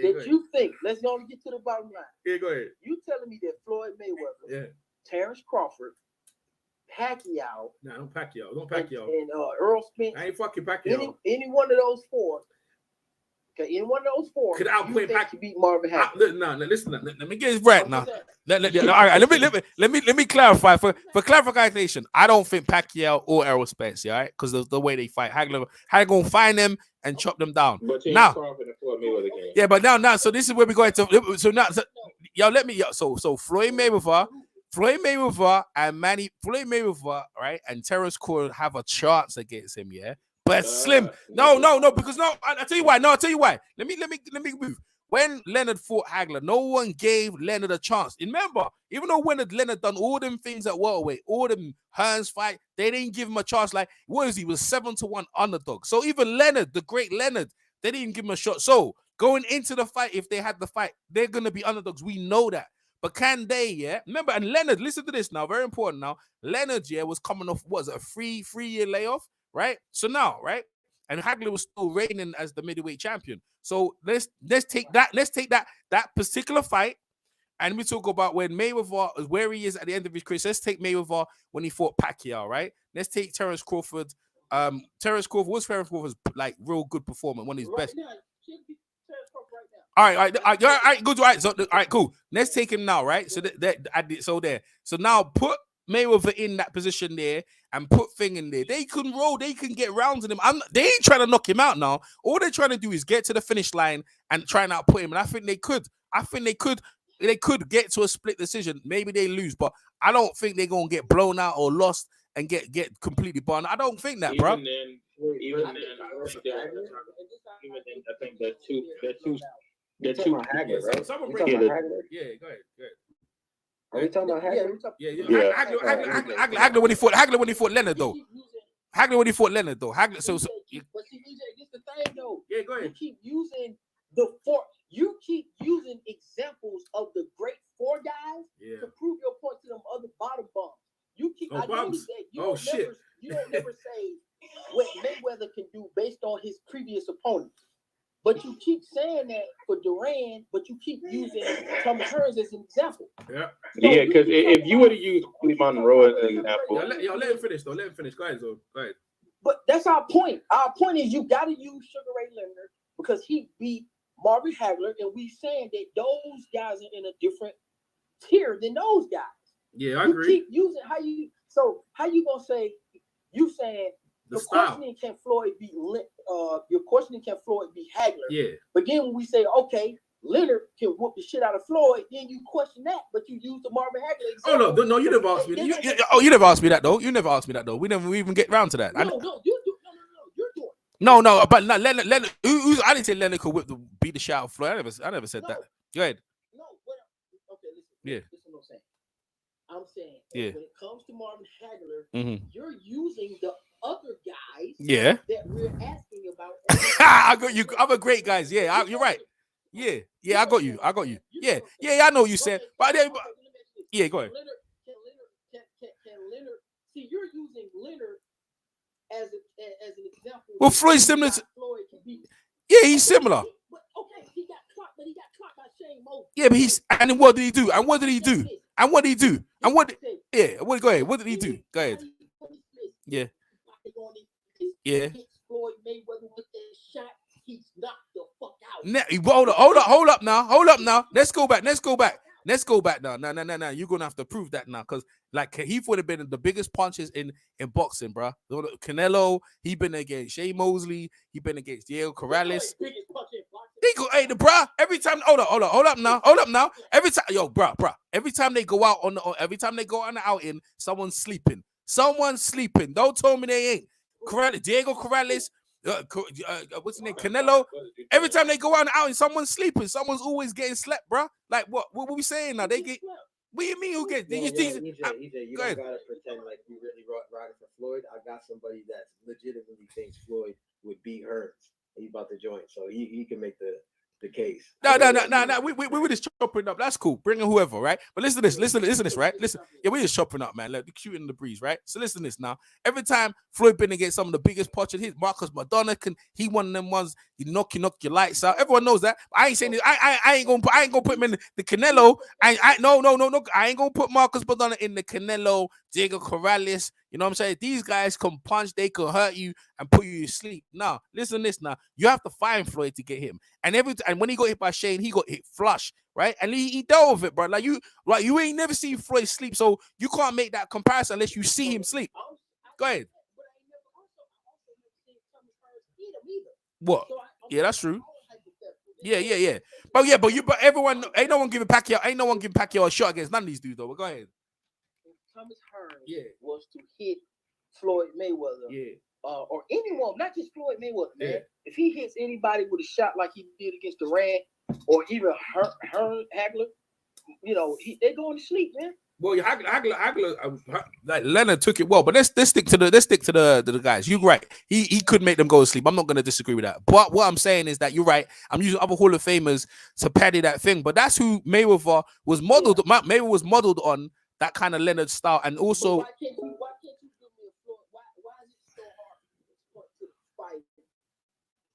that you think? Let's go on and get to the bottom line. Yeah, go ahead. You telling me that Floyd Mayweather, Terrence Crawford, Pacquiao, don't Pacquiao, and Earl Spence. I ain't fucking Pacquiao. Any one of those four. Okay, any one of those four could outplay Pacquiao. Beat Marvin Hagler. No, listen. Let me get this right now. All right, let me clarify for clarification. I don't think Pacquiao or Errol Spence, all right, because of the way they fight. Hagler gonna find them and chop them down. But now, but now, so this is where we go into. So now, so Floyd Mayweather and Floyd Mayweather, right, and Terrence Crawford have a chance against him, yeah. But slim. No, because I'll tell you why. Let me move. When Leonard fought Hagler, no one gave Leonard a chance. Remember, even though when Leonard done all them things at welterweight, all them Hearns fight, they didn't give him a chance. Like, he was 7-1 underdog. So even Leonard, the great Leonard, they didn't give him a shot. So going into the fight, if they had the fight, they're gonna be underdogs. We know that. But can they, yeah? Remember, and Leonard, listen to this now, very important now. Leonard, yeah, was coming off, a 3-year layoff, right? So now, right? And Hagler was still reigning as the middleweight champion. So let's take that particular fight, and we talk about when Mayweather, where he is at the end of his career. So let's take Mayweather when he fought Pacquiao, right? Let's take Terrence Crawford. Terrence Crawford's like real good performance, one of his best. All right, good. All right, so all right, cool. Let's take him now, right? So So now put Mayweather in that position there and put Thing in there. They can roll. They can get rounds in him. They ain't trying to knock him out now. All they're trying to do is get to the finish line and try and output him. And I think they could. They could get to a split decision. Maybe they lose, but I don't think they're gonna get blown out or lost and get completely burned. I don't think that, bro. Even then, I think they're two. They're two. Hagler, right? Yeah, go ahead. Are we talking about Hagler? Yeah. Hagler when he fought Leonard though. Hagler. So. But see, this the thing though. Yeah, go ahead. You keep using examples of the great four guys to prove your point to them other bottom bums. You keep. I noticed that you don't never say what Mayweather can do based on his previous opponent. But you keep saying that for Duran, but you keep using Thomas Hearns as an example. Yeah, because if you were to use Willie Monroe as an example. Let him finish, though. Let him finish. Go ahead, Zo. Go ahead. But that's our point. Our point is you got to use Sugar Ray Leonard because he beat Marvin Hagler, and we saying that those guys are in a different tier than those guys. Yeah, I agree. You keep using how you gonna say you saying you're questioning can Floyd beat Hagler? Yeah. But then when we say okay, Leonard can whoop the shit out of Floyd, then you question that, but you use the Marvin Hagler example. Oh no, you never asked me. You never asked me that though. You never asked me that though. We never even get round to that. No, you're doing it. No, but Leonard. I didn't say Leonard could beat the shit out of Floyd. I never said that. Go ahead. No, okay, listen. Listen what I'm saying. I'm saying when it comes to Marvin Hagler, you're using the other guys that we're asking about. I got you. Other great guys. Yeah, you're right. Yeah, I got you. Yeah, I know what you said. But go ahead. Can Leonard? See, you're using Leonard as an example. Well, Floyd's similar. Floyd can beat. Yeah, he's similar. But okay, he got clocked by Shane Mosley. Yeah, but and what did he do? Go ahead. What did he do? Go ahead. Yeah. Floyd Mayweather with that shot. he's knocked the fuck out. Hold up now. Let's go back now. No. You're gonna have to prove that now, because like he would have been the biggest punches in boxing, bro. Canelo, he been against Shane Mosley, he been against Diego Corrales. Bro, every time, hold up now. Every time they go out on the outing, someone's sleeping. Don't tell me they ain't. Diego Corrales, what's his name? Canelo. Every time they go out and outing, someone's sleeping. Someone's always getting slept, bro. Like what we saying now? They get. What do you mean? Who get? EJ, you don't gotta pretend like you really riding for Floyd. I got somebody that legitimately thinks Floyd would beat Hearns. He's about to join, so he can make the case. No. We were just chopping up. That's cool. Bring in whoever, right? But listen to this, right? Listen. Yeah, we're just chopping up, man. Like the shooting in the breeze, right? So listen to this now. Every time Floyd been against some of the biggest punches, his Marcus Madonna he one of them ones. You knock your lights out. Everyone knows that. I ain't saying this. I ain't gonna put him in the Canelo. No. I ain't gonna put Marcus Madonna in the Canelo, Diego Corrales. You know what I'm saying? These guys can punch, they can hurt you and put you to sleep. Now, listen to this now. You have to find Floyd to get him. And when he got hit by Shane, he got hit flush, right? And he dealt with it, bro. Like you ain't never seen Floyd sleep, so you can't make that comparison unless you see him sleep. Go ahead. What? Yeah, that's true. Yeah. But everyone ain't no one giving Pacquiao a shot against none of these dudes though. But go ahead. Thomas Hearns was to hit Floyd Mayweather, or anyone, not just Floyd Mayweather, man. If he hits anybody with a shot like he did against Durant, or even Hagler, you know, they going to sleep, man. Well, Hagler, like Leonard took it well, but let's stick to the guys. You're right. He could make them go to sleep. I'm not going to disagree with that. But what I'm saying is that you're right. I'm using other Hall of Famers to parody that thing, but that's who Mayweather was modeled. Mayweather was modeled on. That kind of Leonard style, and also. Why can't you give me a Floyd? Why is it so hard to fight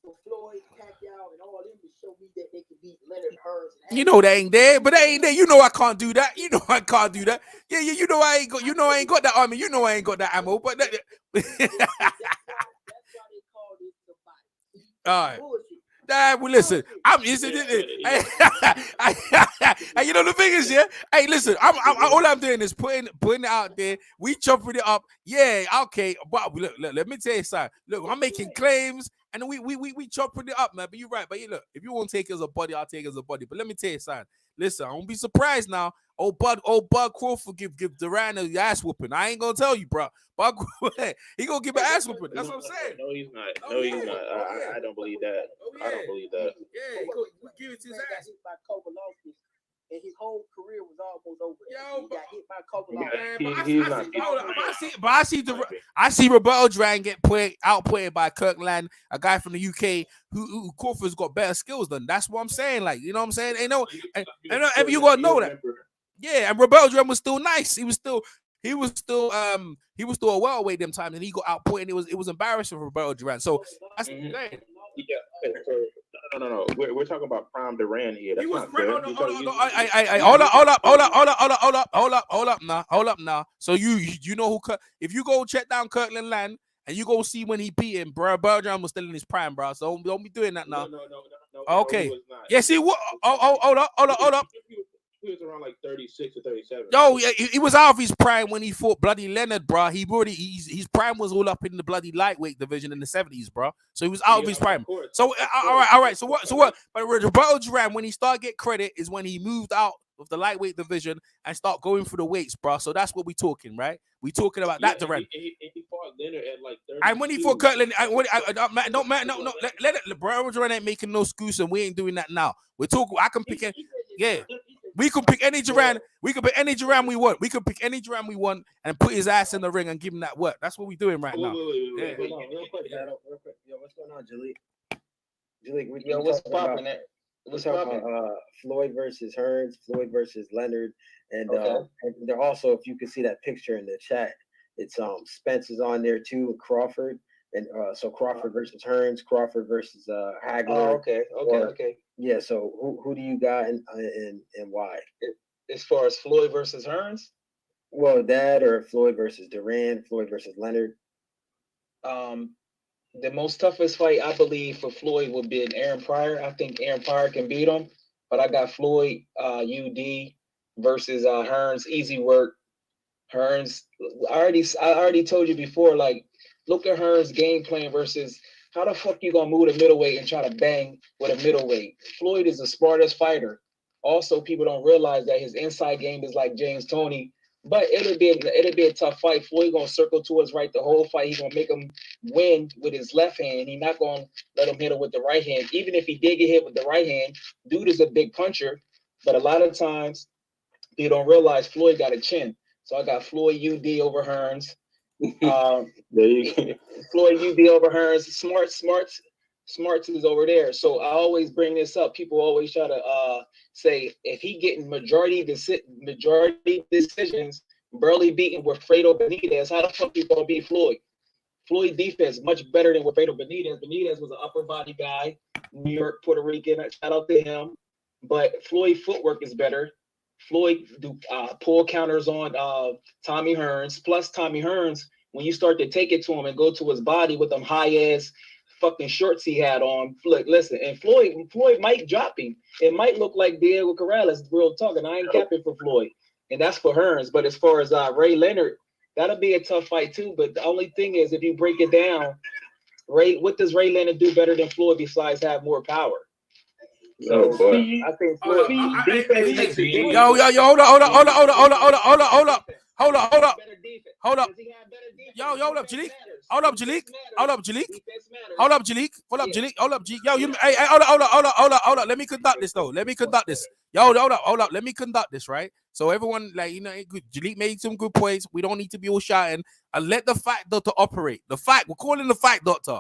for Floyd, Pacquiao, and all them to show me that they can beat Leonard Hearns? You know they ain't there, but they ain't there. You know I can't do that. Yeah. You know I ain't got. You know I ain't got that army. You know I ain't got that ammo. But that's why they call this the fight. All right. Well, listen. You know the thing is, yeah. Hey, listen. All I'm doing is putting it out there. We chopping it up. Yeah, okay. But look. Let me tell you something. Look, I'm making claims, and we chopping it up, man. But you're right. But look, if you won't take it as a body, I'll take it as a body. But let me tell you something. Listen, I won't be surprised now. Old Bud Crawford give Duran an ass whooping. I ain't gonna tell you, bro. Bud, he gonna give an ass whooping. That's what I'm saying. No, he's not. He's not. I don't believe that. I don't believe that. Yeah, he gonna give it to his ass. By Kovalevsky, and his whole career was almost over. He got hit by Kovalevsky. I see Roberto Duran get outplayed by Kirkland, a guy from the UK who Crawford's got better skills than. That's what I'm saying. Like, you know what I'm saying? You gotta know that. Yeah, and Roberto Duran was still nice. He was still a welterweight them times, and he got outplayed. And it was embarrassing for Roberto Duran. So that's No. We're talking about prime Duran here. That's not fair. Hold up now. So you know who? If you go check down Kirkland Land and you go see when he beat him, bro, Duran was still in his prime, bro. So don't be doing that now. No. Okay. Yeah. See what? Hold up. He was around like 36 or 37. Yo, he was out of his prime when he fought bloody Leonard, bro. His prime was all up in the bloody lightweight division in the 70s, bro. So he was out of his prime. So all right. So what? But Roberto Duran, when he started get credit, is when he moved out of the lightweight division and start going for the weights, bro. So that's what we talking, right? We talking about that Duran. He fought Leonard at like 30. And when he fought Kirkland, no, let it. Roberto Duran ain't making no excuse, and we ain't doing that now. We're talking. I can pick it. Yeah. We can pick any Duran. We can pick any Duran we want. We can pick any Duran we want and put his ass in the ring and give him that work. That's what we're doing right now. Wait. Real quick. Yo, what's going on, Jalik? Yo, what's popping? What's talking about Floyd versus Hearns, Floyd versus Leonard, and they're also, if you can see that picture in the chat, it's Spence is on there too, and Crawford, and so Crawford versus Hearns, Crawford versus Hagler. Okay. Yeah, so who do you got and why? As far as Floyd versus Hearns? Well, that or Floyd versus Duran, Floyd versus Leonard. The most toughest fight I believe for Floyd would be an Aaron Pryor. I think Aaron Pryor can beat him, but I got Floyd UD versus Hearns. Easy work. Hearns. I already told you before. Like, look at Hearns' game plan versus how the fuck you gonna move to middleweight and try to bang with a middleweight. Floyd is the smartest fighter. Also, people don't realize that his inside game is like James Toney. But it'll be a tough fight. Floyd gonna circle to his right the whole fight. He's gonna make him win with his left hand. He's not gonna let him hit him with the right hand. Even if he did get hit with the right hand, dude is a big puncher. But a lot of times people don't realize Floyd got a chin. So I got Floyd UD over Hearns. There you go. Floyd UD over Hearns. Smarts is over there. So I always bring this up. People always try to say if he getting majority decisions, barely beating Wilfredo Benitez, how the fuck you gonna beat Floyd? Floyd defense much better than Wilfredo Benitez. Benitez was an upper body guy, New York, Puerto Rican. Shout out to him. But Floyd footwork is better. Floyd do pull counters on Tommy Hearns. Plus Tommy Hearns, when you start to take it to him and go to his body with them high ass fucking shorts he had on. Look, listen, and Floyd might drop him. It might look like Diego Corrales, real talk, and I ain't capping for Floyd, and that's for Hearns. But as far as Ray Leonard, that'll be a tough fight too. But the only thing is, if you break it down, what does Ray Leonard do better than Floyd besides have more power? Oh boy, I think Floyd. Hold up. Yo, hold up, Jalik. Hold up, Jalik. Yo, hold up. Let me conduct this though. Yo, hold up. Let me conduct this, right? So everyone, like, you know, Jalik made some good points. We don't need to be all shouting. And let the fact doctor operate. We're calling the fact doctor.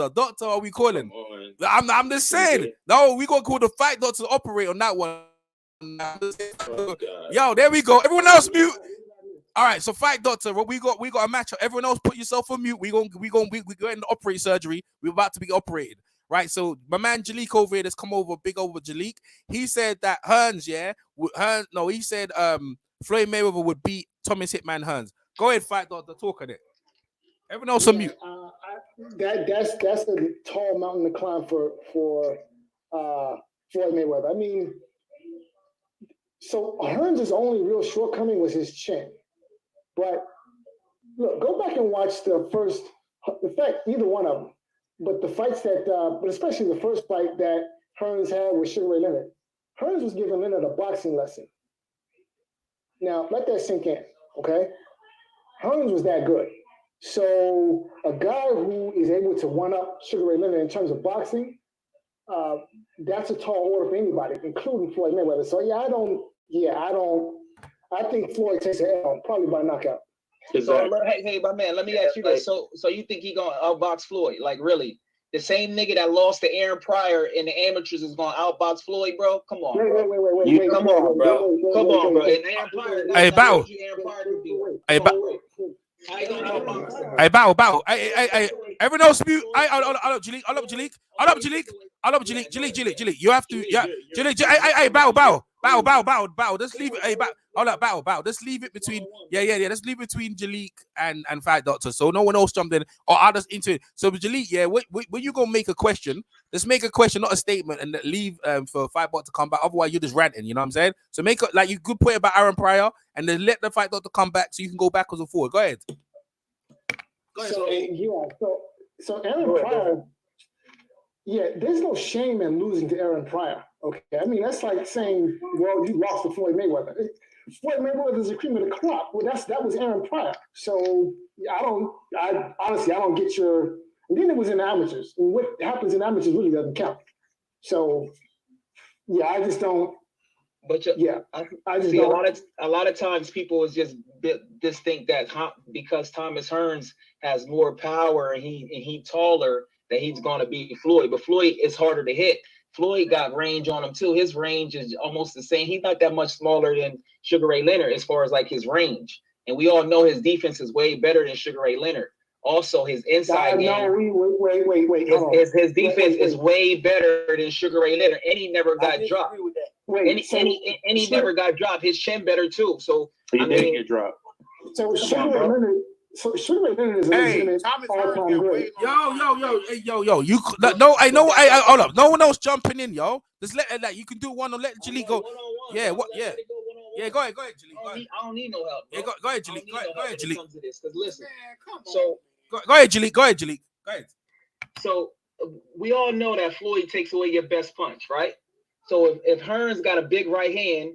Doctor, are we calling? I'm just saying. No, we gonna call the fact doctor to operate on that one. Yo, there we go. Everyone else mute. All right, so fight doctor. We got a matchup. Everyone else put yourself on mute. We going to operate surgery. We're about to be operated. Right. So my man Jalik over here that's come over, big over Jalik. He said that Hearns, he said Floyd Mayweather would beat Thomas Hitman Hearns. Go ahead, fight doctor, talk on it. Everyone else on mute. That's a tall mountain to climb for Floyd Mayweather. I mean, so Hearns' only real shortcoming was his chin. But look, go back and watch the first, in fact, either one of them. But the fights but especially the first fight that Hearns had with Sugar Ray Leonard. Hearns was giving Leonard a boxing lesson. Now, let that sink in, okay? Hearns was that good. So a guy who is able to one-up Sugar Ray Leonard in terms of boxing, that's a tall order for anybody, including Floyd Mayweather. So I think Floyd takes an L, probably by knockout. So, hey, my man, let me ask you this. So you think he gonna outbox Floyd? Like, really? The same nigga that lost to Aaron Pryor in the amateurs is gonna outbox Floyd, bro? Come on, bro. Wait. Come on, bro. And Aaron Pryor. Hey, Bow. Hey, Bow. Hey, everyone else mute. I love Jalik. You have to, yeah. Jalik. Hey, Bow. Just leave it. Hey, Bow. Just leave it between. Yeah. Let's leave it between Jalik and Fight Doctor. So no one else jumped in, or I'll just into it. So Jalik, yeah, when you gonna make a question, let's make a question, not a statement, and leave for Fight Doctor to come back. Otherwise, you're just ranting. You know what I'm saying? So make it like you good point about Aaron Pryor, and then let the Fight Doctor come back so you can go backwards and forward. Go ahead. So Aaron Pryor. Yeah, there's no shame in losing to Aaron Pryor. Okay, I mean that's like saying, well, you lost to Floyd Mayweather. Floyd Mayweather is the cream of the crop. Well, that was Aaron Pryor. So I honestly don't get your. And then it was in amateurs. And what happens in amateurs really doesn't count. So yeah, I just don't. But I just see don't. a lot of times people is just think that because Thomas Hearns has more power and he taller, that he's going to beat Floyd. But Floyd is harder to hit. Floyd got range on him too. His range is almost the same. He's not that much smaller than Sugar Ray Leonard as far as like his range. And we all know his defense is way better than Sugar Ray Leonard. Also, his inside game. Wait. His defense is way better than Sugar Ray Leonard, and he never got dropped. He never got dropped. His chin better too. So he didn't get dropped. So Sugar Ray Leonard. So Sugar Ray Leonard is a Hey, legitimate Thomas Hearns all-time been great. waiting on Hey, yo, you no, I know, hold up, no one else jumping in, yo. Just let like you can do one or let Jalik go. Yeah, what? Yeah, yeah, go ahead, Jalik. I don't need no help. Yeah, go ahead, Jalik. Go ahead, Jalik. Because listen, come on. so Go ahead, Jalik. Go ahead, Jalik. Go ahead. So we all know that Floyd takes away your best punch, right? So if Hearns got a big right hand,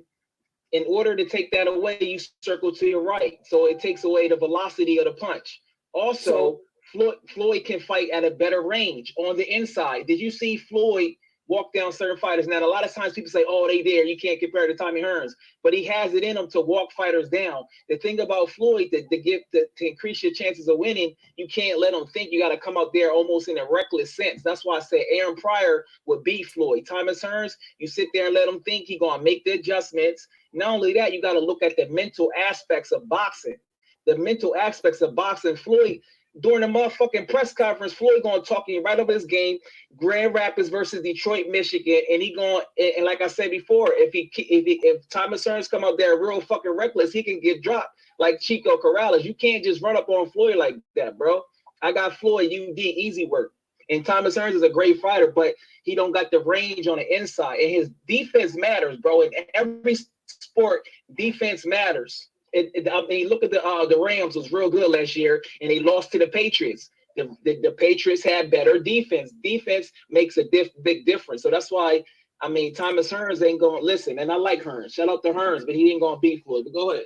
in order to take that away, you circle to your right. So it takes away the velocity of the punch. Also, Floyd can fight at a better range on the inside. Did you see Floyd walk down certain fighters? Now, a lot of times people say, oh, they there. You can't compare to Tommy Hearns. But he has it in him to walk fighters down. The thing about Floyd, to increase your chances of winning, you can't let him think you got to come out there almost in a reckless sense. That's why I say Aaron Pryor would beat Floyd. Thomas Hearns, you sit there and let him think he's going to make the adjustments. Not only that, you got to look at the mental aspects of boxing. The mental aspects of boxing. Floyd, during the motherfucking press conference, Floyd gonna talk you right over this game, Grand Rapids versus Detroit, Michigan, and he going and like I said before, if Thomas Hearns come out there real fucking reckless, he can get dropped like Chico Corrales. You can't just run up on Floyd like that, bro. I got Floyd UD easy work, and Thomas Hearns is a great fighter, but he don't got the range on the inside, and his defense matters, bro. In every sport, defense matters. I mean, look at the Rams was real good last year, and they lost to the Patriots. The Patriots had better defense. Defense makes a big difference. So that's why, I mean, Thomas Hearns ain't going to listen. And I like Hearns. Shout out to Hearns, but he ain't going to beat Floyd. But go ahead.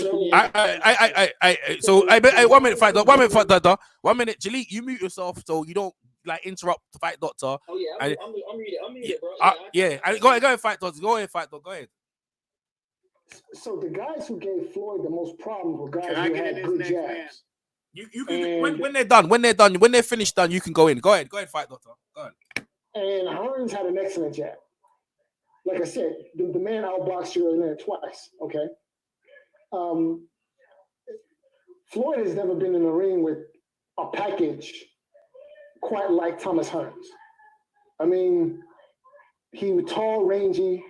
So I 1 minute, fight doctor. 1 minute, Jalik, you mute yourself so you don't like interrupt the fight doctor. Oh yeah, I'm reading, bro. Go ahead, fight doctor. Go ahead, fight doctor. Go ahead. So the guys who gave Floyd the most problems were guys Can I who get had in this good next, jabs. man? You can when they're finished, you can go in. Go ahead, fight doctor. Go ahead. And Hearns had an excellent jab. Like I said, the man outboxed Sugar Ray Leonard twice. Okay. Floyd has never been in the ring with a package quite like Thomas Hearns. I mean, he was tall, rangy,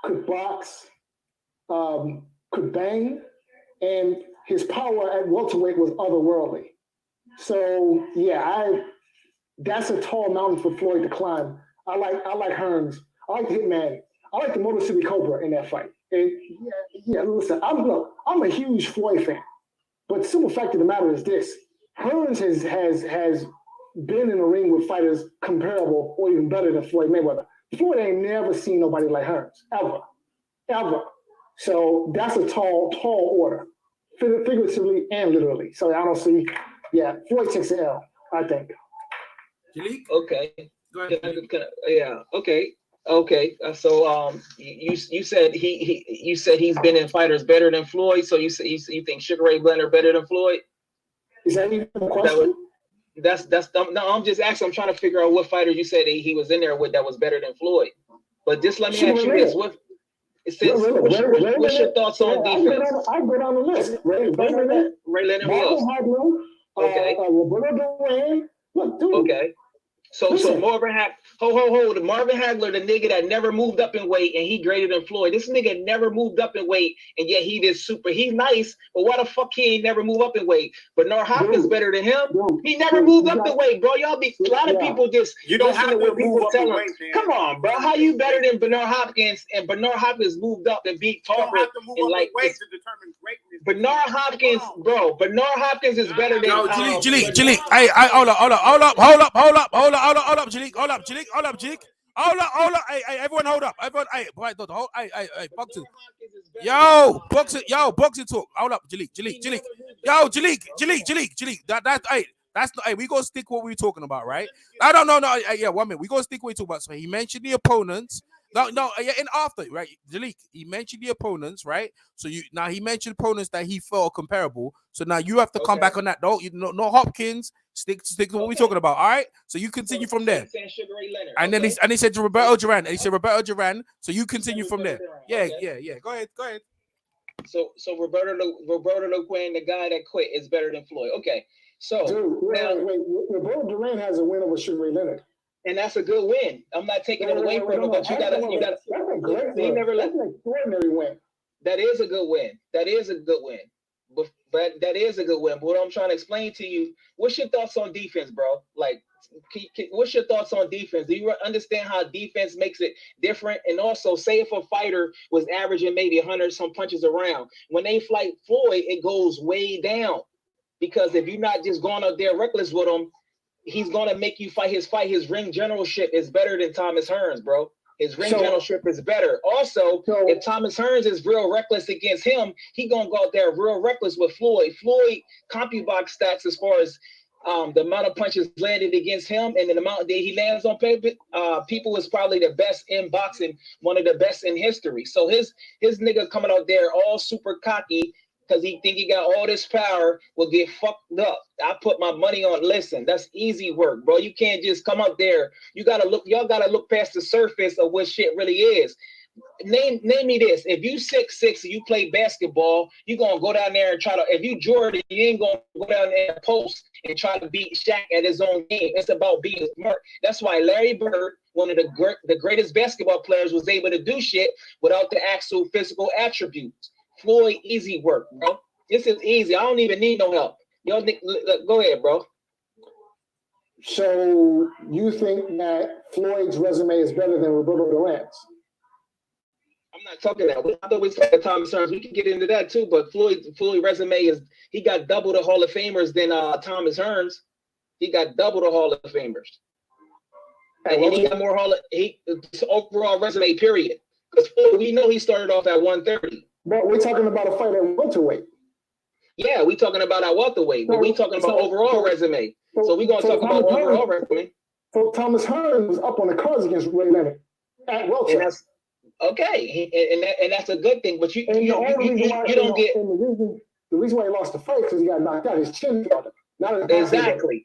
could box, could bang, and his power at welterweight was otherworldly. So yeah, that's a tall mountain for Floyd to climb. I like Hearns. I like Hitman. I like the Motor City Cobra in that fight. And listen, I'm a huge Floyd fan, but the simple fact of the matter is this: Hearns has been in the ring with fighters comparable or even better than Floyd Mayweather. Floyd ain't never seen nobody like Hearns ever. So that's a tall order, figuratively and literally. So I don't see. Yeah, Floyd takes the L, I think. Jalik? Okay. Go ahead. Okay. So you said he's been in fighters better than Floyd. So you think Sugar Ray Leonard better than Floyd? Is that even a question? No. I'm just asking. I'm trying to figure out what fighters you said he was in there with that was better than Floyd. But just let me ask you this: what's your thoughts on defense? I go down the list. Ray Leonard was. Okay. Roberto Duran. Look, dude. Okay. So Marvin the Marvin Hagler, the nigga that never moved up in weight, and he greater than Floyd. This nigga never moved up in weight, and yet he did super. He's nice, but why the fuck he ain't never move up in weight? Bernard Hopkins better than him. He never moved up in weight, bro. Y'all be a lot of people just you don't have to what people move tell up them. in weight, Come on, bro. How you better than Bernard Hopkins? And Bernard Hopkins moved up and beat Tarver. You don't have to move up in weight to determine greatness. Bernard Hopkins, bro. Bernard Hopkins is better than Jalik. Hey, hold up, Jalik. Hey, everyone hold up. Everyone, hey, boxing. Boxing talk. Hold up, Jalik. Jalik. That's not. Hey, we gonna stick what we're talking about, right? No. Yeah, 1 minute. We gonna stick what we talking about. So he mentioned the opponents. No. Yeah, and after, right, Jalik, he mentioned the opponents, right? So he mentioned opponents that he felt comparable. So now you have to come back on that. No Hopkins. Stick to what we're talking about. All right. So you continue from there. And then he said to Roberto Duran. So you continue from there. Yeah. Go ahead. So Roberto Duran, the guy that quit, is better than Floyd. Okay. So wait. Roberto Duran has a win over Sugar Ray Leonard. And that's a good win. I'm not taking it away from him, but you gotta. That's a great win. That's an extraordinary win. That is a good win. But that is a good win. But what I'm trying to explain to you, what's your thoughts on defense, bro? Like, what's your thoughts on defense? Do you understand how defense makes it different? And also, say if a fighter was averaging maybe 100 some punches around, when they fight Floyd, it goes way down. Because if you're not just going out there reckless with him, he's going to make you fight. His ring generalship is better than Thomas Hearns, bro. His ring generalship is better. Also, if Thomas Hearns is real reckless against him, he going to go out there real reckless with Floyd. Floyd CompuBox stats as far as the amount of punches landed against him and the amount that he lands on paper, people is probably the best in boxing, one of the best in history. So his nigga coming out there all super cocky because he think he got all this power will get fucked up. I put my money on, listen, that's easy work, bro. You can't just come up there. Y'all gotta look past the surface of what shit really is. Name me this. If you 6'6" and you play basketball, you gonna go down there and try to, if you Jordan, you ain't gonna go down there and post and try to beat Shaq at his own game. It's about being smart. That's why Larry Bird, one of the greatest basketball players, was able to do shit without the actual physical attributes. Floyd, easy work, bro. This is easy. I don't even need no help. Y'all think, go ahead, bro. So you think that Floyd's resume is better than Roberto Duran's? I'm not talking that. I thought we talking Thomas Hearns. We can get into that too, but Floyd resume is, he got double the Hall of Famers than Thomas Hearns. He got double the Hall of Famers. And he got more overall resume, period. Because we know he started off at 130. But we're talking about a fight at welterweight. Yeah, we're talking about our welterweight, but we're talking about overall resume. So we're going to talk about overall resume. So Thomas Hearns was up on the cards against Ray Leonard at welterweight. Okay, and that's a good thing. But you don't get. The reason why he lost the fight because he got knocked out. His chin fell.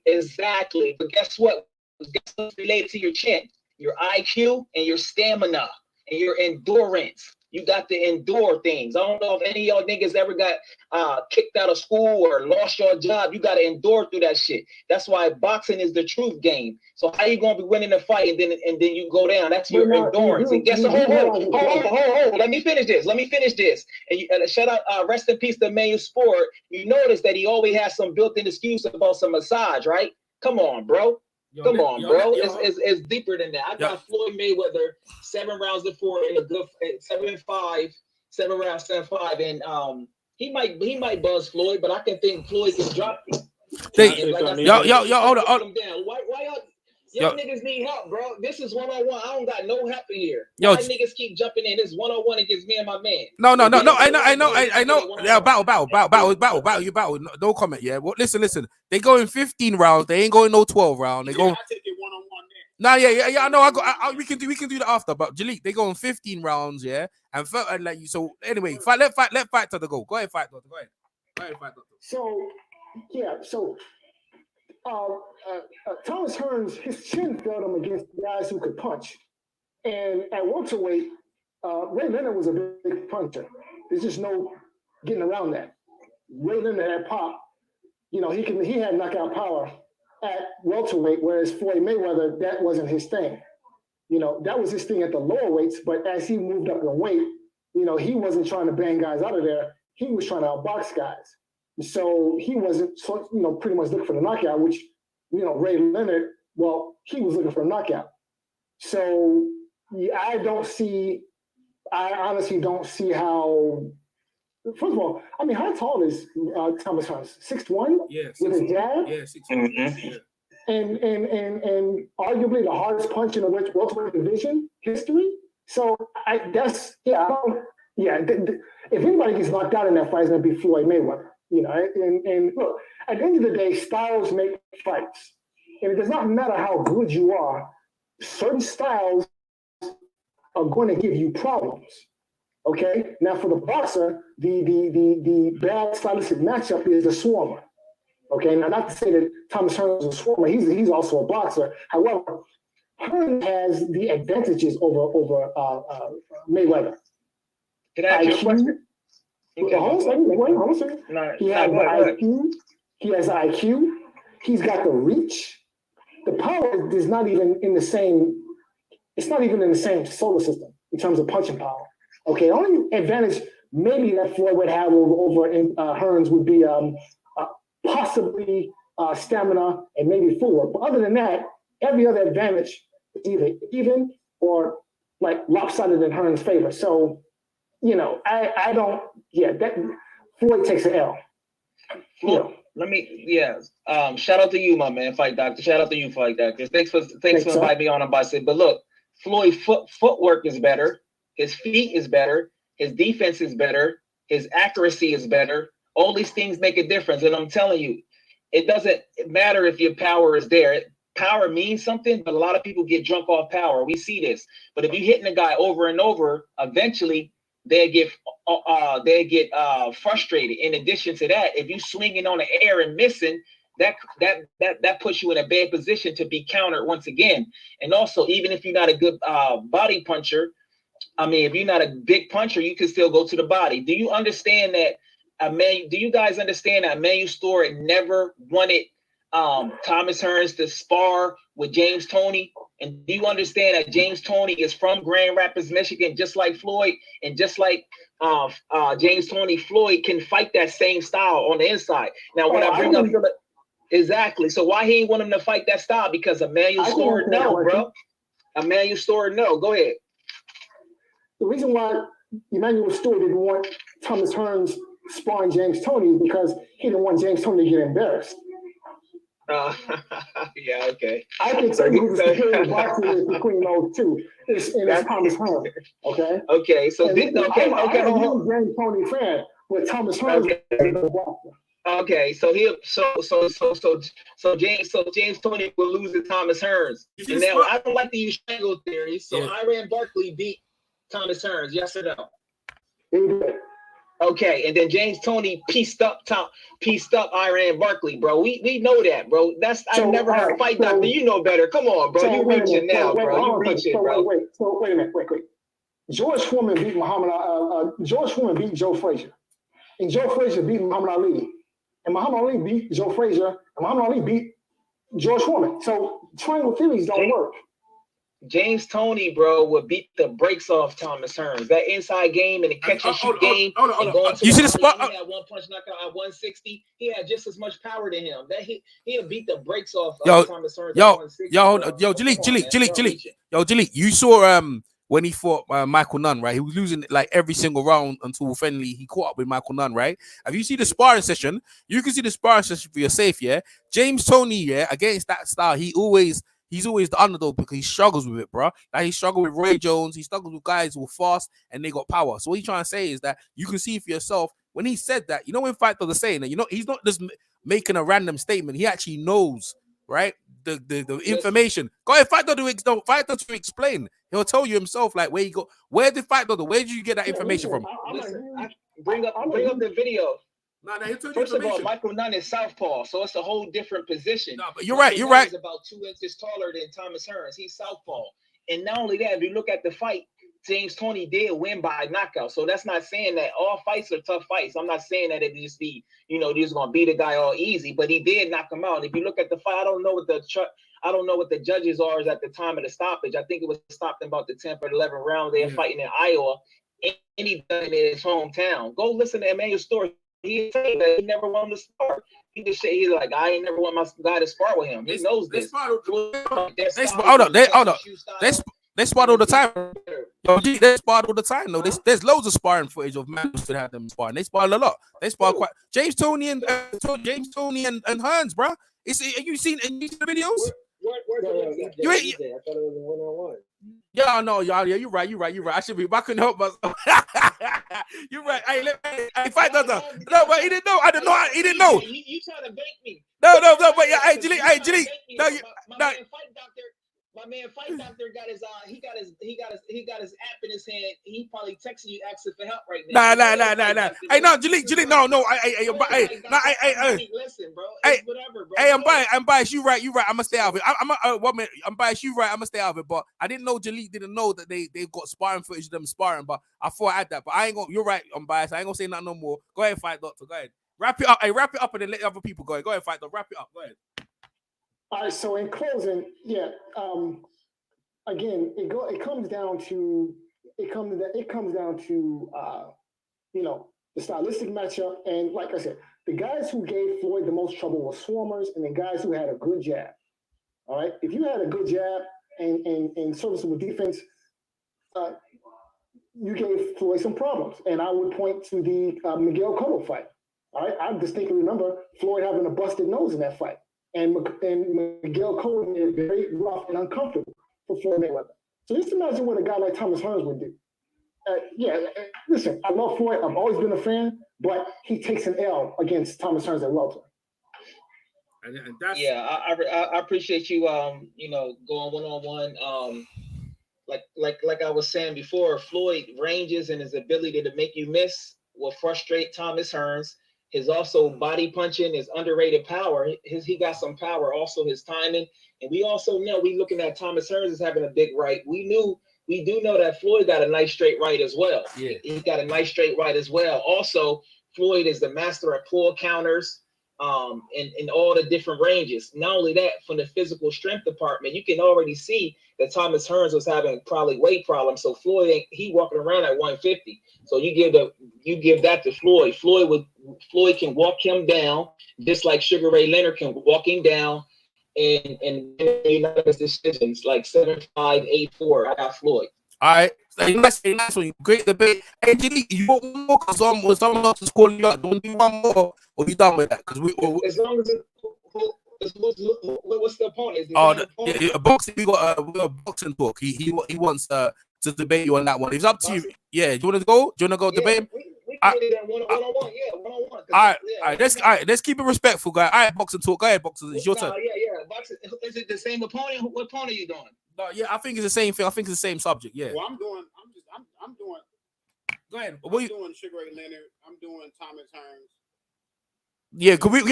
Exactly. But guess what? Guess what's related to your chin? Your IQ and your stamina and your endurance. You got to endure things. I don't know if any of y'all niggas ever got kicked out of school or lost your job. You got to endure through that shit. That's why boxing is the truth game. So how you gonna be winning a fight and then you go down? That's your endurance. And guess what? Hold. Let me finish this. And shout out, rest in peace to Emmanuel Sport. You notice that he always has some built-in excuse about some massage, right? Come on, bro. Come on, bro. It's deeper than that. I got Floyd Mayweather 7 rounds to 4 in a good 7-5, 7 rounds, 7-5, and he might buzz Floyd, but I can think Floyd can drop him. Hold on. Why y'all niggas need help, bro? This is 1-on-1. I don't got no help in here. Why niggas keep jumping in? This 1-on-1 against me and my man. No. I know. Yeah, battle. You battle. No comment. Yeah. Well, listen. They go in 15 rounds. They ain't going no 12 round. They go. I take it 1-on-1 there. Yeah. I know. We can do that after. But Jalik, they go in 15 rounds. Yeah. And like you. So anyway, let fight to the go. Go ahead, fight. Go ahead, fight. So yeah. So. Thomas Hearns, his chin failed him against guys who could punch. And at welterweight, Ray Leonard was a big puncher. There's just no getting around that. Ray Leonard had pop. He had knockout power at welterweight, whereas Floyd Mayweather, that wasn't his thing. That was his thing at the lower weights, but as he moved up in weight, he wasn't trying to bang guys out of there. He was trying to outbox guys. So he wasn't, pretty much looking for the knockout, which, Ray Leonard, well, he was looking for a knockout. So I honestly don't see how, first of all, how tall is Thomas Hearns? 6'1"? Yeah. With a jab? Yeah, 6'1". Yeah. And arguably the hardest punch in the welterweight division history. So if anybody gets knocked out in that fight, it's going to be Floyd Mayweather. And look, at the end of the day, styles make fights. And it does not matter how good you are, certain styles are going to give you problems. Okay? Now for the boxer, the bad stylistic matchup is the swarmer. Okay, now not to say that Thomas Hearns is a swarmer, he's also a boxer. However, Hearns has the advantages over Mayweather. Can I ask you a question? Hold on a second. He has IQ. He has IQ. He's got the reach. The power is not even in the same. It's not even in the same solar system in terms of punching power. Okay, the only advantage maybe that Floyd would have over in Hearns would be possibly stamina and maybe footwork. But other than that, every other advantage either even or like lopsided in Hearns' favor. So, you know, I don't. Yeah, that Floyd takes an L. Look, let me. Yeah. Shout out to you, my man, Fight Doctor. Shout out to you, Fight Doctor. Thanks for inviting me on. About it. But look, Floyd footwork is better. His feet is better. His defense is better. His accuracy is better. All these things make a difference. And I'm telling you, it doesn't matter if your power is there. Power means something, but a lot of people get drunk off power. We see this. But if you're hitting a guy over and over, eventually they get frustrated. In addition to that, if you swinging on the air and missing, that puts you in a bad position to be countered once again. And also, even if you're not a good body puncher, I mean, if you're not a big puncher, you can still go to the body. Do you understand that? Do you guys understand that Emmanuel Stewart never wanted Thomas Hearns to spar with James Toney? And do you understand that James Toney is from Grand Rapids, Michigan, just like Floyd, and just like James Toney, Floyd can fight that same style on the inside. Now, when I bring up exactly, so why he ain't want him to fight that style? Because Emmanuel Stewart, no, bro. Emmanuel Stewart, no. Go ahead. The reason why Emmanuel Stewart didn't want Thomas Hearns sparring James Toney is because he didn't want James Toney to get embarrassed. Yeah, okay. I can tell you who the superior boxer is between those two. It's Thomas Hearns. Okay. Okay. So I'm a huge James Toney fan, but Thomas Hearns is the boxer. Okay, so James Toney will lose to Thomas Hearns. And now I don't like to use triangle theory. So Iran Barkley beat Thomas Hearns, yes or no? Okay, and then James Toney pieced up Iran Barkley, bro. We know that, bro. I never heard Fight Doctor. You know better. Come on, bro. You reaching now, bro. You reaching, bro. Wait a minute. George Foreman beat George Foreman beat Joe Frazier, and Joe Frazier beat Muhammad Ali, and Muhammad Ali beat Joe Frazier, and Muhammad Ali beat George Foreman. So triangle theories don't work. James Toney, bro, would beat the brakes off Thomas Hearns. That inside game and the catch and shoot game. You see the spot? He had one punch knockout at 160. He had just as much power to him. That he'll beat the brakes off Thomas Hearns. Jalil, you saw when he fought Michael Nunn, right? He was losing like every single round until finally he caught up with Michael Nunn, right? Have you seen the sparring session? You can see the sparring session for your safe, yeah. James Toney, yeah, against that style, he's always the underdog because he struggles with it, bro. Like he struggled with Roy Jones, he struggled with guys who were fast and they got power. So what he's trying to say is that you can see for yourself when he said that, you know, when Fight Dog is saying that, you know, he's not just making a random statement. He actually knows, right? The information. Go ahead, Fight Dog to explain. He'll tell you himself, like where did Fight Dog? Where did you get that information from? Bring up the video. First of all, Michael Nunn is southpaw, so it's a whole different position. No, but you're right. He's about 2 inches taller than Thomas Hearns. He's southpaw, and not only that, if you look at the fight, James Toney did win by knockout. So that's not saying that all fights are tough fights. I'm not saying that it just be, just gonna beat a guy all easy, but he did knock him out. If you look at the fight, I don't know what the judges are at the time of the stoppage. I think it was stopped in about the 10th or 11th round. They're fighting in Iowa, and he done it in his hometown. Go listen to Emmanuel Stewart. He said that he never wanted to spar. He just said he's like, I ain't never want my guy to spar with him. He knows this. They spar all the time. They spar all the time. No, there's loads of sparring footage of men who have them sparring. They spar a lot. They spar quite. James Toney and Hearns, bro. Have you seen the videos? You ain't. I thought it was a one-on-one. Yeah, no, y'all. Yeah, you're right. I should be. I couldn't help myself. You're right. Hey, Fight Doctor. No, but he didn't know. I didn't know. He didn't know. You trying to bank me? No. But yeah, hey, Jilly. No, my man Fight Doctor got his he got his app in his hand. He probably texting you asking for help right now. Nah. Hey, no, Jilly, no. Listen, bro. Hey, whatever, bro. Hey, I'm biased. You right. I'm gonna stay out of it. I'm biased. You right. I'm gonna stay out of it. But I didn't know Jalik didn't know that they got sparring footage of them sparring. But I thought I had that. But I ain't gonna. You're right. I'm biased. I ain't gonna say nothing no more. Go ahead, Fight Doctor. Go ahead. Wrap it up. Hey, wrap it up and then let other people go. Go ahead, Fight Doctor. Wrap it up. Go ahead. All right, so in closing, again, it comes down to the stylistic matchup. And like I said, the guys who gave Floyd the most trouble were swarmers and the guys who had a good jab. All right. If you had a good jab and serviceable defense, you gave Floyd some problems. And I would point to the Miguel Cotto fight. All right. I distinctly remember Floyd having a busted nose in that fight. And Miguel Cotto made it very rough and uncomfortable for Floyd Mayweather. So just imagine what a guy like Thomas Hearns would do. Listen, I love Floyd. I've always been a fan, but he takes an L against Thomas Hearns at welter. And that's I appreciate you going one-on-one. Like I was saying before, Floyd ranges and his ability to make you miss will frustrate Thomas Hearns. His also body punching, his underrated power. He got some power, also his timing. And we also know, we looking at Thomas Hearns as having a big right. We do know that Floyd got a nice straight right as well. Yeah. He got a nice straight right as well. Also, Floyd is the master of pull counters in all the different ranges. Not only that, from the physical strength department, you can already see that Thomas Hearns was having probably weight problems. So Floyd, he walking around at 150. So you give that to Floyd. Floyd can walk him down just like Sugar Ray Leonard can walk him down and unanimous decisions like 7-5, 8-4. I got Floyd. All right, nice one. Great debate. Hey, Jimmy, you want one more? Because someone else is calling you out. Do you want to do one more, or you done with that? Because as long as what's the opponent? Boxing. We got a boxing talk. He wants to debate you on that one. It's up to you. Yeah, do you want to go? Do you want to go debate? We can do that one-on-one. Yeah, one-on-one. All right. Let's keep it respectful, guys. All right, boxing talk. Go ahead, boxing. It's your turn. Yeah. Boxing. Is it the same opponent? What opponent are you doing? No, yeah, I think it's the same thing. I think it's the same subject. Yeah. Well, I'm doing. Go ahead. I'm doing Sugar Ray Leonard. I'm doing Thomas Hearns. Yeah, could we?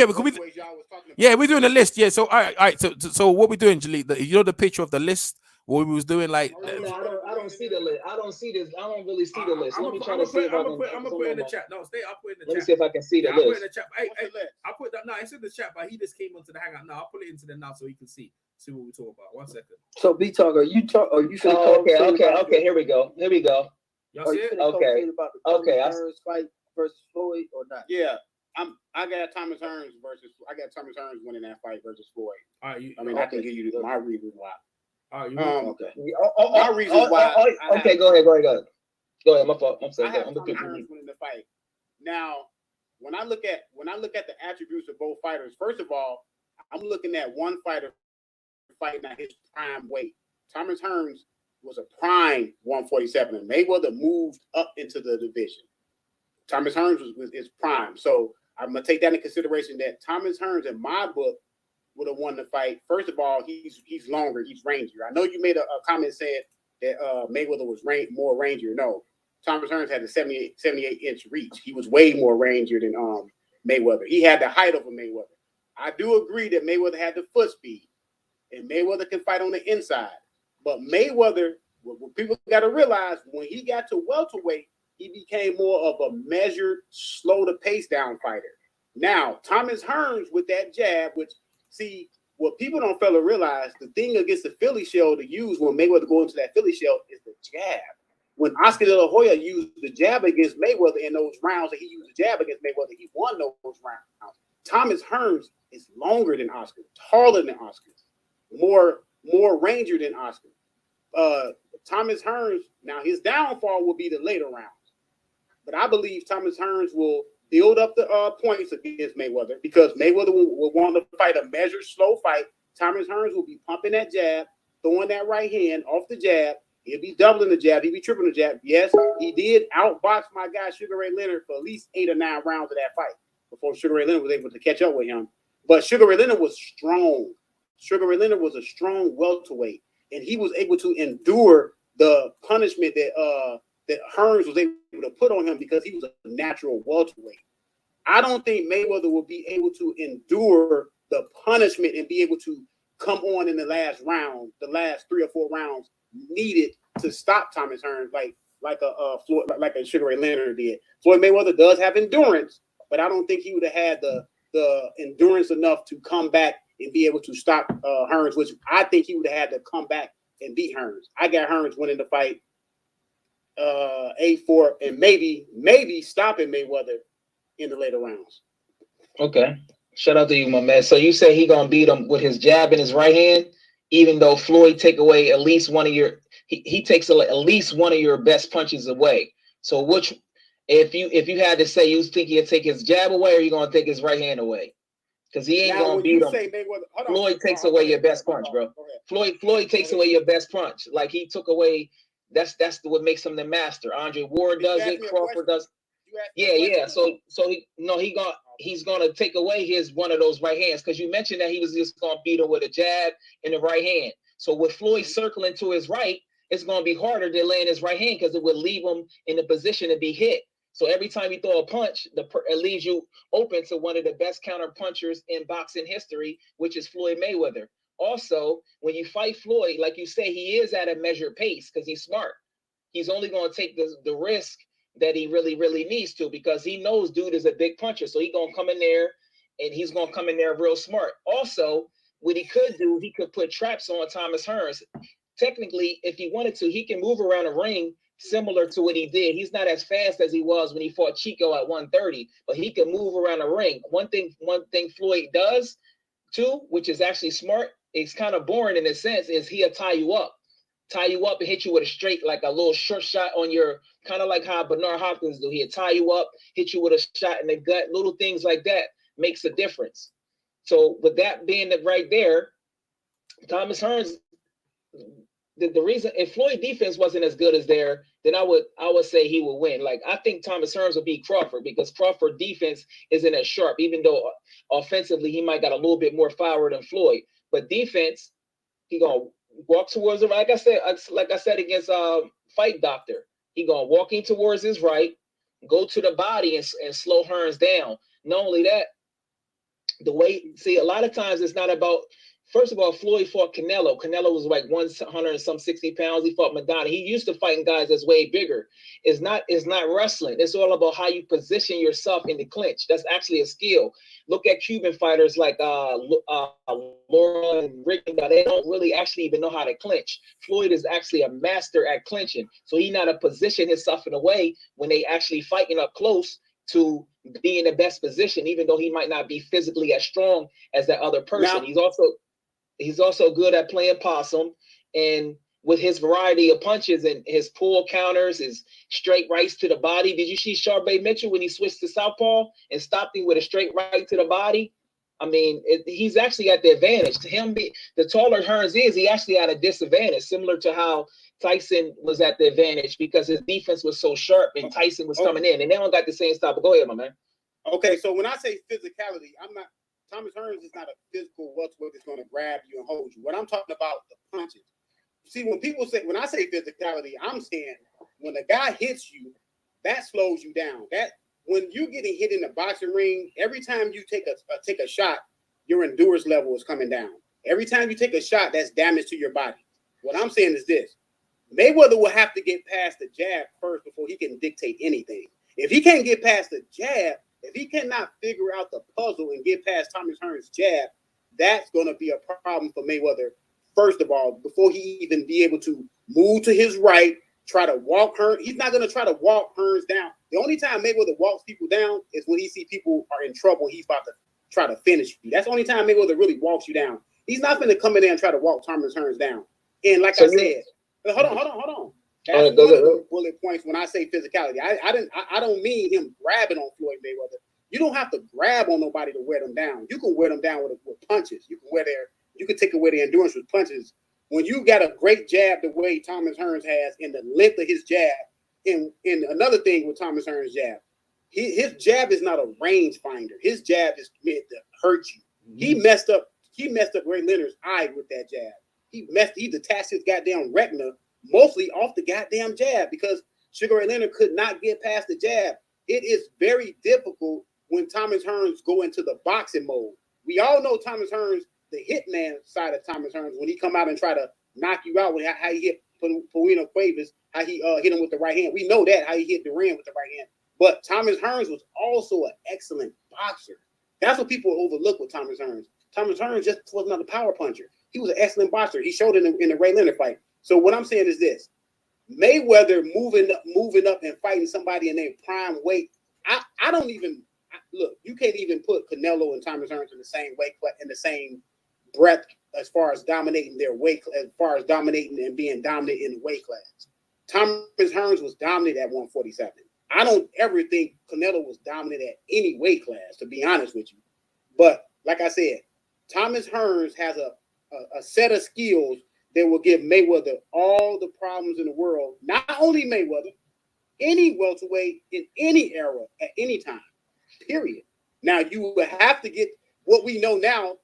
Yeah, we're doing a list. Yeah, so all right. So what we doing, Jalik? You know the picture of the list. What we was doing, like. I don't see the list. I don't see this. I don't really see the list. Let me try to see if I can. I'm gonna put it in the chat. No, stay. I'll put it in the chat. Let me see if I can see the list. I'll put it in the chat. Hey, I'll put that. No, it's in the chat, but he just came onto the hangout. No, I'll put it into the now so he can see what we talk about. 1 second. So B Talk, are you talk? Are you? Okay. Here we go. Y'all see it? Okay. Hearns fight versus Floyd or not? Yeah, I got Thomas Hearns winning that fight versus Floyd. All right. I can give you my reasons why. All right. Okay. My reasons why. Okay, go ahead. Go ahead. My fault. I'm sorry. I have Thomas Hearns winning the fight. Now, when I look at the attributes of both fighters, first of all, I'm looking at one fighter fighting at his prime weight. Thomas Hearns was a prime 147, and Mayweather moved up into the division. Thomas Hearns was his prime. So I'm gonna take that into consideration that Thomas Hearns, in my book, would have won the fight. First of all, he's longer, he's rangier. I know you made a comment said that Mayweather was more rangier. No, Thomas Hearns had a 78-inch reach. He was way more rangier than Mayweather. He had the height of a Mayweather. I do agree that Mayweather had the foot speed, and Mayweather can fight on the inside. But Mayweather, what people got to realize, when he got to welterweight, he became more of a measured, slow to pace down fighter. Now, Thomas Hearns with that jab, which, see, what people don't fail to realize, the thing against the Philly shell to use when Mayweather go into that Philly shell is the jab. When Oscar De La Hoya used the jab against Mayweather in those rounds, and he used the jab against Mayweather, he won those rounds. Thomas Hearns is longer than Oscar, taller than Oscar, more rangier than Oscar. Thomas Hearns, now his downfall will be the later rounds. But I believe Thomas Hearns will build up the points against Mayweather because Mayweather will want to fight a measured, slow fight. Thomas Hearns will be pumping that jab, throwing that right hand off the jab. He'll be doubling the jab. He'll be tripling the jab. Yes, he did outbox my guy Sugar Ray Leonard for at least 8 or 9 rounds of that fight before Sugar Ray Leonard was able to catch up with him. But Sugar Ray Leonard was strong. Sugar Ray Leonard was a strong welterweight, and he was able to endure the punishment that Hearns was able to put on him because he was a natural welterweight. I don't think Mayweather will be able to endure the punishment and be able to come on in the last round, the last 3 or 4 rounds needed to stop Thomas Hearns, like a Sugar Ray Leonard did. Floyd Mayweather does have endurance, but I don't think he would have had the endurance enough to come back and be able to stop Hearns, which I think he would have had to come back and beat Hearns. I got Hearns winning the fight 8-4, and maybe stopping Mayweather in the later rounds. Okay. Shout out to you, my man. So you say he gonna beat him with his jab in his right hand, even though Floyd take away at least one of your he takes at least one of your best punches away. So which if you had to say, you think he'd take his jab away, or you gonna take his right hand away? Because he ain't gonna beat him. Floyd takes away your best punch, bro. Floyd takes away your best punch. Like he took away. That's what makes him the master. Andre Ward does it. Crawford does. Yeah. So he's gonna take away his one of those right hands, because you mentioned that he was just gonna beat him with a jab in the right hand. So with Floyd circling to his right, it's gonna be harder to land his right hand, because it would leave him in the position to be hit. So every time you throw a punch, it leaves you open to one of the best counter punchers in boxing history, which is Floyd Mayweather. Also, when you fight Floyd, like you say, he is at a measured pace because he's smart. He's only going to take the risk that he really, really needs to, because he knows dude is a big puncher. So he's going to come in there, and he's going to come in there real smart. Also, what he could do, he could put traps on Thomas Hearns. Technically, if he wanted to, he can move around the ring similar to what he did. He's not as fast as he was when he fought Chico at 130, but he can move around the ring. One thing Floyd does too, which is actually smart, it's kind of boring in a sense, is he'll tie you up and hit you with a straight, like a little short shot on your, kind of like how Bernard Hopkins do. He'll tie you up, hit you with a shot in the gut. Little things like that makes a difference. So with that being right there, Thomas Hearns, the reason, if Floyd defense wasn't as good as there, then I would say he would win. Like, I think Thomas Hearns would beat Crawford, because Crawford defense isn't as sharp, even though offensively he might got a little bit more power than Floyd. But defense, he gonna walk towards the right. Like I said against Fight Doctor, he gonna walk in towards his right, go to the body and slow Hearns down. Not only that, a lot of times it's not about. First of all, Floyd fought Canelo. Canelo was like 100 and some 60 pounds. He fought Madonna. He used to fighting guys that's way bigger. It's not wrestling. It's all about how you position yourself in the clinch. That's actually a skill. Look at Cuban fighters like Laura and Rick. They don't really actually even know how to clinch. Floyd is actually a master at clinching. So he know how to position himself in a way when they actually fighting up close to be in the best position, even though he might not be physically as strong as that other person. Now, He's also good at playing possum, and with his variety of punches and his pull counters, his straight rights to the body. Did you see Sharpe Mitchell when he switched to southpaw and stopped him with a straight right to the body? I mean, he's actually at the advantage. To him, the taller Hearns is, he actually had a disadvantage, similar to how Tyson was at the advantage, because his defense was so sharp and Tyson was coming in, and they don't got the same style. But go ahead, my man. Okay, so when I say physicality, Thomas Hearns is not a physical welterweight that's going to grab you and hold you. What I'm talking about, the punches. See, when I say physicality, I'm saying when a guy hits you, that slows you down. That when you're getting hit in the boxing ring, every time you take a shot, your endurance level is coming down. Every time you take a shot, that's damage to your body. What I'm saying is this: Mayweather will have to get past the jab first before he can dictate anything. If he can't get past the jab, if he cannot figure out the puzzle and get past Thomas Hearns' jab, that's going to be a problem for Mayweather. First of all, before he even be able to move to his right, try to walk Hearns, he's not going to try to walk Hearns down. The only time Mayweather walks people down is when he sees people are in trouble. He's about to try to finish you. That's the only time Mayweather really walks you down. He's not going to come in there and try to walk Thomas Hearns down. And like I said, hold on. That's one of the bullet points when I say physicality. I don't mean him grabbing on Floyd Mayweather. You don't have to grab on nobody to wear them down. You can wear them down with punches. You can take away their endurance with punches. When you got a great jab the way Thomas Hearns has, in the length of his jab, and another thing with Thomas Hearns' jab, his jab is not a range finder. His jab is meant to hurt you. He messed up Ray Leonard's eye with that jab. He detached his goddamn retina mostly off the goddamn jab, because Sugar Ray Leonard could not get past the jab. It is very difficult when Thomas Hearns go into the boxing mode. We all know Thomas Hearns, the hitman side of Thomas Hearns, when he come out and try to knock you out with how he hit Paulino Cuevas, how he hit him with the right hand. We know that, how he hit Duran with the right hand. But Thomas Hearns was also an excellent boxer. That's what people overlook with Thomas Hearns. Thomas Hearns just was not a power puncher. He was an excellent boxer. He showed it in the Ray Leonard fight. So what I'm saying is this: Mayweather moving up and fighting somebody in their prime weight. I don't even look. You can't even put Canelo and Thomas Hearns in the same weight in the same breath as far as dominating their weight, as far as dominating and being dominant in the weight class. Thomas Hearns was dominant at 147. I don't ever think Canelo was dominant at any weight class, to be honest with you. But like I said, Thomas Hearns has a set of skills that will give Mayweather all the problems in the world. Not only Mayweather, any welterweight in any era at any time, period. Now, you will have to get what we know now.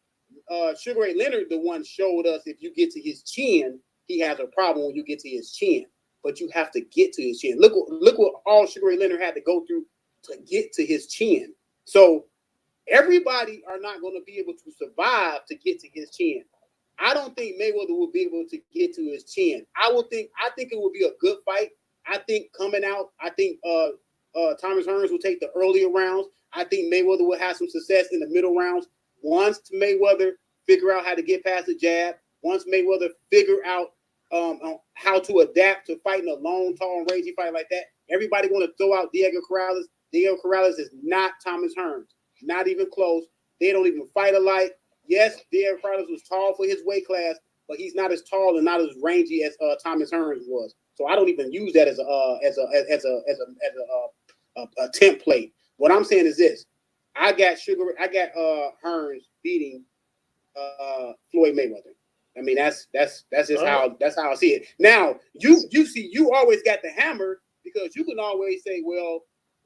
Sugar Ray Leonard, the one showed us if you get to his chin, he has a problem when you get to his chin. But you have to get to his chin. Look what all Sugar Ray Leonard had to go through to get to his chin. So everybody are not going to be able to survive to get to his chin. I don't think Mayweather will be able to get to his chin. I think it will be a good fight. I think coming out, Thomas Hearns will take the earlier rounds. I think Mayweather will have some success in the middle rounds. Once Mayweather figure out how to get past the jab, once Mayweather figure out how to adapt to fighting a long, tall, and rangy fight like that, everybody want to throw out Diego Corrales. Diego Corrales is not Thomas Hearns, not even close. They don't even fight alike. Yes, Diego Corrales was tall for his weight class, but he's not as tall and not as rangy as Thomas Hearns was. So I don't even use that as a template. What I'm saying is this: I got Hearns beating Floyd Mayweather. I mean, that's just how I see it. Now, you always got the hammer because you can always say, well,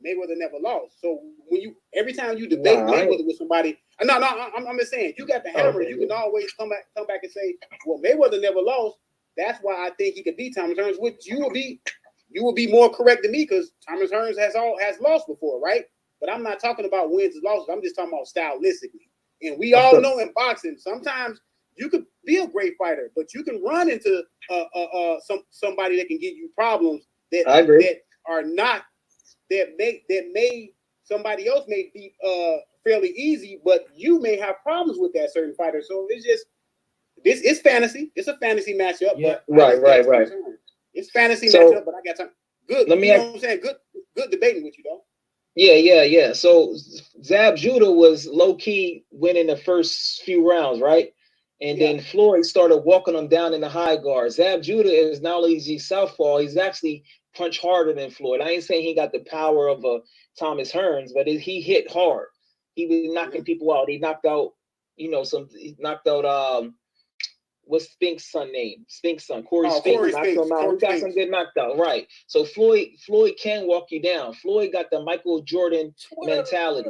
Mayweather never lost. So when every time you debate Mayweather with somebody, I'm just saying you got the hammer. You can always come back and say, well, Mayweather never lost. That's why I think he could beat Thomas Hearns. Which you will be more correct than me because Thomas Hearns has lost before, right? But I'm not talking about wins and losses. I'm just talking about stylistically. And we all know in boxing, sometimes you could be a great fighter, but you can run into somebody that can give you problems that are not that somebody else may be fairly easy, but you may have problems with that certain fighter. So it's just it's fantasy. It's a fantasy matchup. Yeah, but right. It's fantasy matchup, but I got time. Good. Let me you know what I'm saying? Good debating with you, though. Yeah. So Zab Judah was low key winning the first few rounds, right? And then Floyd started walking him down in the high guard. Zab Judah is not only is he southpaw, he's actually punch harder than Floyd. I ain't saying he got the power of Thomas Hearns, but he hit hard. He was knocking people out. He knocked out, what's Spink's son name? Spink's son, Corey Spink. Knocked him out. He got some good knockdown, right? So Floyd can walk you down. Floyd got the Michael Jordan mentality.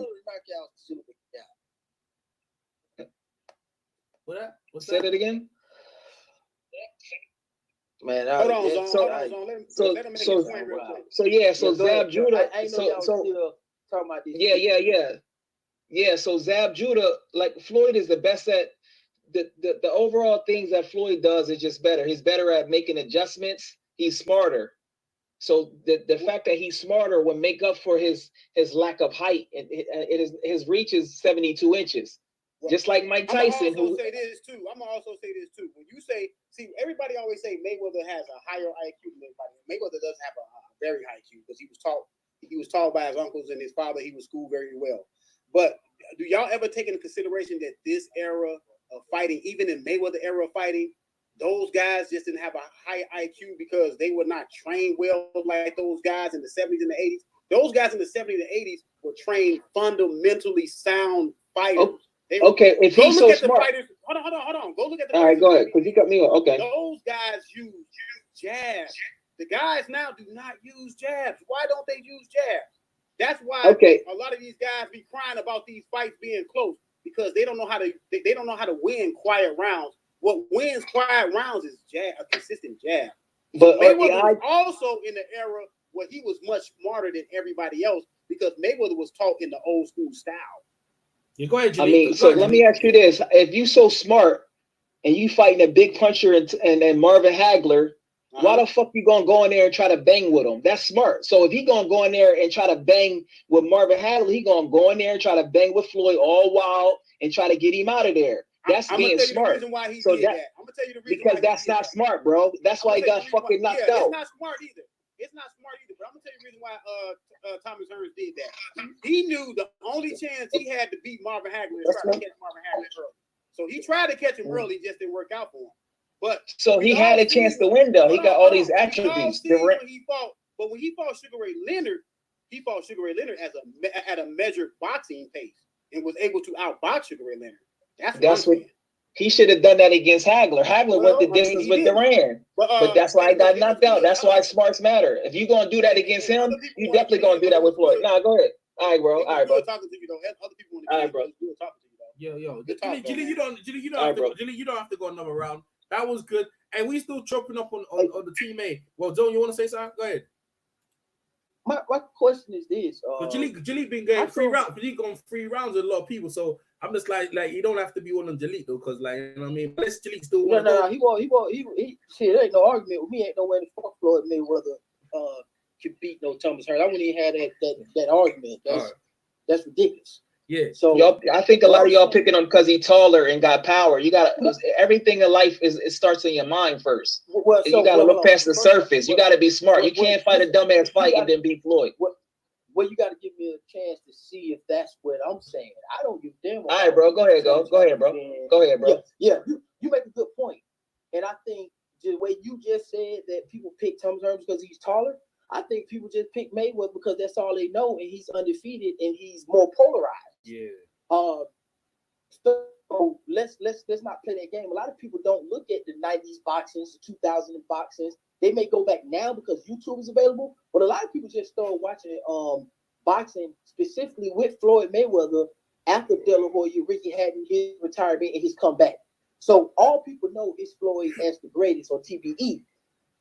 Say that again. Man, hold on. Let him make his point real quick. So Zab Judah. I know y'all still talking about this. Yeah. So Zab Judah, like Floyd, is the best at the overall things that Floyd does is just better. He's better at making adjustments. He's smarter. So the fact that he's smarter will make up for his lack of height. And his reach is 72 inches. Just like Mike Tyson. I'm gonna also say this too. When you say, everybody always say Mayweather has a higher IQ than anybody. Mayweather doesn't have a very high IQ because he was taught by his uncles and his father. He was schooled very well. But do y'all ever take into consideration that this era of fighting, even in Mayweather era of fighting, those guys just didn't have a high IQ because they were not trained well like those guys in the 70s and the 80s. Those guys in the 70s and 80s were trained fundamentally sound fighters. If he's so smart. Hold on. Go look at the All right, go ahead, because you cut me off. Okay. Those guys use jabs. The guys now do not use jabs. Why don't they use jabs? That's why a lot of these guys be crying about these fights being close because they don't know how to win quiet rounds. What wins quiet rounds is a consistent jab. But Mayweather was also in the era where he was much smarter than everybody else because Mayweather was taught in the old school style. You go ahead, Jimmy. Let me ask you this: if you so smart and you fighting a big puncher and Marvin Hagler, why the fuck you gonna go in there and try to bang with him? That's smart. So if he gonna go in there and try to bang with Marvin Hagler, he gonna go in there and try to bang with Floyd all wild and try to get him out of there. That's I'm being gonna tell you smart. the reason why he So did that- that. I'm gonna tell you the reason Because why that's not smart, bro. That's why he got fucking knocked out. It's not smart either. It's not smart either. But I'm gonna tell you the reason why Thomas Hearns did that. He knew the only chance he had to beat Marvin Hagler is try to catch Marvin Hagler early. So he tried to catch him early, just didn't work out for him. But so he had a chance to win though. He got all these attributes. When he fought Sugar Ray Leonard, he fought Sugar Ray Leonard at a measured boxing pace and was able to outbox Sugar Ray Leonard. That's what he should have done that against Hagler. Hagler went the distance with Duran, but that's why he got knocked out. That's why smarts matter. If you're gonna do that against him, you definitely gonna do that with Floyd. Nah, go ahead. All right, bro. All right, bro. Talking to you though. Other people want to. All right, bro. Yo, Good talk, Jilly, you don't have to go another round. That was good, and we still chopping up on the team A. Well, Joe, you want to say something? Go ahead. My question is this. But Jilly been going 3 rounds. Jilly gone 3 rounds with a lot of people, so I'm just like you don't have to be on Jilly though, because like you know what I mean. Unless Jilly still want No, he shit. There ain't no argument with me. Ain't no way to fuck Floyd Mayweather could beat no Thomas Hearns. I wouldn't even have that argument. That's ridiculous. Yeah. So y'all, I think a lot of y'all picking him because he's taller and got power. You got everything in life it starts in your mind first. Well, you got to look past the surface. You got to be smart. You can't fight a dumbass fight and then beat Floyd. Well, you got to give me a chance to see if that's what I'm saying. I don't give a damn. All right, bro. Go ahead, bro. Go ahead, bro. Yeah. You make a good point, and I think the way you just said that people pick Thomas Hearns because he's taller. I think people just pick Mayweather because that's all they know, and he's undefeated and he's more polarized. Yeah. So let's not play that game. A lot of people don't look at the 90s boxings, the 2000 boxings. They may go back now because YouTube is available, but a lot of people just started watching boxing specifically with Floyd Mayweather after De La Hoya, Ricky Hatton, his retirement and his comeback. So all people know is Floyd as the greatest or TBE.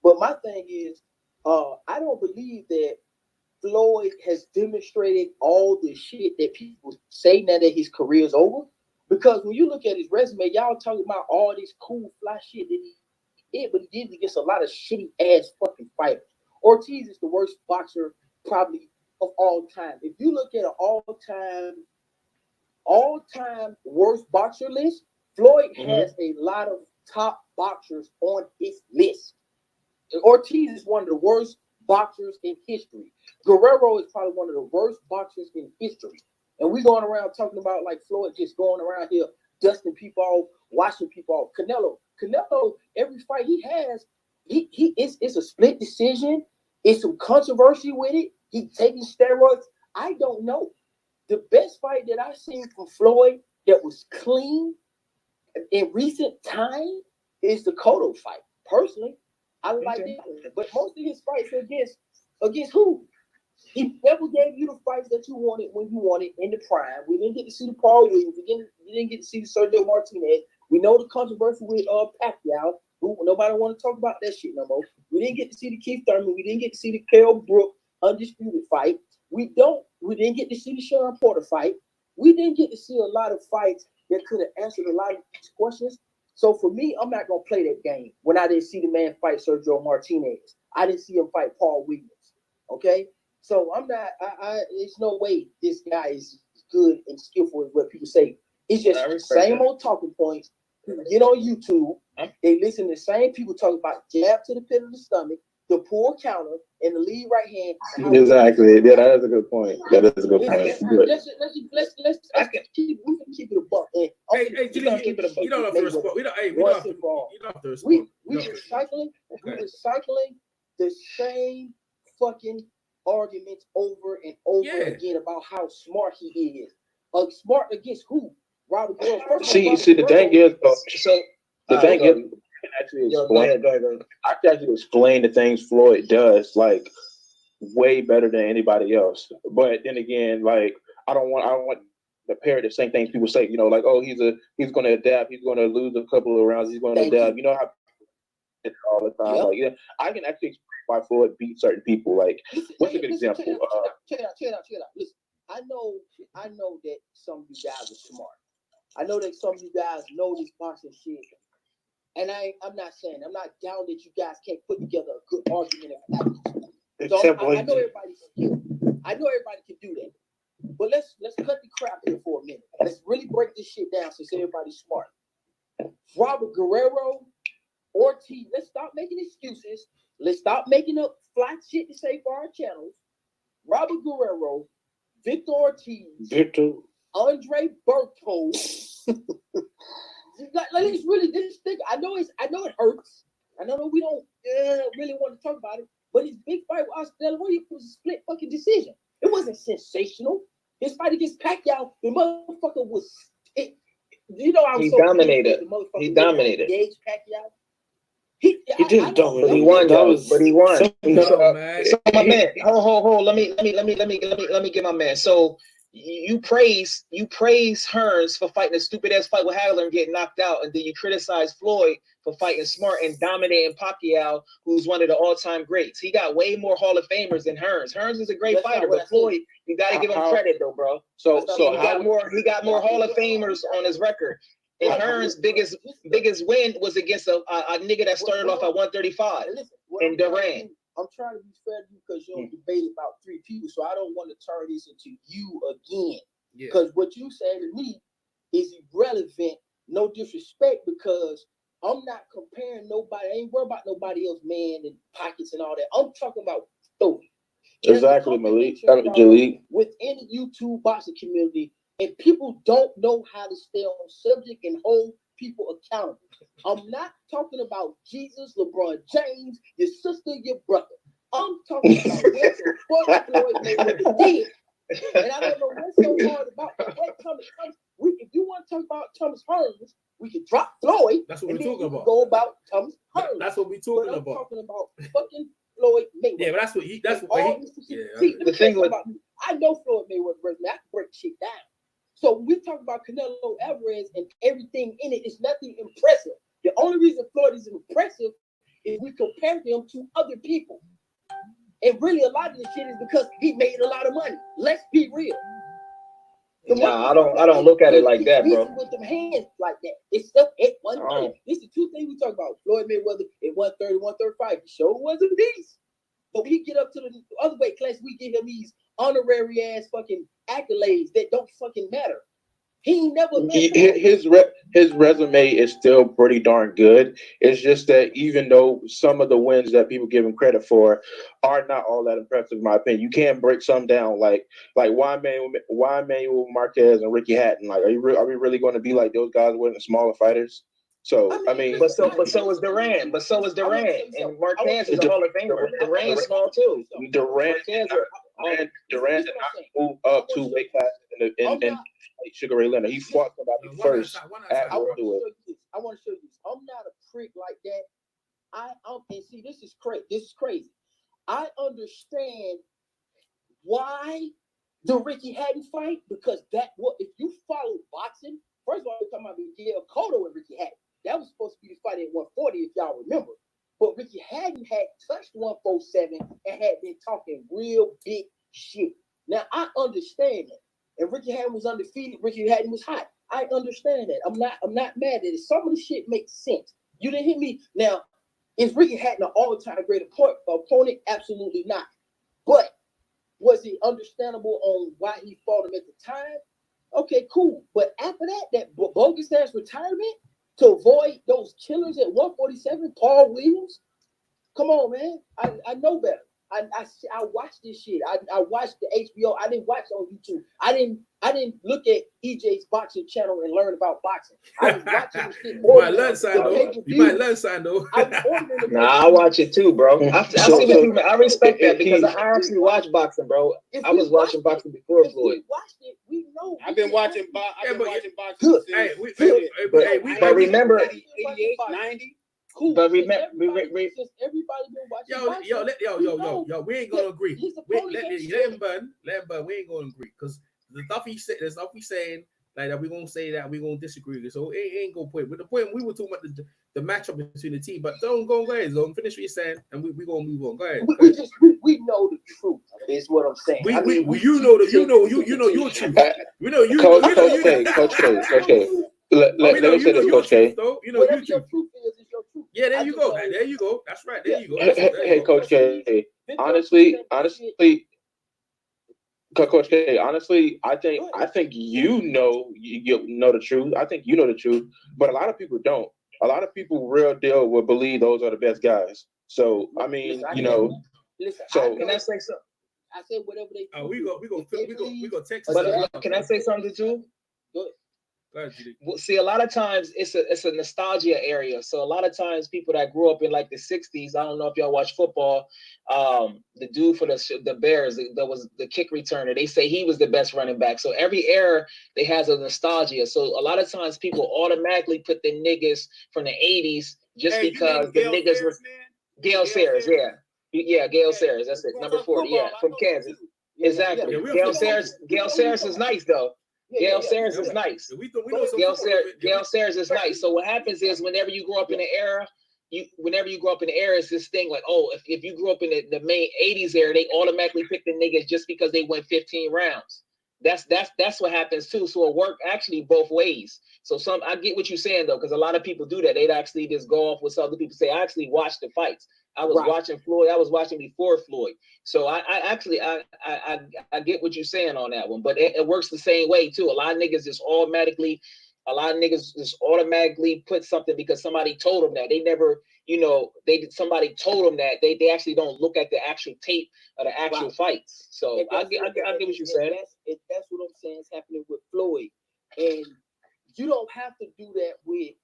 But my thing is, I don't believe that Floyd has demonstrated all the shit that people say now that his career is over. Because when you look at his resume, y'all talking about all this cool fly shit that he did, but he did against a lot of shitty ass fucking fighters. Ortiz is the worst boxer probably of all time. If you look at an all-time worst boxer list, Floyd has a lot of top boxers on his list. Ortiz is one of the worst boxers in history. Guerrero is probably one of the worst boxers in history. And we going around talking about like Floyd just going around here dusting people off, washing people off. Canelo, every fight he has, it's a split decision. It's some controversy with it. He taking steroids. I don't know. The best fight that I've seen from Floyd that was clean in recent time is the Cotto fight. Personally, I like that. But most of his fights are against who? He never gave you the fights that you wanted when you wanted in the prime. We didn't get to see the Paul Williams. We didn't get to see the Sergio Martinez. We know the controversy with Pacquiao. Nobody want to talk about that shit no more. We didn't get to see the Keith Thurman. We didn't get to see the Kell Brook undisputed fight. We didn't get to see the Sharon Porter fight. We didn't get to see a lot of fights that could have answered a lot of these questions. So for me, I'm not gonna play that game when I didn't see the man fight Sergio Martinez. I didn't see him fight Paul Williams. Okay. So I'm not. There's no way this guy is good and skillful as what people say. It's just the same old talking points. People get on YouTube. They listen to the same people talk about jab to the pit of the stomach, the pull counter, and the lead right hand. Exactly. Yeah, that is a good point. That is a good point. Let's keep it a buck. Hey, Jilly, you don't have to respond. We don't have to respond. We recycling the same fucking arguments over and over again about how smart he is. Smart against who? Robert Guerrero. See, the thing is, I can actually explain the things Floyd does like way better than anybody else. But then again, like I don't want to parrot the same things people say. You know, like he's going to adapt. He's going to lose a couple of rounds. He's going to adapt. You know how all the time. Like I can actually explain why Floyd beat certain people. Like what's a good example? Check it out. Listen, I know that some of you guys are smart. I know that some of you guys know this boxing shit. And I'm not down that you guys can't put together a good argument and package. So I know everybody's skilled. I know everybody can do that. But let's cut the crap here for a minute. Let's really break this shit down since everybody's smart. Robert Guerrero, Ortiz. Let's stop making excuses. Let's stop making up fly shit to say for our channels. Robert Guerrero, Victor Ortiz, Andre Berto. Let's really this thing. I know it hurts. I know we don't really want to talk about it, but his big fight with Oscar De La Hoya was a split fucking decision. It wasn't sensational. His fight against Pacquiao, the motherfucker was. You know, he dominated. He dominated. Pacquiao. He did dominate. But he won, though. But he won. So my man, hold. Let me get my man. So you praise Hearns for fighting a stupid ass fight with Hagler and getting knocked out, and then you criticize Floyd for fighting smart and dominating Pacquiao, who's one of the all-time greats. He got way more Hall of Famers than Hearns. Hearns is a great fighter, but Floyd, you got to give him credit though, bro. So he got more Hall of Famers on his record. And Hearns' biggest win was against a nigga that started off at 135 and Duran. I'm trying to be fair to you because you don't debate about three people, so I don't want to turn this into you again. Because what you saying to me is irrelevant, no disrespect, because I'm not comparing nobody. I ain't worried about nobody else, man, and pockets and all that. I'm talking about Floyd. Exactly, Malik. Jaleel. Within the YouTube boxing community, and people don't know how to stay on subject and hold people accountable. I'm not talking about Jesus, LeBron James, your sister, your brother. I'm talking about what Floyd Mayweather did. And I don't know what's so hard about that. If you want to talk about Thomas Hearns, we can drop Floyd. That's what we're talking about. Go about Thomas Hearns. That's what we're talking about. I'm talking about fucking Floyd Mayweather. Yeah, but that's what he. The thing about I know Floyd Mayweather breaks me. I can break shit down. So when we talk about Canelo Alvarez and everything in it, it's nothing impressive. The only reason Floyd is impressive is we compare him to other people. And really, a lot of this shit is because he made a lot of money. Let's be real. Nah, I don't look at it like that, bro. With them hands like that, it's still at 130. This is the two things we talk about. Floyd Mayweather at 130, 135. He sure was a beast. But when he get up to the other weight class, we give him these honorary ass fucking accolades that don't fucking matter. He ain't never his resume is still pretty darn good. It's just that even though some of the wins that people give him credit for are not all that impressive, in my opinion, you can break some down. Like why Manuel Marquez and Ricky Hatton? Like, are we really going to be like those guys with the smaller fighters? So I mean, but so is Duran. But so is Duran, and Marquez is a Hall of Famer. Duran's small too. Duran and move up to weight class in Sugar Ray Leonard. He fought somebody first. I want to show you this. I'm not a prick like that. And see, this is crazy. I understand why the Ricky Hatton fight, because if you follow boxing, first of all, we're talking about Miguel Cotto and Ricky Hatton. That was supposed to be the fight at 140, if y'all remember. But Ricky Hatton had touched 147 and had been talking real big shit. Now, I understand that. And Ricky Hatton was undefeated. Ricky Hatton was hot. I understand that. I'm not mad at it. Some of the shit makes sense. You didn't hit me. Now, is Ricky Hatton an all-time great opponent? Absolutely not. But was it understandable on why he fought him at the time? Okay, cool. But after that bogus ass retirement to avoid those killers at 147, Paul Williams. Come on, man. I know better. I watched this shit. I watched the HBO. I didn't watch it on YouTube. I didn't look at EJ's boxing channel and learn about boxing. I was watching this shit. You might learn something though. Nah, I watch it too, bro. I respect that because I actually watch boxing, bro. I was watching boxing before Floyd. We know. I've been watching boxing good. But remember, 88, 90. Cool. But remember, everybody been watching. Yo, we ain't gonna agree. Let him burn. We ain't gonna agree because the stuff he's saying like that. We gonna say that we gonna disagree with. So it ain't gonna point. With the point we were talking about the matchup between the team. But don't go ahead, Zone. Finish what you're saying, and we gonna move on. Go ahead. We know the truth. Is what I'm saying. You know your truth. We know you. Coach K. Let me say this, Coach K. You know your truth. Yeah, there you go. There you go. That's right. There you go. Hey, Coach K. Honestly, Coach K, honestly, I think you know the truth. I think you know the truth, but a lot of people don't. A lot of people, real deal, will believe those are the best guys. So I mean, Listen, so can I say something? I said whatever they. Oh, we go Texas. But can I say something too? Go ahead. Well, see, a lot of times it's a nostalgia area. So a lot of times people that grew up in like the 60s, I don't know if y'all watch football, the dude for the Bears, that was the kick returner, they say he was the best running back. So every era, they has a nostalgia. So a lot of times people automatically put the niggas from the 80s just because the niggas was Gale Sayers, yeah, Gale Sayers, that's it, number 40, from Kansas. Exactly. Gale Sayers is nice though. Gale Sayers is nice. Gale Sayers is nice. So what happens is whenever you grow up in the era, it's this thing like, oh, if you grew up in the main 80s era, they automatically pick the niggas just because they went 15 rounds. That's what happens too. So it worked actually both ways. So I get what you're saying though, because a lot of people do that. They'd actually just go off with other people say, I actually watched the fights. I was watching Floyd. I was watching before Floyd. So I get what you're saying on that one. But it works the same way too. A lot of niggas just automatically put something because somebody told them that. They never, somebody told them that. They actually don't look at the actual tape of the actual fights. So I get what you're saying. That's what I'm saying is happening with Floyd. And you don't have to do that with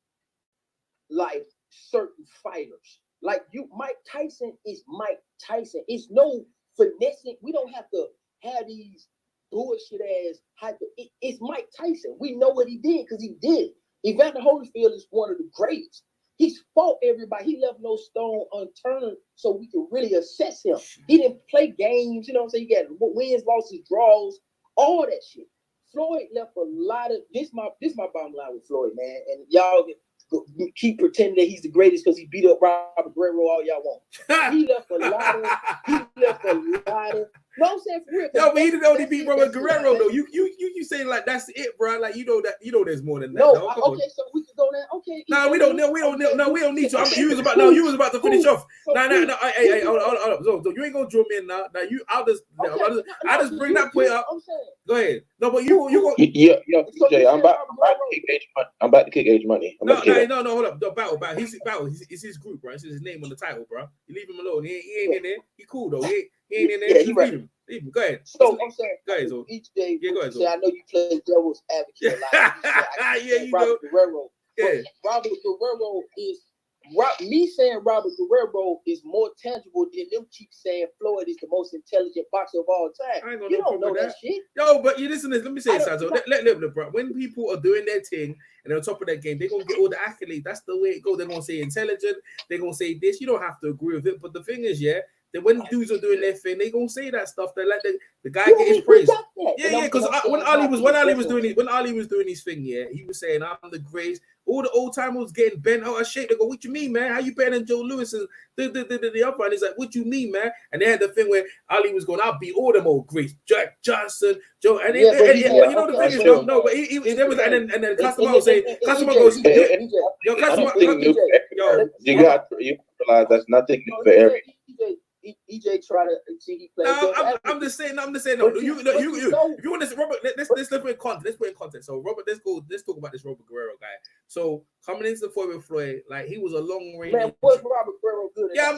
like certain fighters. Like Mike Tyson is Mike Tyson. It's no finessing. We don't have to have these bullshit ass hyper. It's Mike Tyson. We know what he did because he did. Evander Holyfield is one of the greatest. He's fought everybody. He left no stone unturned so we can really assess him. He didn't play games. You know what I'm saying? He got wins, losses, draws, all that shit. Floyd left a lot of this. My bottom line with Floyd, man. And y'all keep pretending that he's the greatest because he beat up Robert Guerrero all y'all want. He left a lot of. No, I'm saying for real. No, but he didn't only beat Robert Guerrero though. You saying like that's it, bro? Like you know there's more than that. No, okay, so we can go there. Okay. No, we don't need to. You was about to finish off. No. Hey, hold up. So you ain't gonna drum in now. Now I'll just bring that point up. Go ahead. No, but you go. Yeah, Jay, I'm about to kick Age Money. No, hold up. No, Battle. It's his group, right? It's his name on the title, bro. You leave him alone. He ain't in there. He cool though. He ain't in there. Yeah, you right. Leave him. Go ahead. So I'm saying, go ahead, so. Each day, go ahead, I know you play devil's advocate a lot. Yeah, you Robert know. Guerrero. Yeah. Robert Guerrero is me saying Robert Guerrero is more tangible than them keep saying Floyd is the most intelligent boxer of all time. You don't know that shit. Yo, but you listen to this. Let me say this, Santo. Let, bro. When people are doing their thing and they're on top of their game, they're gonna get all the accolades. That's the way it goes. They're gonna say intelligent. They're gonna say this. You don't have to agree with it. But the thing is, that when dudes are doing their thing, they gonna say that stuff. They let the guy get his praise. Yeah, because when Ali was doing his thing, he was saying I'm the greatest. All the old timers getting bent out of shape. They go, "What you mean, man? How you better than Joe Louis and the other one?" He's like, "What you mean, man?" And they had the thing where Ali was going, "I'll beat all them old greats, Jack Johnson, Joe." And but you know the thing is, no, but he there was, and then the customer was saying, customer goes, "Yo, customer, you got to realize that's nothing new for every." EJ try to see he play. I'm just saying. No, if you want to, Robert, let's put in context. So Robert, let's talk about this Robert Guerrero guy. So coming into the fight with Floyd, like he was a long range. Man, what's Robert Guerrero good at? Yeah,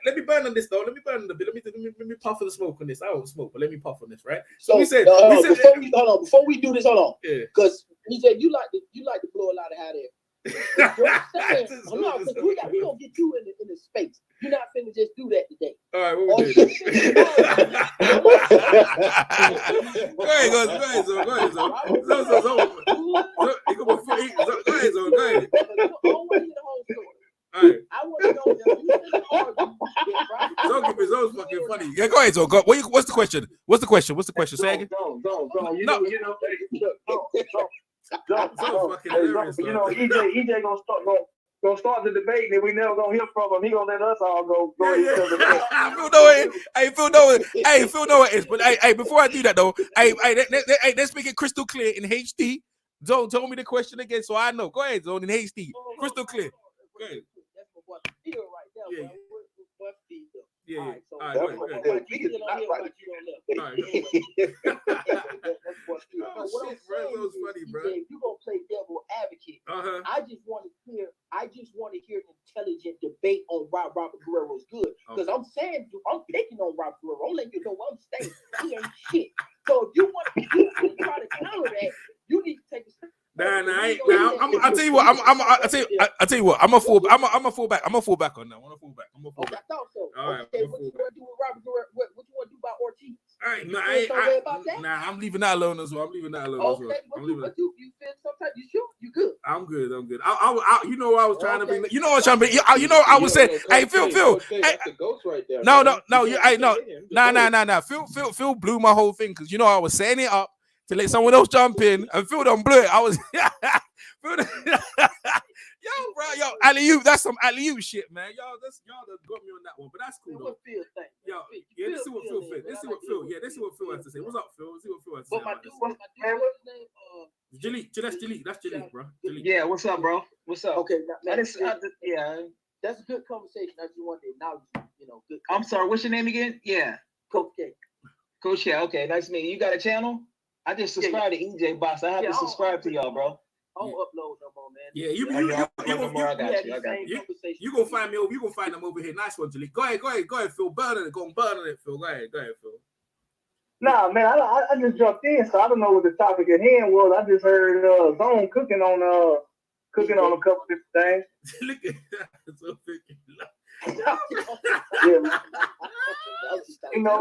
let me burn on this though. Let me burn on the bit. Let me puff on the smoke on this. I don't smoke, but let me puff on this, right? So we said, before we do this, hold on. Yeah. Because EJ, you like to blow a lot of hot air. We gonna get you in the space. You're not finna just do that today. All right, what we do? Go ahead, so. Go ahead. All right. I want to know if you Don't give me fucking funny. Yeah, go ahead, so. What's the question? What's the question? Say again. Don't. EJ gonna start the debate, and we never gonna hear from him. He gonna let us all go. Phil know it is. But hey, before I do that though, let's make it crystal clear in HD. Don't tell me the question again, so I know. Go ahead, Zone, in HD, crystal clear. Go ahead. Yeah. All right, so All right, go ahead. why you still on here, why you on left? That's what I'm saying is, if you gonna play devil advocate, I just want to hear an intelligent debate on why Robert Guerrero is good. Because I'm picking on Robert Guerrero. I'm letting you know what I'm saying. He ain't shit. So if you want to try to counter that, you need to take a step. I'll tell you what. I'll tell you what. I'm a full back. I'm a full back on that. Okay, I thought so. All right, okay, what you want to do with Robert Guerrero? What you want to do about Ortiz? All right, I'm leaving that alone as well. Okay, but you feel sometimes you sure you good. I'm good. You know I was trying to bring. You know what I'm trying to bring. You know I was saying. Hey, Phil. That's the ghost right there. No. Phil blew my whole thing because you know I was setting it up to let someone else jump in, and Phil done blew it. I was, yo, alley-oop, that's some alley-oop shit, man. Y'all that got me on that one, but that's cool though. This is what Phil thinks. This is what Phil has to say. What's up, Phil? See what Phil has to say. Jalik, that's Jalik, bro. Jalik. Yeah, what's up, bro? What's up? Okay, that's a good conversation. I just wanted to acknowledge, good. I'm sorry, what's your name again? Yeah, Coach K. Coach K. Okay, nice meeting you. You got a channel? I just subscribed to EJ Box. I have to subscribe to y'all, bro. I don't upload no more, man. Yeah, you gonna find me over. You gonna find them over here. Nice one, Jalik. Go ahead, Phil. Burn on it, Phil. Go ahead, Phil. Nah, man, I just jumped in, so I don't know what the topic at hand was. I just heard Zone cooking on a couple different things. Look at that. So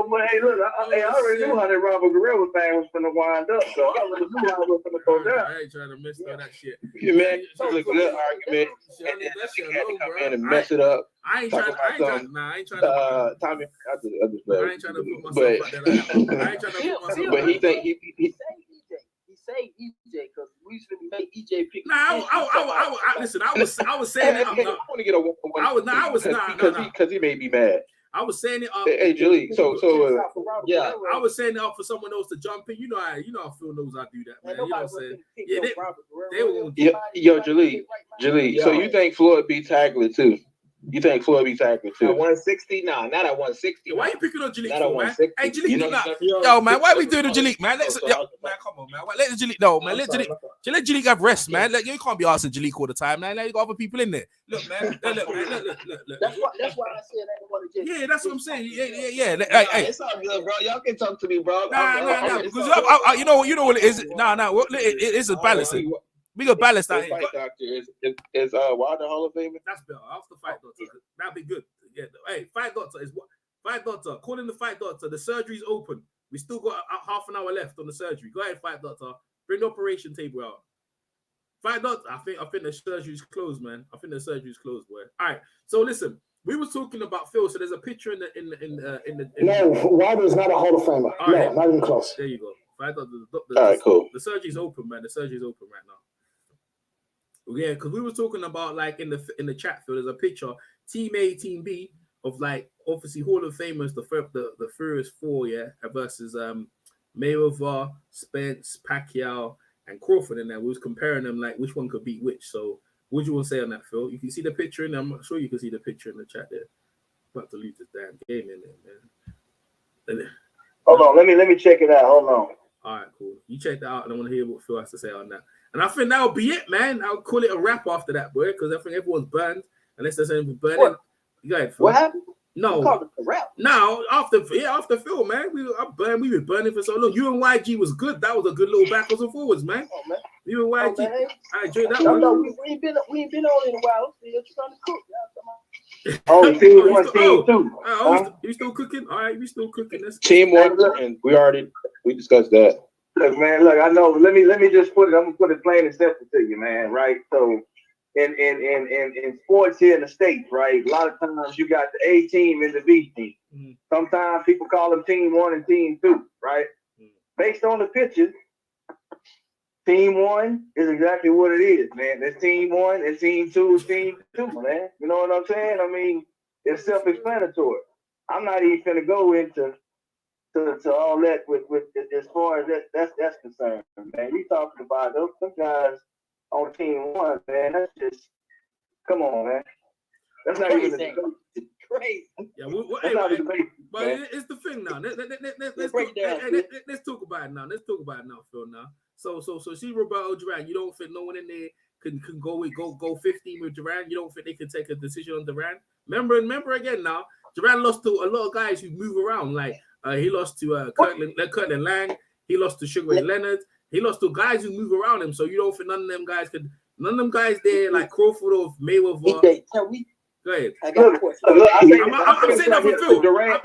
but hey, look, I already knew how that Robert Guerrero thing was gonna wind up, so I already knew how it was gonna go down. I ain't trying to mess up that shit. Yeah, man, it's a good argument. And then you had to come in and mess it up. I ain't trying to. Tommy, I just I ain't trying to put myself out there like that. I ain't trying to put myself. But he think he say EJ because we used to make EJ pick. Listen. I was saying it. I want to get a one. Because he made me mad. I was saying it up. Hey, Julie. So yeah, I was saying it up for someone else to jump in. You know how Phil knows I do that, man. You know what I'm saying? Yeah, they were gonna. Yo, Julie. So you think Floyd beat Tackler too? You think Floyd be tackling too? At 160? No, not at 160. Why are you picking on Jalik? Not at 160. Hey, Jalik, yo, man, why are we doing the Jalik, man? Man, come on, man. Let the Jalik, let Jalik have rest, man. You can't be asking Jalik all the time, man. You got other people in there. Look, man. Look. That's why I said I didn't want to just. Yeah, that's what I'm saying. Yeah. Hey, it's all good, bro. Y'all can talk to me, bro. Nah. Because you know what it is. Nah. It is a balance. We got balance out here. Fight doctor is Wilder Hall of Fame. That's better. After fight doctor, that'd be good. Yeah. Hey, fight doctor is what? Fight doctor. Call in the fight doctor. The surgery's open. We still got half an hour left on the surgery. Go ahead, fight doctor. Bring the operation table out. Fight doctor. I think the surgery's closed, man. I think the surgery's closed, boy. All right. So listen, we were talking about Phil. So there's a picture in the. No, Wilder's not a Hall of Famer. No, right. Not even close. There you go. Fight doctor. All right, cool. The surgery's open, man. The surgery's open right now. Yeah, because we were talking about like in the chat field, there's a picture, Team A, Team B, of like obviously Hall of Famers, the Furious Four, yeah, versus Mayweather, Spence, Pacquiao, and Crawford in there. We was comparing them like which one could beat which. So what do you want to say on that, Phil? You can see the picture in there. I'm sure you can see the picture in the chat there. About to lose this damn game in there, man. Hold on, let me check it out. Hold on. All right, cool. You check that out, and I want to hear what Phil has to say on that. And I think that'll be it, man. I'll call it a wrap after that, boy, because I think everyone's burned. Unless there's anything burning. What? Go ahead, Phil. What happened? No. You called it a wrap. No, after Phil, man. We were burning for so long. You and YG was good. That was a good little backwards and forwards, man. Oh, man. You and YG. I enjoyed that one. No, we ain't been on in a while. You're trying to cook. Team 1, Team 2. You still cooking? All right, we still cooking. Team 1, and we discussed that. Look, man, I know. Let me just put it. I'm gonna put it plain and simple to you, man. Right. So, in sports here in the States, right, a lot of times you got the A team and the B team. Mm-hmm. Sometimes people call them Team 1 and Team 2, right? Mm-hmm. Based on the pictures, Team 1 is exactly what it is, man. There's Team 1 and Team 2 is Team 2, man. You know what I'm saying? I mean, it's self-explanatory. I'm not even gonna go into to all that with as far as that's concerned, man. You talking about those guys on Team 1, man? That's just come on, man. That's not even crazy. Yeah, but it's the thing now. Let's talk about it now. Let's talk about it now, Phil. Now, so see Roberto Duran. You don't think no one in there can go 15 with Duran? You don't think they can take a decision on Duran? Remember again now. Duran lost to a lot of guys who move around. Like he lost to Kirtland Lang. He lost to Sugar Ray Leonard. He lost to guys who move around him. So you don't think none of them guys there like Crawford or Mayweather. Can we? Go ahead. I got a question. I'm saying that for Phil. Durant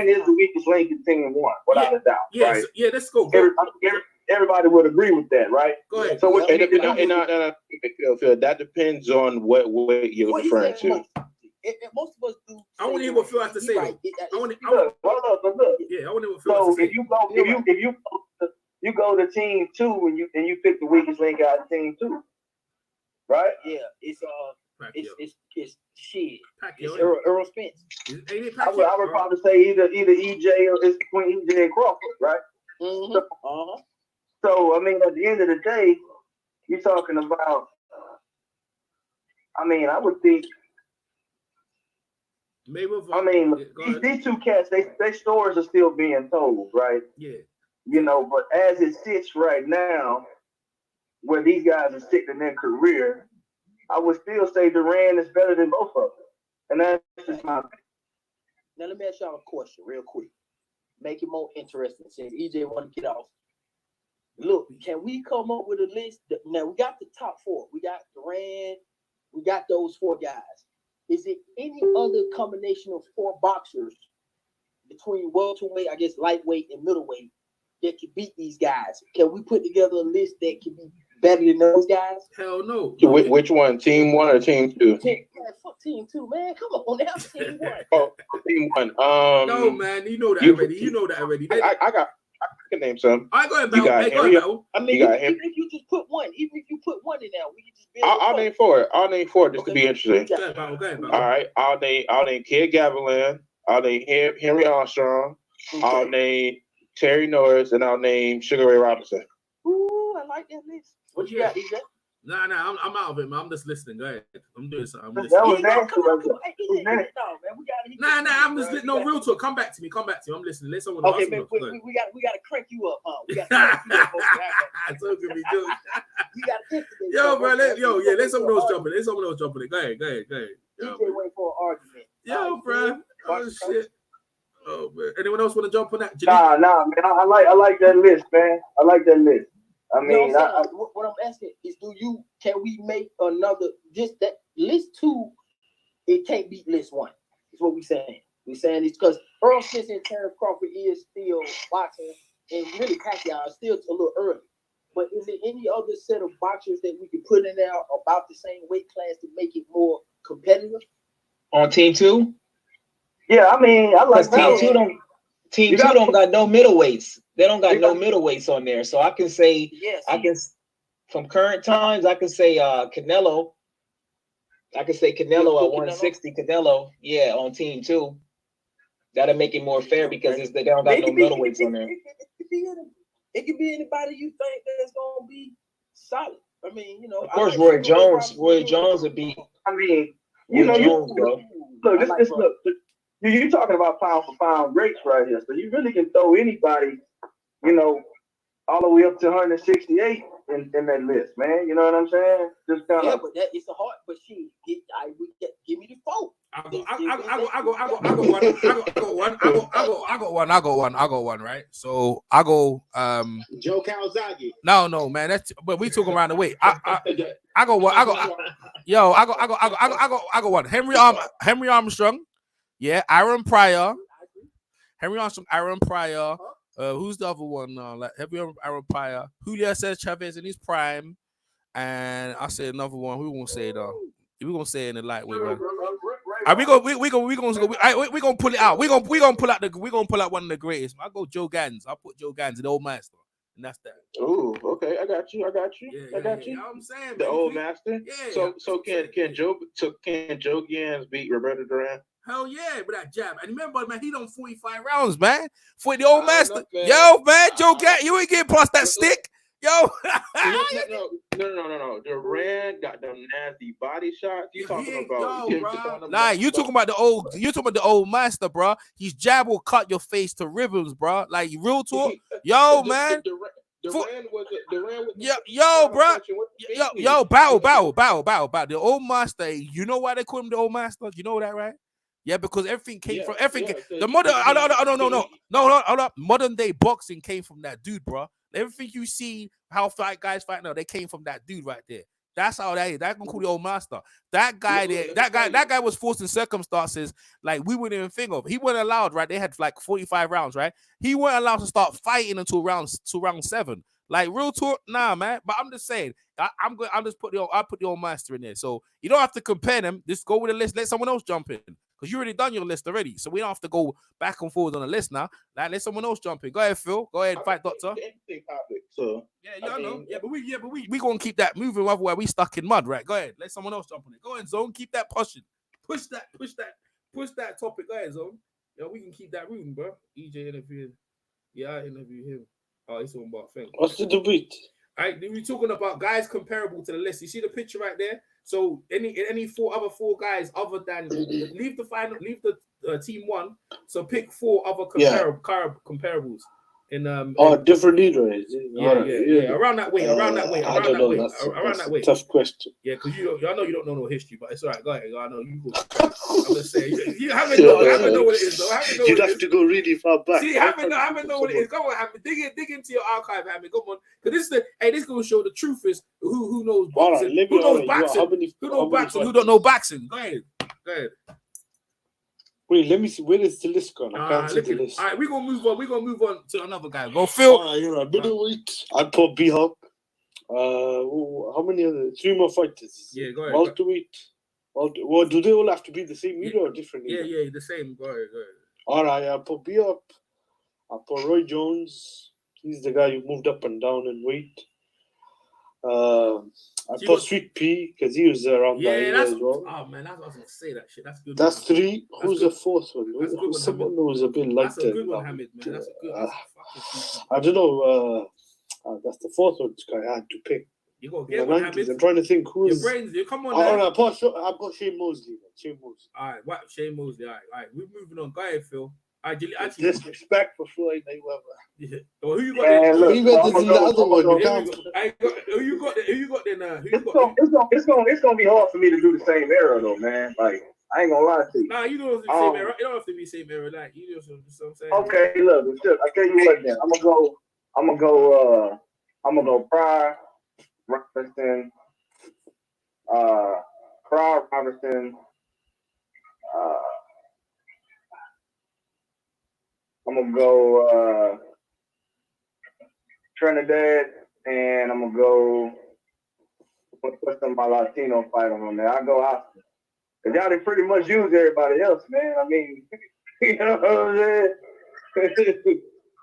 is the weakest link in Team 1, without a doubt. Yes, right? Yeah, let's go. Everybody would agree with that, right? Go ahead. So what Phil, that depends on what weight you're referring to. Most of us do. I want to hear what Phil has to say. Look. Yeah, I want to hear what Phil has to say. If you go to Team 2 and you pick the weakest link out of Team 2, right? Yeah, it's shit. Pacquiao. It's Earl Spence. I would probably say either EJ or it's between EJ and Crawford, right? Mm-hmm. So I mean, at the end of the day, you're talking about. I mean, I would think. Mayweather. I mean, these two cats, their stories are still being told, right? Yeah. You know, but as it sits right now, where these guys are sitting in their career, I would still say Duran is better than both of them. And that's just my opinion. Now, let me ask y'all a question real quick. Make it more interesting. Since EJ want to get off. Look, can we come up with a list? Now, we got the top 4. We got Duran. We got those 4 guys. Is it any other combination of 4 boxers between welterweight, I guess lightweight and middleweight that can beat these guys? Can we put together a list that can be better than those guys? Hell no. Which one? Team 1 or Team 2? Fuck Team 2, man. Come on now. Team 1. Oh, Team 1. No, man. You know that already. I can name some. I go ahead, Battle. I mean, even if you just put one, even if you put one in there, we can just build. I'll name 4. I'll name 4 just to be interesting. Go ahead, Battle. All right. I'll name Kid Gavilan. I'll name Henry Armstrong. Okay. I'll name Terry Norris, and I'll name Sugar Ray Robinson. Ooh, I like that list. What you got, EJ? Nah, I'm out of it, man. I'm just listening. Go ahead. I'm doing something. That was I'm just listening. No, real talk. Come back to me. I'm listening. Let someone okay, man, we got to crank you up, huh? We got to crank you up. So can be good. You got to instigate. Yo, bro. Let someone else jump in. Go ahead. EJ wait for an argument. Yo, bro. Oh, shit. Oh, man. Anyone else want to jump on that? Nah, man. I like that list, man. I like that list. I mean, what I'm asking is, can we make another, just that list 2, it can't beat list 1. That's what we're saying. We're saying it's because Earl Spence and Terrence Crawford is still boxing, and really Pacquiao is still a little early. But is there any other set of boxers that we could put in there about the same weight class to make it more competitive? On Team 2? Yeah, I mean, I like that. Team 2 don't got no middleweights. They don't got no middleweights on there. So I can say, from current times, I can say Canelo. I can say Canelo at 160. Canelo, yeah, on Team 2. That'll make it more fair because they don't got no middleweights on there. It could be anybody you think that's gonna be solid. I mean, of course, Roy Jones would be. I mean, look. You're talking about pound for pound greats right here, so you really can throw anybody, all the way up to 168 in that list, man. You know what I'm saying? Just kind of. But it's a hard. But give me the 4. I go one. Right. So I go. Joe Calzaghe. No, man. But we talking around the way. I go one. I go one. Henry Armstrong. Yeah, Aaron Pryor. Henry Armstrong, Aaron Pryor. Who's the other one? Aaron Pryor. Julio Cesar Chavez in his prime. And I say another one. We won't say it though. We're gonna say it in the lightweight one. We gonna pull it out. We gonna pull out one of the greatest. I go Joe Gans. I'll put Joe Gans, the old master. And that's that. Oh, okay. I got you. Yeah, I got you. You know what I'm saying, the man. old master. Yeah. So can Joe Gans beat Roberto Duran? Hell yeah, with that jab. And remember, man, he done 45 rounds, man. For the old master. Man, Joe Gans, you ain't getting past that stick. Yo. No. Durant got them nasty body shots. You talking about? Nah, you talking about the old. You talking about the old master, bro. His jab will cut your face to ribbons, bro. Like real talk. Yo, man. Durant was Yo, battle. The old master. You know why they call him the old master? You know that, right? Yeah, because everything came from everything. The modern, no. Hold up. Modern day boxing came from that dude, bro. Everything you see, how guys fight now, they came from that dude right there. That's how that is. That can call the old master. That guy there, that guy was forced in circumstances like we wouldn't even think of. He wasn't allowed, right? They had like 45 rounds, right? He wasn't allowed to start fighting until round 7. Like real talk, nah, man. But I'm just saying, I'll put the old master in there. So you don't have to compare them. Just go with the list. Let someone else jump in. Because you already done your list already. So we don't have to go back and forth on the list now. Like, let someone else jump in. Go ahead, Phil. Go ahead, fight doctor. So I know. Yeah, but we gonna keep that moving, otherwise we stuck in mud, right? Go ahead. Let someone else jump on it. Go ahead, Zone. Keep that pushing. Push that topic. Go ahead, Zone. Yeah, we can keep that moving, bro. EJ interviewed. Yeah, I interviewed him. Oh, he's talking about things. What's the debate? All right, we're talking about guys comparable to the list. You see the picture right there? So any four guys other than leave the team one. So pick 4 other comparables. In different leader. Yeah. Around that way. Around that way. Tough question. Yeah, because I know you don't know no history, but it's all right. Go ahead. I know you go. I'm just saying you haven't know what it is though. You'd have to go really far back. See, haven't know what it is. Come on, Hammond. Dig into your archive, Hammond. Come on. Because this gonna show the truth is who knows boxing. Right, who knows boxing? Who knows boxing? Who don't know boxing? Go ahead. Wait, let me see. Where is the list gone? I can't see the list. All right, we're gonna move on. We're gonna move on to another guy. Go, Phil. Middleweight. I'd put B-Hop. How many other? 3 more fighters. Yeah, go ahead. Welterweight. Well, do they all have to be the same leader or different? Yeah, the same. Go ahead. All right, I'll put B-Hop. I'll put Roy Jones. He's the guy who moved up and down in weight. I put Sweet Pea because he was around that area as well. Oh man, I was gonna say that shit. That's good. That's 3. Who's the 4th one? Someone who was a bit like that. That's a good one, Hamid, man. That's a good. I don't know. That's the 4th one I had to pick. You gotta get one, Hamid. I'm trying to think who's. Your brains, come on. I put Shane Mosley. All right, what? Shane Mosley. All right. We're moving on. Go ahead, Phil. Actually, disrespect for Floyd Mayweather. Yeah. Well, who you got there? Who you got the other one? Who you got then? It's gonna be hard for me to do the same era though, man. Like I ain't gonna lie to you. Nah, you don't have to be same era. You don't have to be same era. Like you know what I'm saying. Okay, look, I tell you what. Then I'm gonna go Pryor, Robinson, I'm gonna go Trinidad, and I'm gonna put some of my Latino fighters on there. I'll go Oscar. Cause y'all done pretty much use everybody else, man. I mean, you know what I'm saying?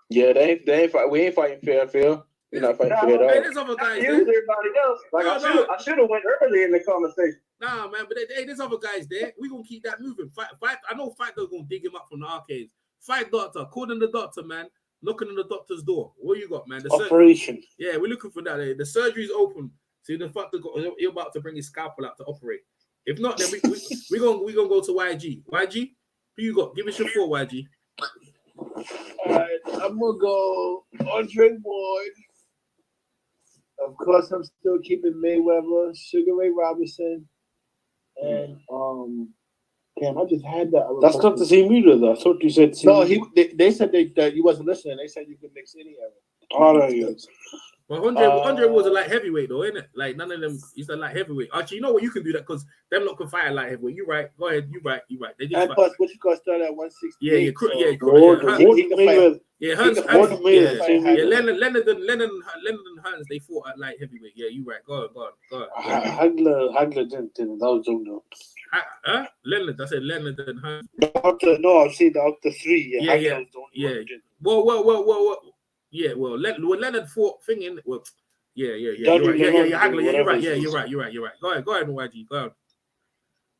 Yeah, they ain't fight. We ain't fighting fair, Phil. We're not fighting fair at all. There's other guys. Use everybody else. Like I should have went early in the conversation. Nah, man, but there's other guys there. We gonna keep that moving. Fight. I know Fighter's gonna dig him up from the arcades. Fight doctor, calling the doctor, man. Knocking on the doctor's door. What you got, man? Operation. Yeah, we're looking for that. The surgery's open. So the fucker you're about to bring his scalpel out to operate. If not, then we gonna go to YG. YG, who you got? Give us your 4, YG. All right, I'm gonna go Andre Ward. Of course, I'm still keeping Mayweather, Sugar Ray Robinson, and damn, I just had that. That's not the same either, though. I thought you said. No, they said that you wasn't listening. They said you could mix any of it. All right. Well, 100 was a light heavyweight, though, isn't it? Like none of them. He's a light heavyweight. Actually, you know what? You can do that because them lot can fight a light heavyweight. You right? Go ahead. You right. They just and plus, what you got started at 160. Leonard and Hans, they fought at light heavyweight. Yeah, you right. Go on. Hagler didn't. That was young. Leonard. I said Leonard and Hans. I've seen the up to 3. Yeah. Well. Yeah, well, Leonard fought thinking. Well, yeah. Hagler. Yeah, you're right. You're right. Go ahead, YG. Go ahead.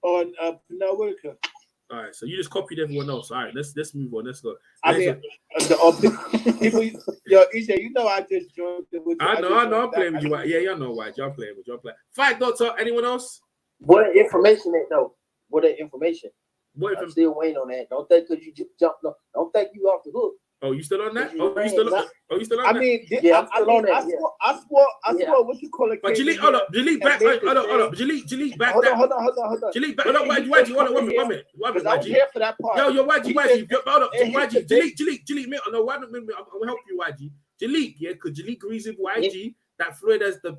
On Pernell Whitaker. All right, so you just copied everyone else. All right, let's move on. Let's go. I mean, people, yo, EJ, you know I just joined. I know. I'm playing with you. Yeah, y'all know why. Y'all playing with y'all playing. Fight Doctor. Anyone else? What information that though? What information? I'm still waiting on that. Don't think because you just jumped. No, don't think you off the hook. Oh, you still on that? Oh, you still on I that? mean, yeah, I'm still on that. I swore. What you call it? But Jalik, hold up. Jalik back. Hold up. Jalik back. Hold on. Jalik back. Hold on. YG. Hold on. 1 minute. I'm here for that part. Yo, YG. Hold up. YG. Jalik. No, why don't I'm gonna help you, YG. Jalik, yeah, because Jalik agrees with YG that Floyd has the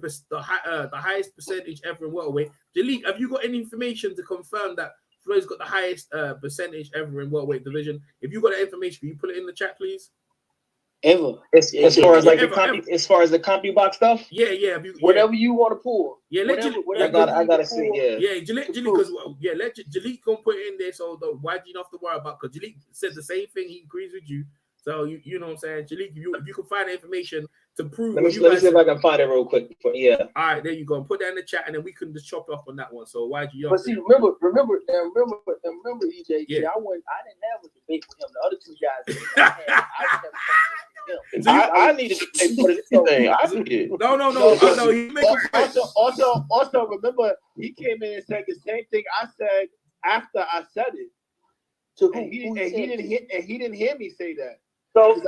highest percentage ever in welterweight. Jalik, have you got any information to confirm that Floyd's got the highest percentage ever in welterweight division? If you got that information, can you put it in the chat, please? As far as the CompuBox stuff. Yeah. Whatever you want to pull. Yeah, I gotta see. Yeah, Jalik, because let Jalik go put it in there, so the YG don't have to worry about. Because Jalik said the same thing. He agrees with you. So you know what I'm saying, Jalik. If you can find the information to prove. Let me see if I can find it real quick. Yeah. All right, there you go. Put that in the chat, and then we can just chop off on that one. So YG. But see, remember, EJ. Yeah. I didn't have a debate with him. The other two guys. I needed to say for this thing. I did. No. He Also, remember, he came in and said the same thing I said after I said it. And he didn't hear me say that. So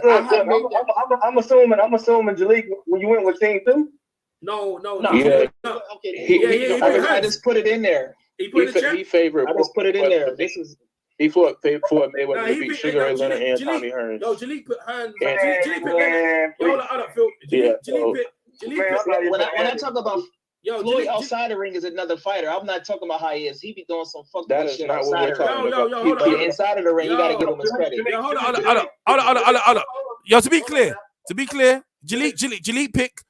I'm assuming Jalik, when you went with Team 2? No. Okay. I just put it in there. He favored. I just put it in there. This is. He fought Mayweather to beat Sugar Ray Leonard and Tommy Hearns. No, Jalik put Hearns. Jalik put. Hold on, Phil. When I talk about Floyd outside the ring is another fighter. I'm not talking about how he is. He be doing some fucked up shit outside the ring. Hold on. Inside of the ring, you gotta give him his credit. Hold on. Yo, to be clear, Jalik picked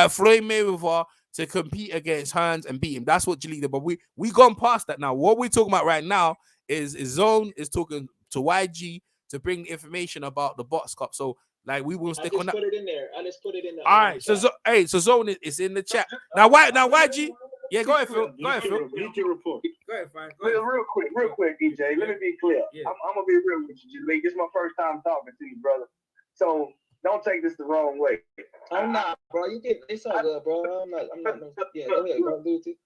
Floyd Mayweather to compete against Hearns and beat him. That's what Jalik did. But we gone past that now. What we're talking about right now is Zone is talking to YG to bring information about the Box Cup. So like we will stick on that. I just put it in there. All right. So Zone is in the chat. Now YG. Yeah, go ahead, Phil. Need your report. Go ahead, Frank. Real quick, EJ. Let me be clear. Yeah. I'm gonna be real with you, Jalik. This is my first time talking to you, brother. So don't take this the wrong way. I'm not, bro. It's all good, bro. I'm not. Yeah, go ahead, bro. Do it.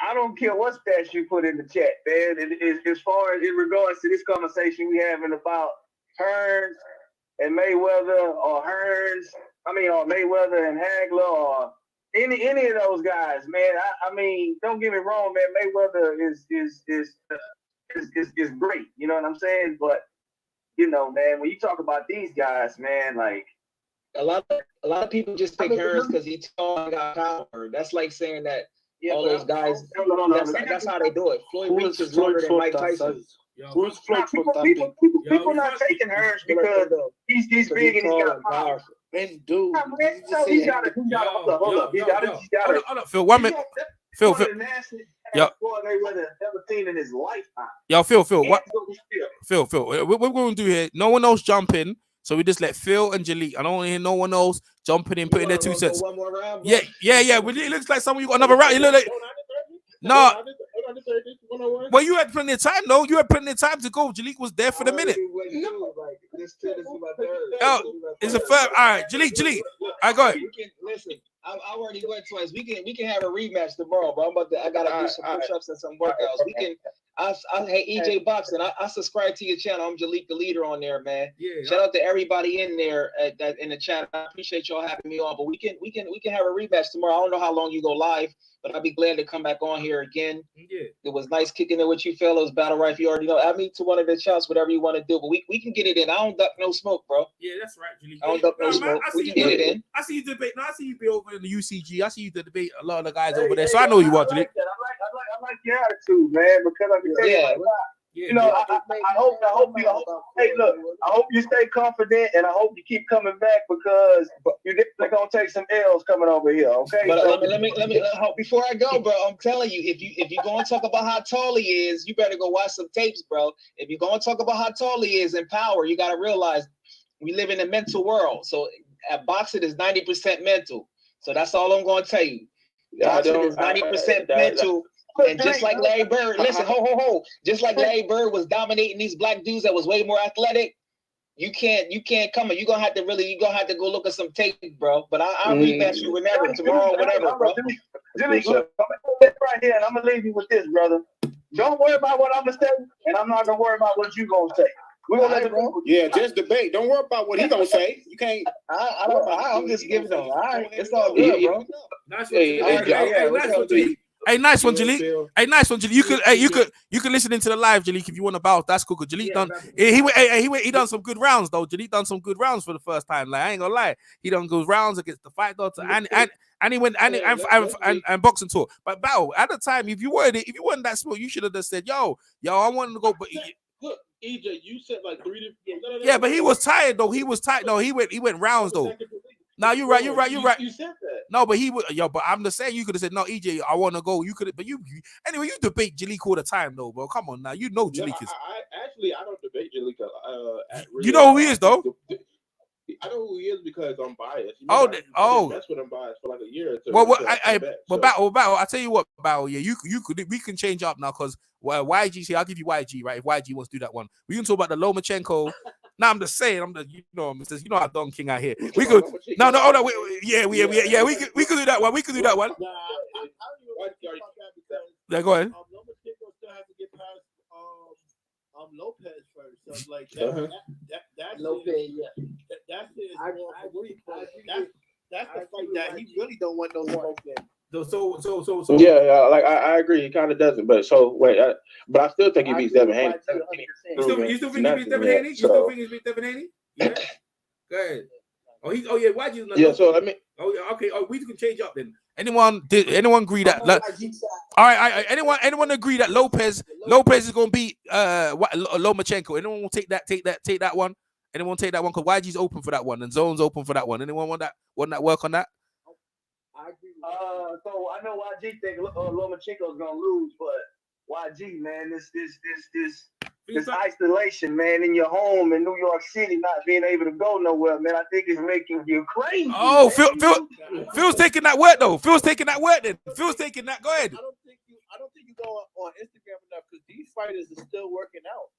I don't care what stats you put in the chat, man. As far as in regards to this conversation we having about Hearns and Mayweather, or Mayweather and Hagler, or any of those guys, man. I mean, don't get me wrong, man. Mayweather is great. You know what I'm saying? But you know, man, when you talk about these guys, man, like a lot of people just pick Hearns because he's tall and got power. That's like saying that. Yeah, all those guys. That's how they do it. Floyd Reach is longer than Mike Tyson. Who's Floyd? People not taking Hearns because he's big and he's got power. And dude, he gotta hold up. He gotta. Phil, 1 minute. Phil. Yeah. Never seen in his lifetime. Yo, Phil. What? Phil. What we're going to do here? No one else jump in. So we just let Phil and Jalik. I don't want to hear no one else jumping in, putting their 2 cents. Yeah. It looks like someone you got another round. You look like no. Well, you had plenty of time, though. You had plenty of time to go. Jalik was there for the minute. Oh, it's a fair. All right, Jalik. I go ahead. Listen, I already went twice. We can have a rematch tomorrow, bro. I gotta do some push-ups and some workouts. We can. I hate EJ Boxing. I subscribe to your channel. I'm Jalik the Leader on there, man. Yeah. Shout out to everybody in there in the chat. I appreciate y'all having me on. But we can have a rematch tomorrow. I don't know how long you go live, but I'll be glad to come back on here again. Yeah. It was nice kicking it with you fellows. Battle Rifle, you already know. Add me to one of the chats, whatever you want to do. But we can get it in. I don't duck no smoke, bro. Yeah, that's right, Jalik. I don't duck no smoke. We can get it in. I see you debate. No, I see you be over in the UCG. I see you debate a lot of the guys over there. So I know you are, Jalik. I like your attitude, man, because I can tell you know, I hope you. Hey, look, I hope you stay confident, and I hope you keep coming back because they're gonna take some L's coming over here. Okay. But let me before I go, bro. I'm telling you, if you gonna talk about how tall he is, you better go watch some tapes, bro. If you're gonna talk about how tall he is and power, you gotta realize we live in a mental world. So at boxing is 90% mental. So that's all I'm gonna tell you. Boxing is 90% mental. And just like Larry Bird, listen, ho. Just like Larry Bird was dominating these black dudes that was way more athletic. You can't come. You're gonna have to go look at some tape, bro. But I'll rematch you whenever, tomorrow, whatever, bro. Jimmy, right here, and I'm gonna leave you with this, brother. Don't worry about what I'm gonna say, and I'm not gonna worry about what you gonna say. We're gonna let the people. Yeah, just debate. Don't worry about what he gonna say. You can't. I'm just giving them. All right, it's all good, bro. Nice one. Hey, nice one, Jalik. Hey, nice one, Jalik. You can listen into the live, Jalik, if you want to bounce. That's cool. Jalik done. He done some good rounds though. Jalik done some good rounds for the first time. Like I ain't gonna lie, he done goes rounds against the Fight Doctor and he went and boxing tour. But Battle at the time, if you weren't that small, you should have just said, "Yo, I wanted to go." But look, EJ, you said like 3 different. Yeah, but he was tired though. He went rounds though. Now you're right. You said that. No, but he would. But I'm just saying you could have said no, EJ. I want to go. You could, but anyway. You debate Jalik all the time though, bro. Come on now. You know Jalik is. I don't debate Jalik. You know who he is though. I know who he is because I'm biased. That's what I'm biased for like a year or two. Well, Battle. I tell you what, Battle. Yeah, we can change up now because YG. See, I'll give you YG, right? If YG wants to do that one, we can talk about the Lomachenko. Now I'm just saying, how Don King out here. We could we could do that one. We could do that one. Yeah, go ahead. Lomachenko still has to get past Lopez first. So like that's Lopez. That's his. I agree. That's the fight that he really don't want no smoke in. So yeah, like I agree. He kind of doesn't, but but I still think he beats Devin Haney. You still think he beats Devin Haney? You still think he beats Devin Haney? Yeah. Go ahead. Yeah. Why'd you? Yeah. So I mean. Oh yeah. Okay. Oh, we can change up then. Anyone agree that? All right. Anyone agree that Lopez is gonna beat Lomachenko? Anyone will take that one? Anyone take that one? Because YG's open for that one and Zone's open for that one. Anyone want that work on that? I agree. So I know YG think Lomachenko's gonna lose, but YG, man, this isolation, man, in your home in New York City, not being able to go nowhere, man, I think it's making you crazy. Oh, Phil's taking that work though. Phil's taking that work then. Phil's taking that. Go ahead. I don't think you go on Instagram enough because these fighters are still working out.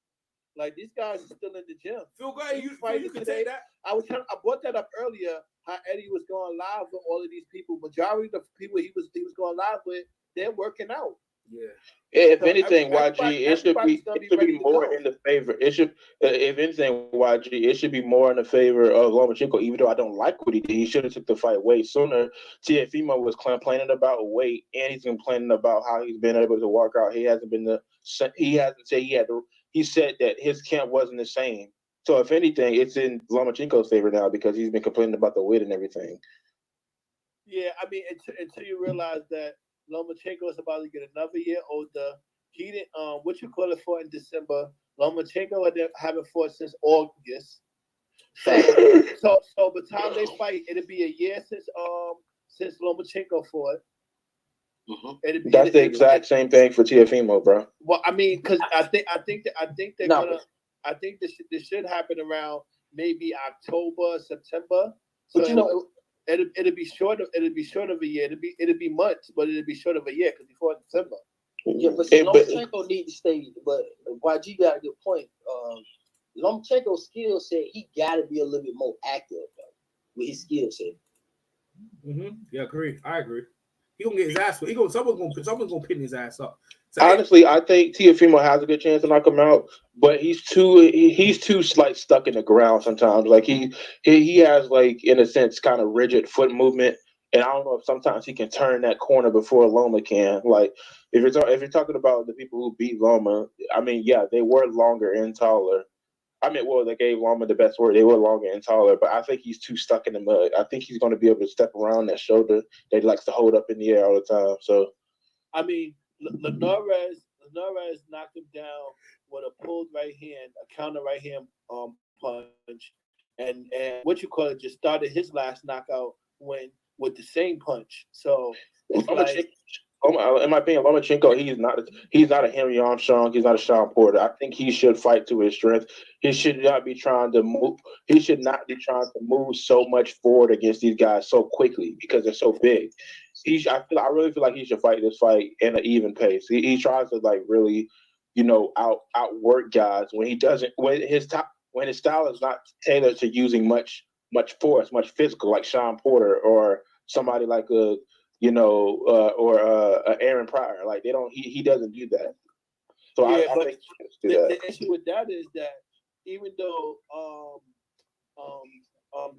Like these guys are still in the gym. Phil, go ahead. You can say that. I brought that up earlier. How Eddie was going live with all of these people. Majority of the people he was going live with, they're working out. Yeah. If anything, YG, it should be more in the favor. It should, if anything, YG, it should be more in the favor of Lomachenko. Even though I don't like what he did, he should have took the fight way sooner. Teofimo was complaining about weight, and he's complaining about how he's been able to work out. He hasn't said he said that his camp wasn't the same. So if anything, it's in Lomachenko's favor now because he's been complaining about the weight and everything. Yeah, I mean, until you realize that Lomachenko is about to get another year older. He didn't fought in December. Lomachenko haven't fought since August. So by the time they fight, it'll be a year since Lomachenko fought. Mm-hmm. That's the exact same thing for Teofimo, bro. Well, I mean, because I think this should happen around maybe October, September. So it'll be short of a year. It'll be months, but it'll be short of a year because before December. Yeah, but Lomachenko need to stay. But YG got a good point. Lomachenko's skill set, he got to be a little bit more active with his skill set. Mm-hmm. Yeah, I agree. He gonna get his ass. Someone's gonna pin his ass up. So, honestly, I think Teofimo has a good chance to knock him out, but he's too like stuck in the ground sometimes. Like he has like in a sense kind of rigid foot movement, and I don't know if sometimes he can turn that corner before Loma can. Like if you're talking about the people who beat Loma, I mean, yeah, they were longer and taller. I mean, well, they gave Loma the best word. They were longer and taller, but I think he's too stuck in the mud. I think he's going to be able to step around that shoulder that he likes to hold up in the air all the time. So, I mean, Linares knocked him down with a pulled right hand, a counter right hand punch, and just started his last knockout with the same punch. So it's like in my opinion, Lomachenko, he's not a Henry Armstrong, he's not a Sean Porter. I think he should fight to his strength. He should not be trying to move. He should not be trying to move so much forward against these guys so quickly because they're so big. I really feel like he should fight this fight in an even pace. He tries to like really, outwork guys when he doesn't. When his style is not tailored to using much force, much physical, like Sean Porter or somebody like Aaron Pryor. Like they don't. He doesn't do that. So I think the issue with that is that even though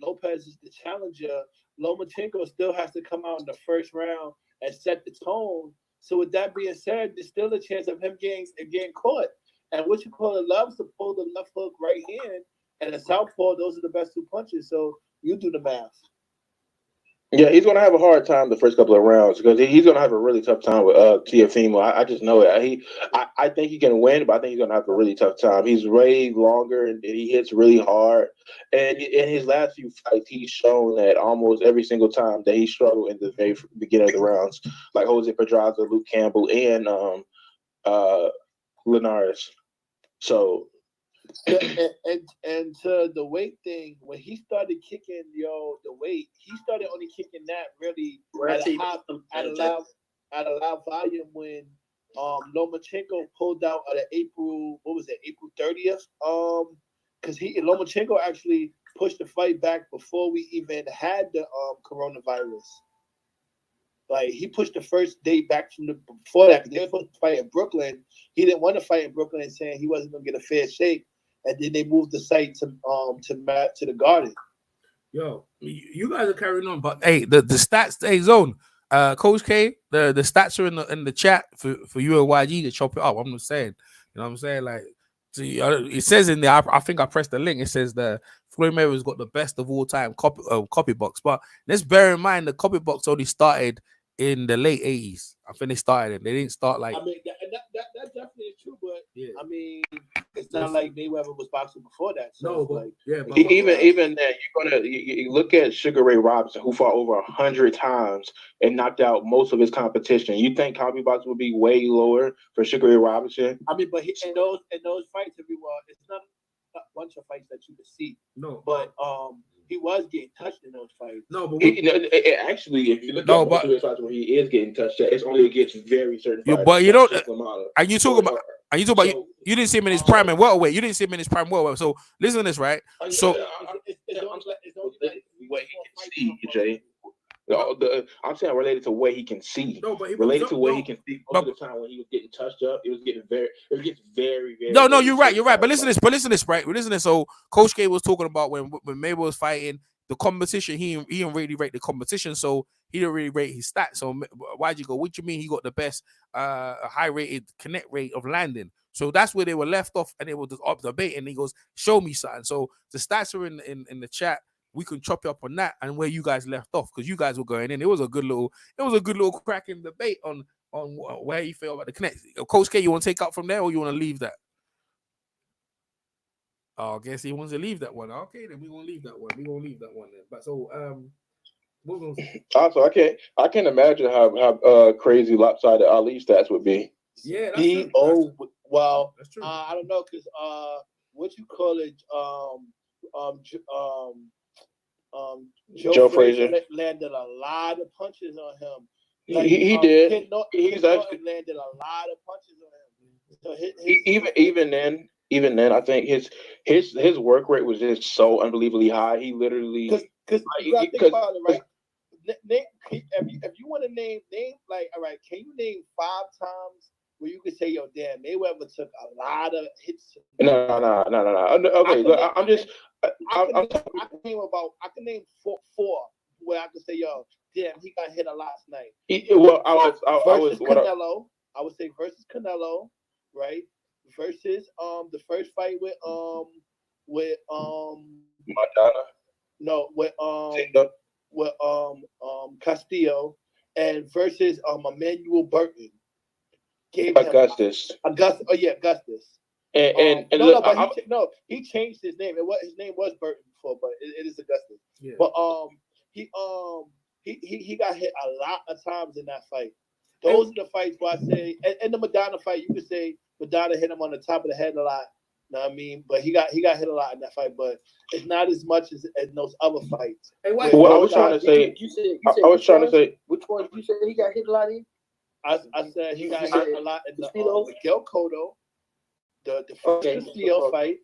Lopez is the challenger, Lomachenko still has to come out in the first round and set the tone. So with that being said, there's still a chance of him getting caught. And loves to pull the left hook right hand, and the southpaw. Those are the best two punches. So you do the math. Yeah, he's gonna have a hard time the first couple of rounds because he's gonna have a really tough time with Teofimo. I just know it. I think he can win, but I think he's gonna have a really tough time. He's way longer and he hits really hard. And in his last few fights, he's shown that almost every single time that he struggled in the very beginning of the rounds, like Jose Pedraza, Luke Campbell, and Linares. So. And to the weight thing, when he started kicking the weight, he started only kicking that really at a loud volume when Lomachenko pulled out at April 30th. Because Lomachenko actually pushed the fight back before we even had the coronavirus. Like he pushed the first date back from before that because they were supposed to fight in Brooklyn. He didn't want to fight in Brooklyn and saying he wasn't going to get a fair shake. And then they moved the site to the Garden. Yo, you guys are carrying on, but hey, the stats, hey Zone, Coach K, the stats are in the chat for you and YG to chop it up. I'm just saying, you know what I'm saying? Like, it says in there, I think I pressed the link. It says the Floyd Mayweather's got the best of all time copy box, but let's bear in mind the copy box only started in the late 80s. I think they started it. They didn't start like. I mean, that definitely is true, but yeah. I mean, it's not like Mayweather was boxing before that. So no, but like, yeah, but even then, you look at Sugar Ray Robinson, who fought over 100 times and knocked out most of his competition. You think copy box would be way lower for Sugar Ray Robinson? I mean, but in those fights, everyone, it's not a bunch of fights that you can see. No, but he was getting touched in those fights. No, but actually, if you look at most of his fights where he is getting touched, it's only against very certain fighters. But you don't. And you talk about. And you talk about you didn't see him in his prime and welterweight. You didn't see him in his prime welterweight. So listen to this, right? So what he can see, Jay. I'm saying related to what he can see. No, but related to what he can see. Most of the time when he was getting touched up, it gets very. No, you're right. But listen to this, right? Listen to this. So Coach K was talking about when Mayweather was fighting the competition. He didn't really rate the competition, so he didn't really rate his stats. So why'd you go? What you mean he got the best high rated connect rate of landing? So that's where they were left off, and they were just up debate. And he goes, "Show me something." So the stats are in the chat. We can chop you up on that and where you guys left off because you guys were going in. It was a good little cracking debate on where you feel about the connect. Coach K, you want to take up from there or you want to leave that? Oh, I guess he wants to leave that one. Okay, then we're gonna leave that one. Then. But so also I can't imagine how crazy lopsided Ali stats would be. Yeah, well, that's true. I don't know because what you call it, Joe Frazier landed a lot of punches on him. Like, he did. He's actually landed a lot of punches on him. So even then, I think his work rate was just so unbelievably high. He literally because you gotta think about it, right? If you want to name like, all right, can you name 5 times where you could say, yo, damn, Mayweather took a lot of hits? No. Okay, look, I can name four where I could say, yo, damn, he got hit a last night. Canelo. I would say versus Canelo, right? Versus the first fight with Montana. No, with Castillo, and versus Emmanuel Burton. Augustus. Augustus. He changed his name. His name was Burton before, but it is Augustus. Yeah. But he got hit a lot of times in that fight. Those are the fights where I say, and the Madonna fight, you could say Madonna hit him on the top of the head a lot. You know what I mean? But he got hit a lot in that fight, but it's not as much as those other fights. Hey, what I was trying to say, I was trying to say, which one you said he got hit a lot in? I said he got hit a lot in the Miguel Cotto, the first Castillo fight,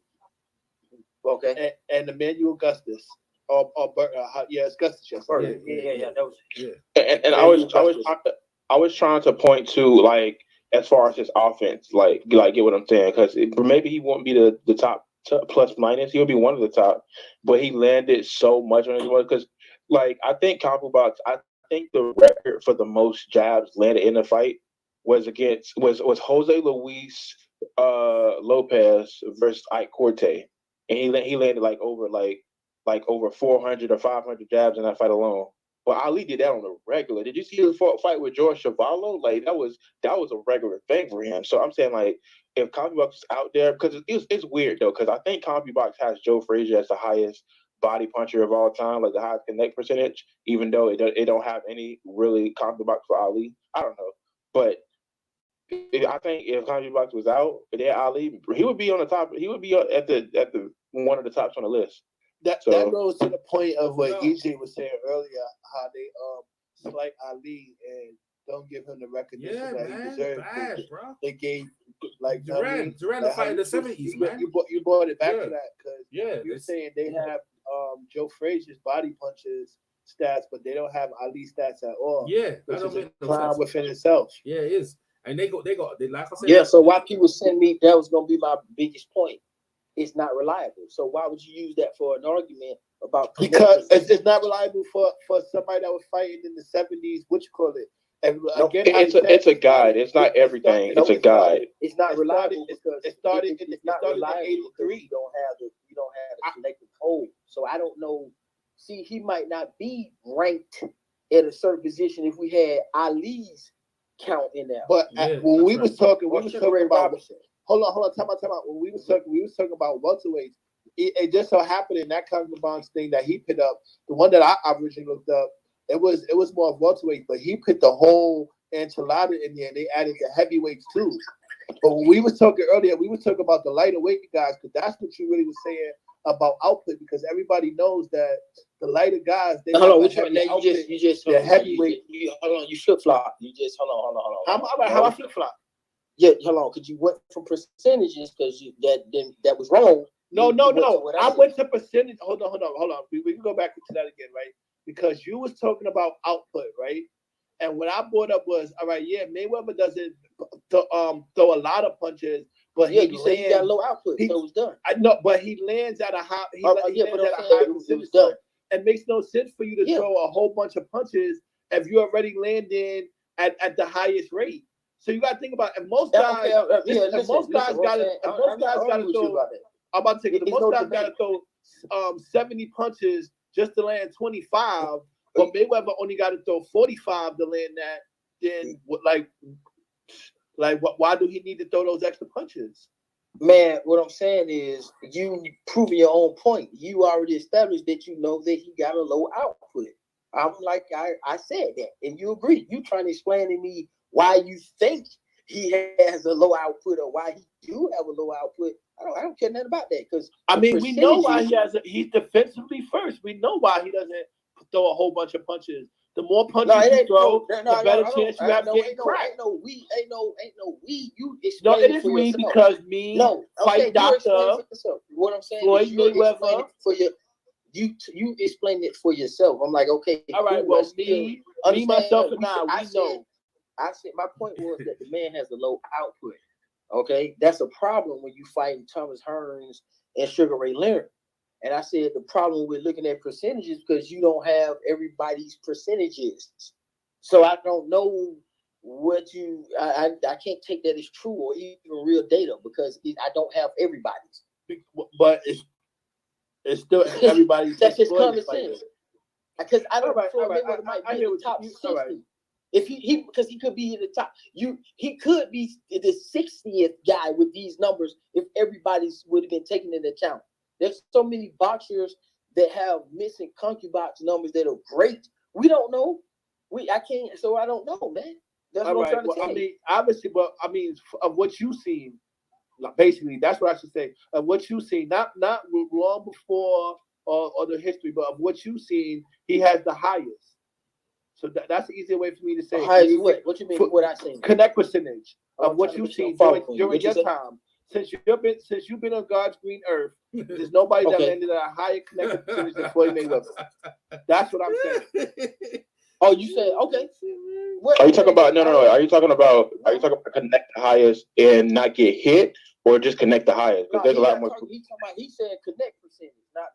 okay, and Emmanuel Augustus. Or yeah, it's Augustus. Yes. Yeah. That was and I was trying to point to like as far as his offense, like get what I'm saying, because maybe he won't be the top plus minus. He'll be one of the top, but he landed so much on his one because, like, I think Box. I think the record for the most jabs landed in a fight was Jose Luis Lopez versus Ike Corte, and he landed like over 400 or 500 jabs in that fight alone. Well, Ali did that on the regular. Did you see his fight with George Chuvalo? Like that was a regular thing for him. So I'm saying, like, if CompuBox is out there, because it's weird though, because I think CompuBox has Joe Frazier as the highest body puncher of all time, like the highest connect percentage, even though it don't have any really CompuBox for Ali. I don't know, but I think if CompuBox was out, then Ali, he would be on the top. He would be at the one of the tops on the list. That goes to the point of what EJ was saying earlier, how they slight Ali and don't give him the recognition that he deserves. They gave like Duran the fight in the 70s, man. You brought it back to that because you're saying they have Joe Frazier's body punches stats, but they don't have Ali stats at all. Yeah, which is a crime within itself. Yeah, it is. And they like I said. Yeah, so why people send me that was gonna be my biggest point. It's not reliable. So why would you use that for an argument about? Because it's not reliable for somebody that was fighting in the 70s. What you call it? And again, it's a guide. It's not everything. It's a guide. It's not reliable because it started in '83. You don't have the collective whole. So I don't know. See, he might not be ranked at a certain position if we had Ali's count in there. But when we was talking about. Hold on. Time out. When we was talking about welterweights, it just so happened in that CompuBox thing that he put up, the one that I originally looked up, it was more of welterweight, but he put the whole enchilada in there and they added the heavyweights too. But when we was talking earlier, we were talking about the lighter weight guys, because that's what you really was saying about output, because everybody knows that the lighter guys, they hold on, which one? You just the heavyweight. Hold on, you flip flop. You just hold on. How I flip flop? Yeah, hold on, because you went from percentages because that was wrong. No. I went to percentage. Hold on. We can go back to that again, right? Because you was talking about output, right? And what I brought up was, all right, yeah, Mayweather doesn't throw a lot of punches, but you said he got low output, so it was done. I know, but he lands at a high. It was done. It makes no sense for you to throw a whole bunch of punches if you already landing at the highest rate. So you got to think about, and most guys, most guys got to throw. I'm about to take it. Most guys got to throw 70 punches just to land 25, but Mayweather only got to throw 45 to land that. Then why do he need to throw those extra punches? Man, what I'm saying is you proving your own point. You already established that you know that he got a low output. I'm like, I said that, and you agree. You trying to explain to me why you think he has a low output or why he do have a low output. I don't care nothing about that, because I mean, we know why he's defensively first. We know why he doesn't throw a whole bunch of punches. The more punches you throw, the better chance you have to get cracked. Ain't no we. You explain it for yourself. Because me, fight doctor. What I'm saying Floyd is you explain it for your. You explain it for yourself. I'm like, okay. All right. Well, me myself and I know. I said my point was that the man has a low output. Okay, that's a problem when you fighting Thomas Hearns and Sugar Ray Leonard. And I said the problem with looking at percentages because you don't have everybody's percentages. So I don't know what I can't take that as true or even real data because I don't have everybody's. But it's still everybody's. That's just common sense. Because I don't know. Might be in the top 60. Right. If he because he could be in the top, he could be the 60th guy with these numbers if everybody's would have been taken into account. There's so many boxers that have missing CompuBox numbers that are great. We don't know. I don't know, man. That's what I'm trying to tell I you. mean, obviously, but I mean, of what you've seen, like, basically, that's what I should say. Of what you've seen, not long before or the history, but of what you've seen, he has the highest. So that's the easier way for me to say. Highest what? What you mean? What I seen? Connect percentage of what you've seen during your time. Since you've been on God's green earth, there's nobody that landed at a higher connected percentage than Floyd Mayweather. That's what I'm saying. Oh, you said okay. Are you talking about no? Are you talking about connect the highest and not get hit, or just connect the highest? Because there's a lot more. He said connect percentage, not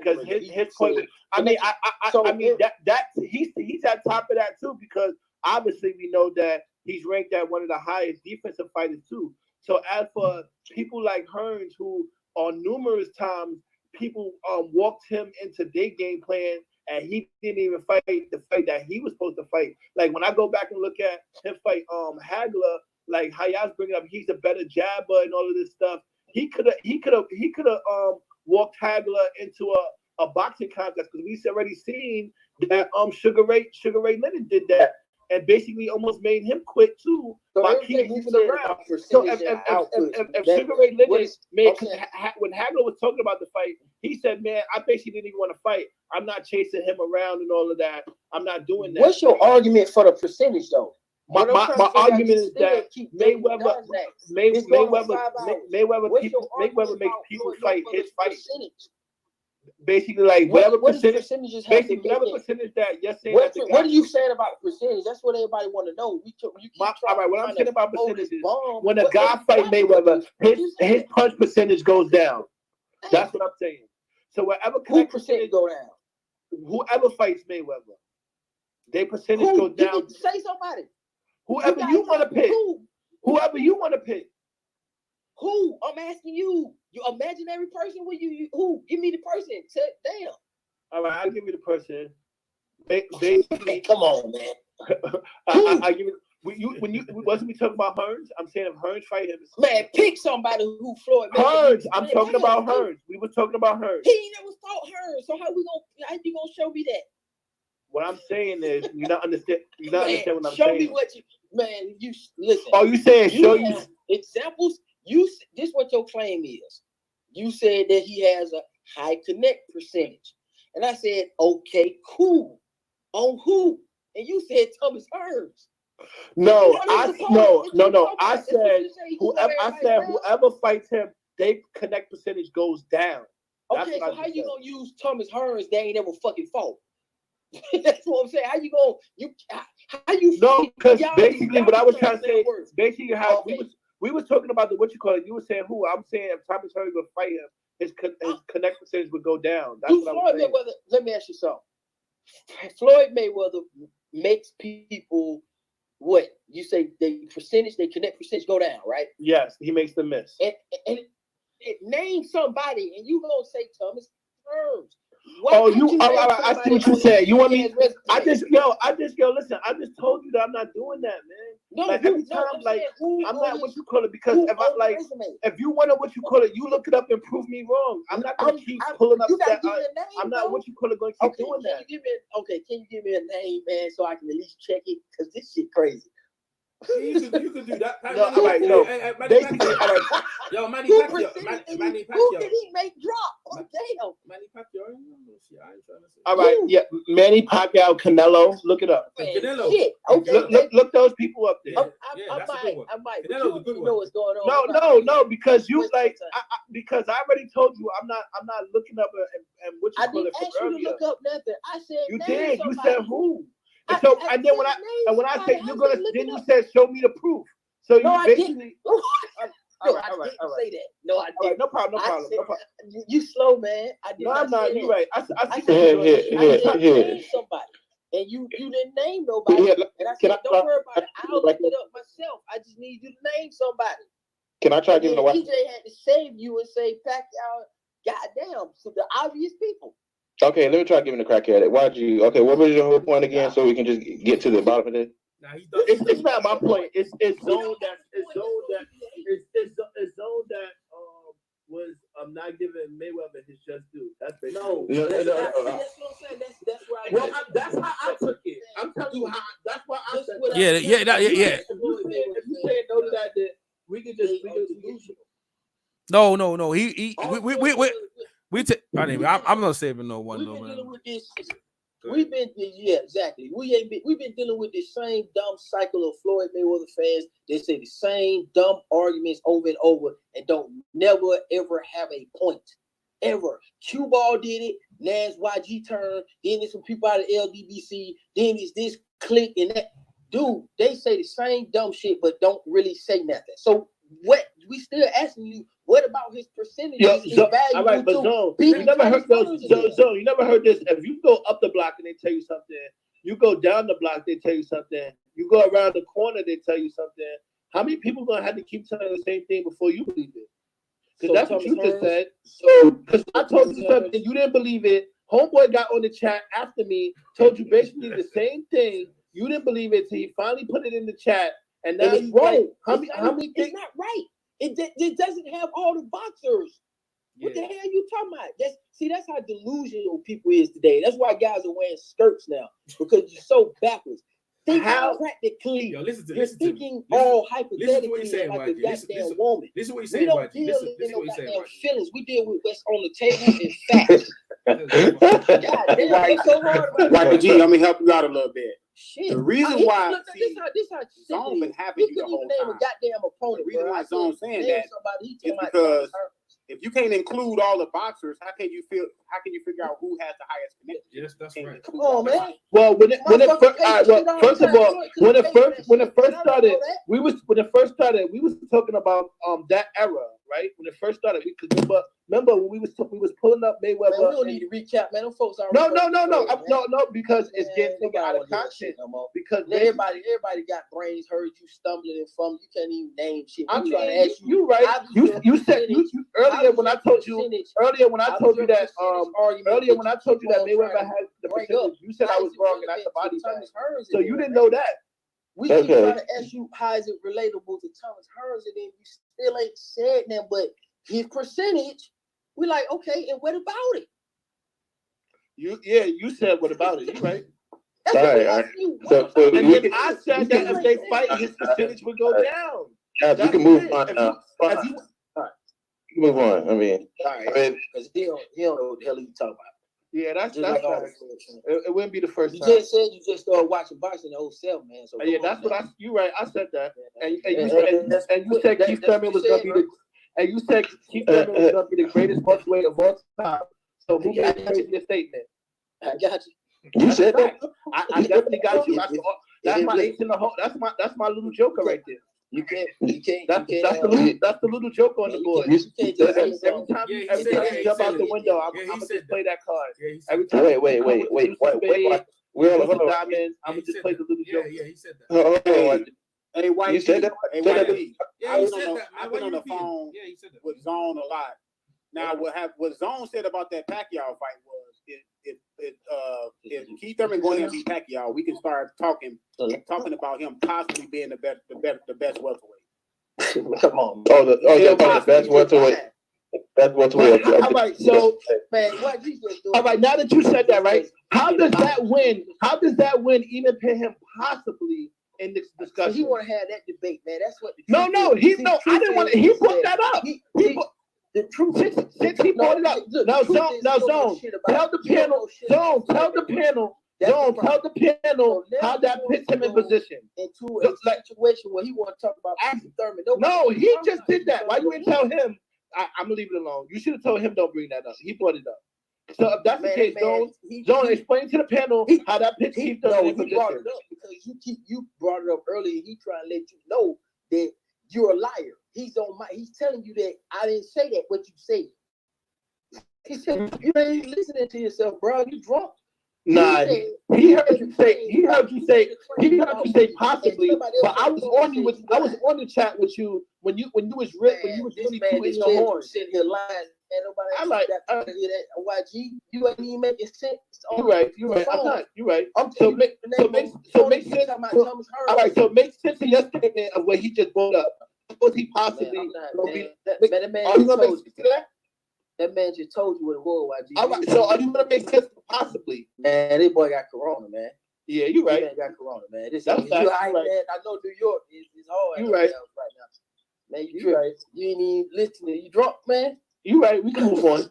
because his point. I mean, I mean that he's at top of that too, because obviously we know that he's ranked at one of the highest defensive fighters too. So as for people like Hearns, who on numerous times people walked him into their game plan, and he didn't even fight the fight that he was supposed to fight. Like when I go back and look at him fight Hagler, like how y'all bringing up he's a better jabber and all of this stuff. He could have walked Hagler into a boxing contest, because we've already seen that Sugar Ray Leonard did that and basically almost made him quit too by keep moving around. So if Sugar Ray Leonard made, when Hagler was talking about the fight, he said, "Man, I basically didn't even want to fight. I'm not chasing him around and all of that. I'm not doing that." What's your argument for the percentage though? My argument is that Mayweather makes people fight his fight. Basically, like whatever percentage that you're saying. What are you saying about percentage? That's what everybody want to know. All right, what I'm saying about percentage is when a guy fight Mayweather, his punch percentage goes down. That's what I'm saying. So whatever percentage go down, whoever fights Mayweather, their percentage goes down. Say somebody. Whoever you want to pick. Whoever you want to pick. Who? I'm asking you. Your imaginary person? Who? Give me the person. Damn. All right, I'll give you the person. Basically, come on, man. I give you. Wasn't we talking about Hearns? I'm saying if Hearns fight him. Man, pick somebody who Floyd. Hearns. I'm talking about Hearns. We were talking about Hearns. He never fought Hearns. So how you gonna show me that? What I'm saying is you not understand. You not understand what I'm saying. Show me what you listen. Oh, you saying show you examples? This what your claim is. You said that he has a high connect percentage, and I said, okay, cool. On who? And you said Thomas Hearns. No. I said whoever fights him, they connect percentage goes down. Okay, so how you gonna use Thomas Hearns? They ain't ever fucking fought. That's what I'm saying. How you gonna No, because basically what I was trying to say, basically how we was talking about the what you call it. You were saying who? I'm saying if Thomas Hearns would fight him, his connect percentage would go down. That's what I'm saying. Mayweather, let me ask you something. Floyd Mayweather makes people what? You say they connect percentage go down, right? Yes, he makes them miss. And name somebody, and you gonna say Thomas Hearns. I see what you said. You want me? I just listen. I just told you that I'm not doing that, man. No, like every time, like I'm not what you call it, because if you want to what you call it, you look it up and prove me wrong. I'm not gonna keep pulling up that. I'm not what you call it going to keep doing that. Can you give me a name, man, so I can at least check it? Because this shit crazy. You could do that. Basically, yo, Manny Pacquiao. Who did he make drop? Oh, damn. Manny Pacquiao. All right, yeah, Manny Pacquiao, Canelo. Look it up. Canelo. Shit. Okay. Look those people up there. I might. Canelo's a good one. Know what's going on. No, because you like, because I already told you I'm not looking up and what you call it. I didn't ask you to look up nothing. I said you did. You said who? And then when I said you're gonna, then you said show me the proof. So you basically. I didn't say that. No, I didn't. No problem. You slow, man. I'm not. You're right. I name somebody, and you didn't name nobody. And I said, don't worry about it. I'll look it up myself. I just need you to name somebody. Can I try giving a DJ had to save you and say, Pacquiao, goddamn, so the obvious people. Okay, let me try giving a crack at it. Why'd you? Okay, what was your whole point again, so we can just get to the bottom of it? It's not my point. It's zone that was not giving Mayweather his just due. That's basically that's what I'm saying. That's where that's how I took it. I'm telling you how. That's why I said Yeah. If you say no to that, then we could just No. I'm not saving no one. We've No been man. dealing with this. Exactly. We've been dealing with this same dumb cycle of Floyd Mayweather fans. They say the same dumb arguments over and over and don't never ever have a point. Ever. Q Ball did it, Nas YG turn, then there's some people out of LDBC, then it's this clique and that. Dude, they say the same dumb shit, but don't really say nothing. So what we still asking you, what about his percentage? All right, but Zone, you never heard you never heard this. If you go up the block and they tell you something, you go down the block, they tell you something, you go around the corner, they tell you something. How many people gonna have to keep telling the same thing before you believe it? Because that's what you just said. So, because I told you something, you didn't believe it. Homeboy got on the chat after me, told you basically the same thing. You didn't believe it, so he finally put it in the chat, and now it's wrong. How many things? It's not right. It doesn't have all the boxers. What the hell are you talking about? That's how delusional people is today. That's why guys are wearing skirts now, because you're so backwards. Think how practically you're thinking all hypothetically like a goddamn woman. This is what he's We saying, don't YG. deal This in is no what he's saying, goddamn YG. feelings. We deal with what's on the table and facts. God damn, what's so hard about YG, let me help you out a little bit. Shit. The reason why this how Zone been happy he the couldn't whole even name time. a goddamn opponent. The reason why Zone's saying name that somebody, he is talking about because Thomas if you can't include all the boxers, how can you figure out who has the highest connection? Yes, that's right. Come on, man. Well, when it first of all, when it first started, we was talking about that era, right? When it first started, we could remember when we was pulling up Mayweather. Man, we don't need to recap, man. Them folks are no, because it's getting taken out of context. Because everybody got brains. Heard you stumbling and fumbling. You can't even name shit. I'm trying to ask you. You right. You said earlier when I told you that Mayweather had the percentage. You said I was wrong and I the body bag. So you didn't know that. We keep trying to ask you how is it relatable to Thomas Hearns, and then you still ain't said that. But his percentage, we like, okay, and what about it? You said what about it? You right. All right. So and then I said that if they fight, his percentage would go down. Yeah, you can move on. Move on. Because he don't know what the hell he talking about. Yeah, that's it wouldn't be the first time. You just said you just started watching boxing in 07, man. So yeah, that's what you right. I said that, and you said Keith Thurman was gonna be the greatest welterweight of all time. So who made your statement? I got you. You said that. I definitely got you. That's my ace in the hole. That's my little joker right there. You can't. That's the little joke on the board. Every time you jump out the window, I'm gonna just play that card. Every time. Wait. I'm gonna just play the little joke. Yeah, he said that. Hey, White. You said that. I've been on the phone with Zone a lot. Now, what Zone said about that Pacquiao fight was if Keith Thurman going to beat Pacquiao, we can start talking about him possibly being the best welterweight. Come on. The best welterweight. Best welterweight. All right, so man, what you just doing? All right, now that you said that, right? How does that win even put him possibly in this discussion? So he want to have that debate, man. That's what. I didn't want to. He brought that up. The truth since he brought it up. Now, Zone, tell the panel how that puts him in position. Into a situation where he want to talk about Keith Thurman. No, he just did that. Why you didn't tell him? I'm gonna leave it alone. You should have told him don't bring that up. He brought it up. So if that's the case, Zone, explain to the panel how that puts Keith Thurman in position. He brought it up because you brought it up earlier. He trying to let you know that you're a liar. He's telling you that I didn't say that. What you say? He said you ain't listening to yourself, bro. You drunk. Nah, he heard you say possibly, but I was on the chat with you when you was really tweeting your horn. Sitting here lying, and nobody. I'm like, hear that. YG, you ain't even making sense. You're right. I'm not. You're right. So make sense. All right. So make sense of your statement of what he just brought up. Was he possibly? That man just told you what it was, YG. All right, so are you gonna make sense possibly? Man, this boy got corona, man. Yeah, you're right. He ain't got corona, man. This That's you facts, right, you right. man. I know New York is hard. You right. Right now. Man, you right. You ain't even listening. You drunk, man. You right. We can move on.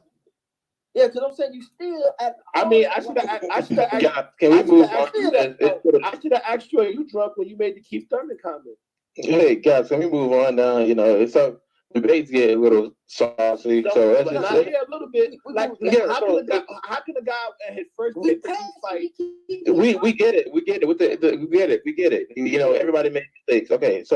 Yeah, because I'm saying you still at. I mean, I should have. God, can we move on? I should have asked you, are you drunk when you made the Keith Thurman comment? Hey guys, can we move on now? You know, it's up. Debates get a little saucy, so that's just a little bit. Like, how can a guy at his first fight? we get it. We get it. We get it. You know, everybody makes mistakes. Okay, so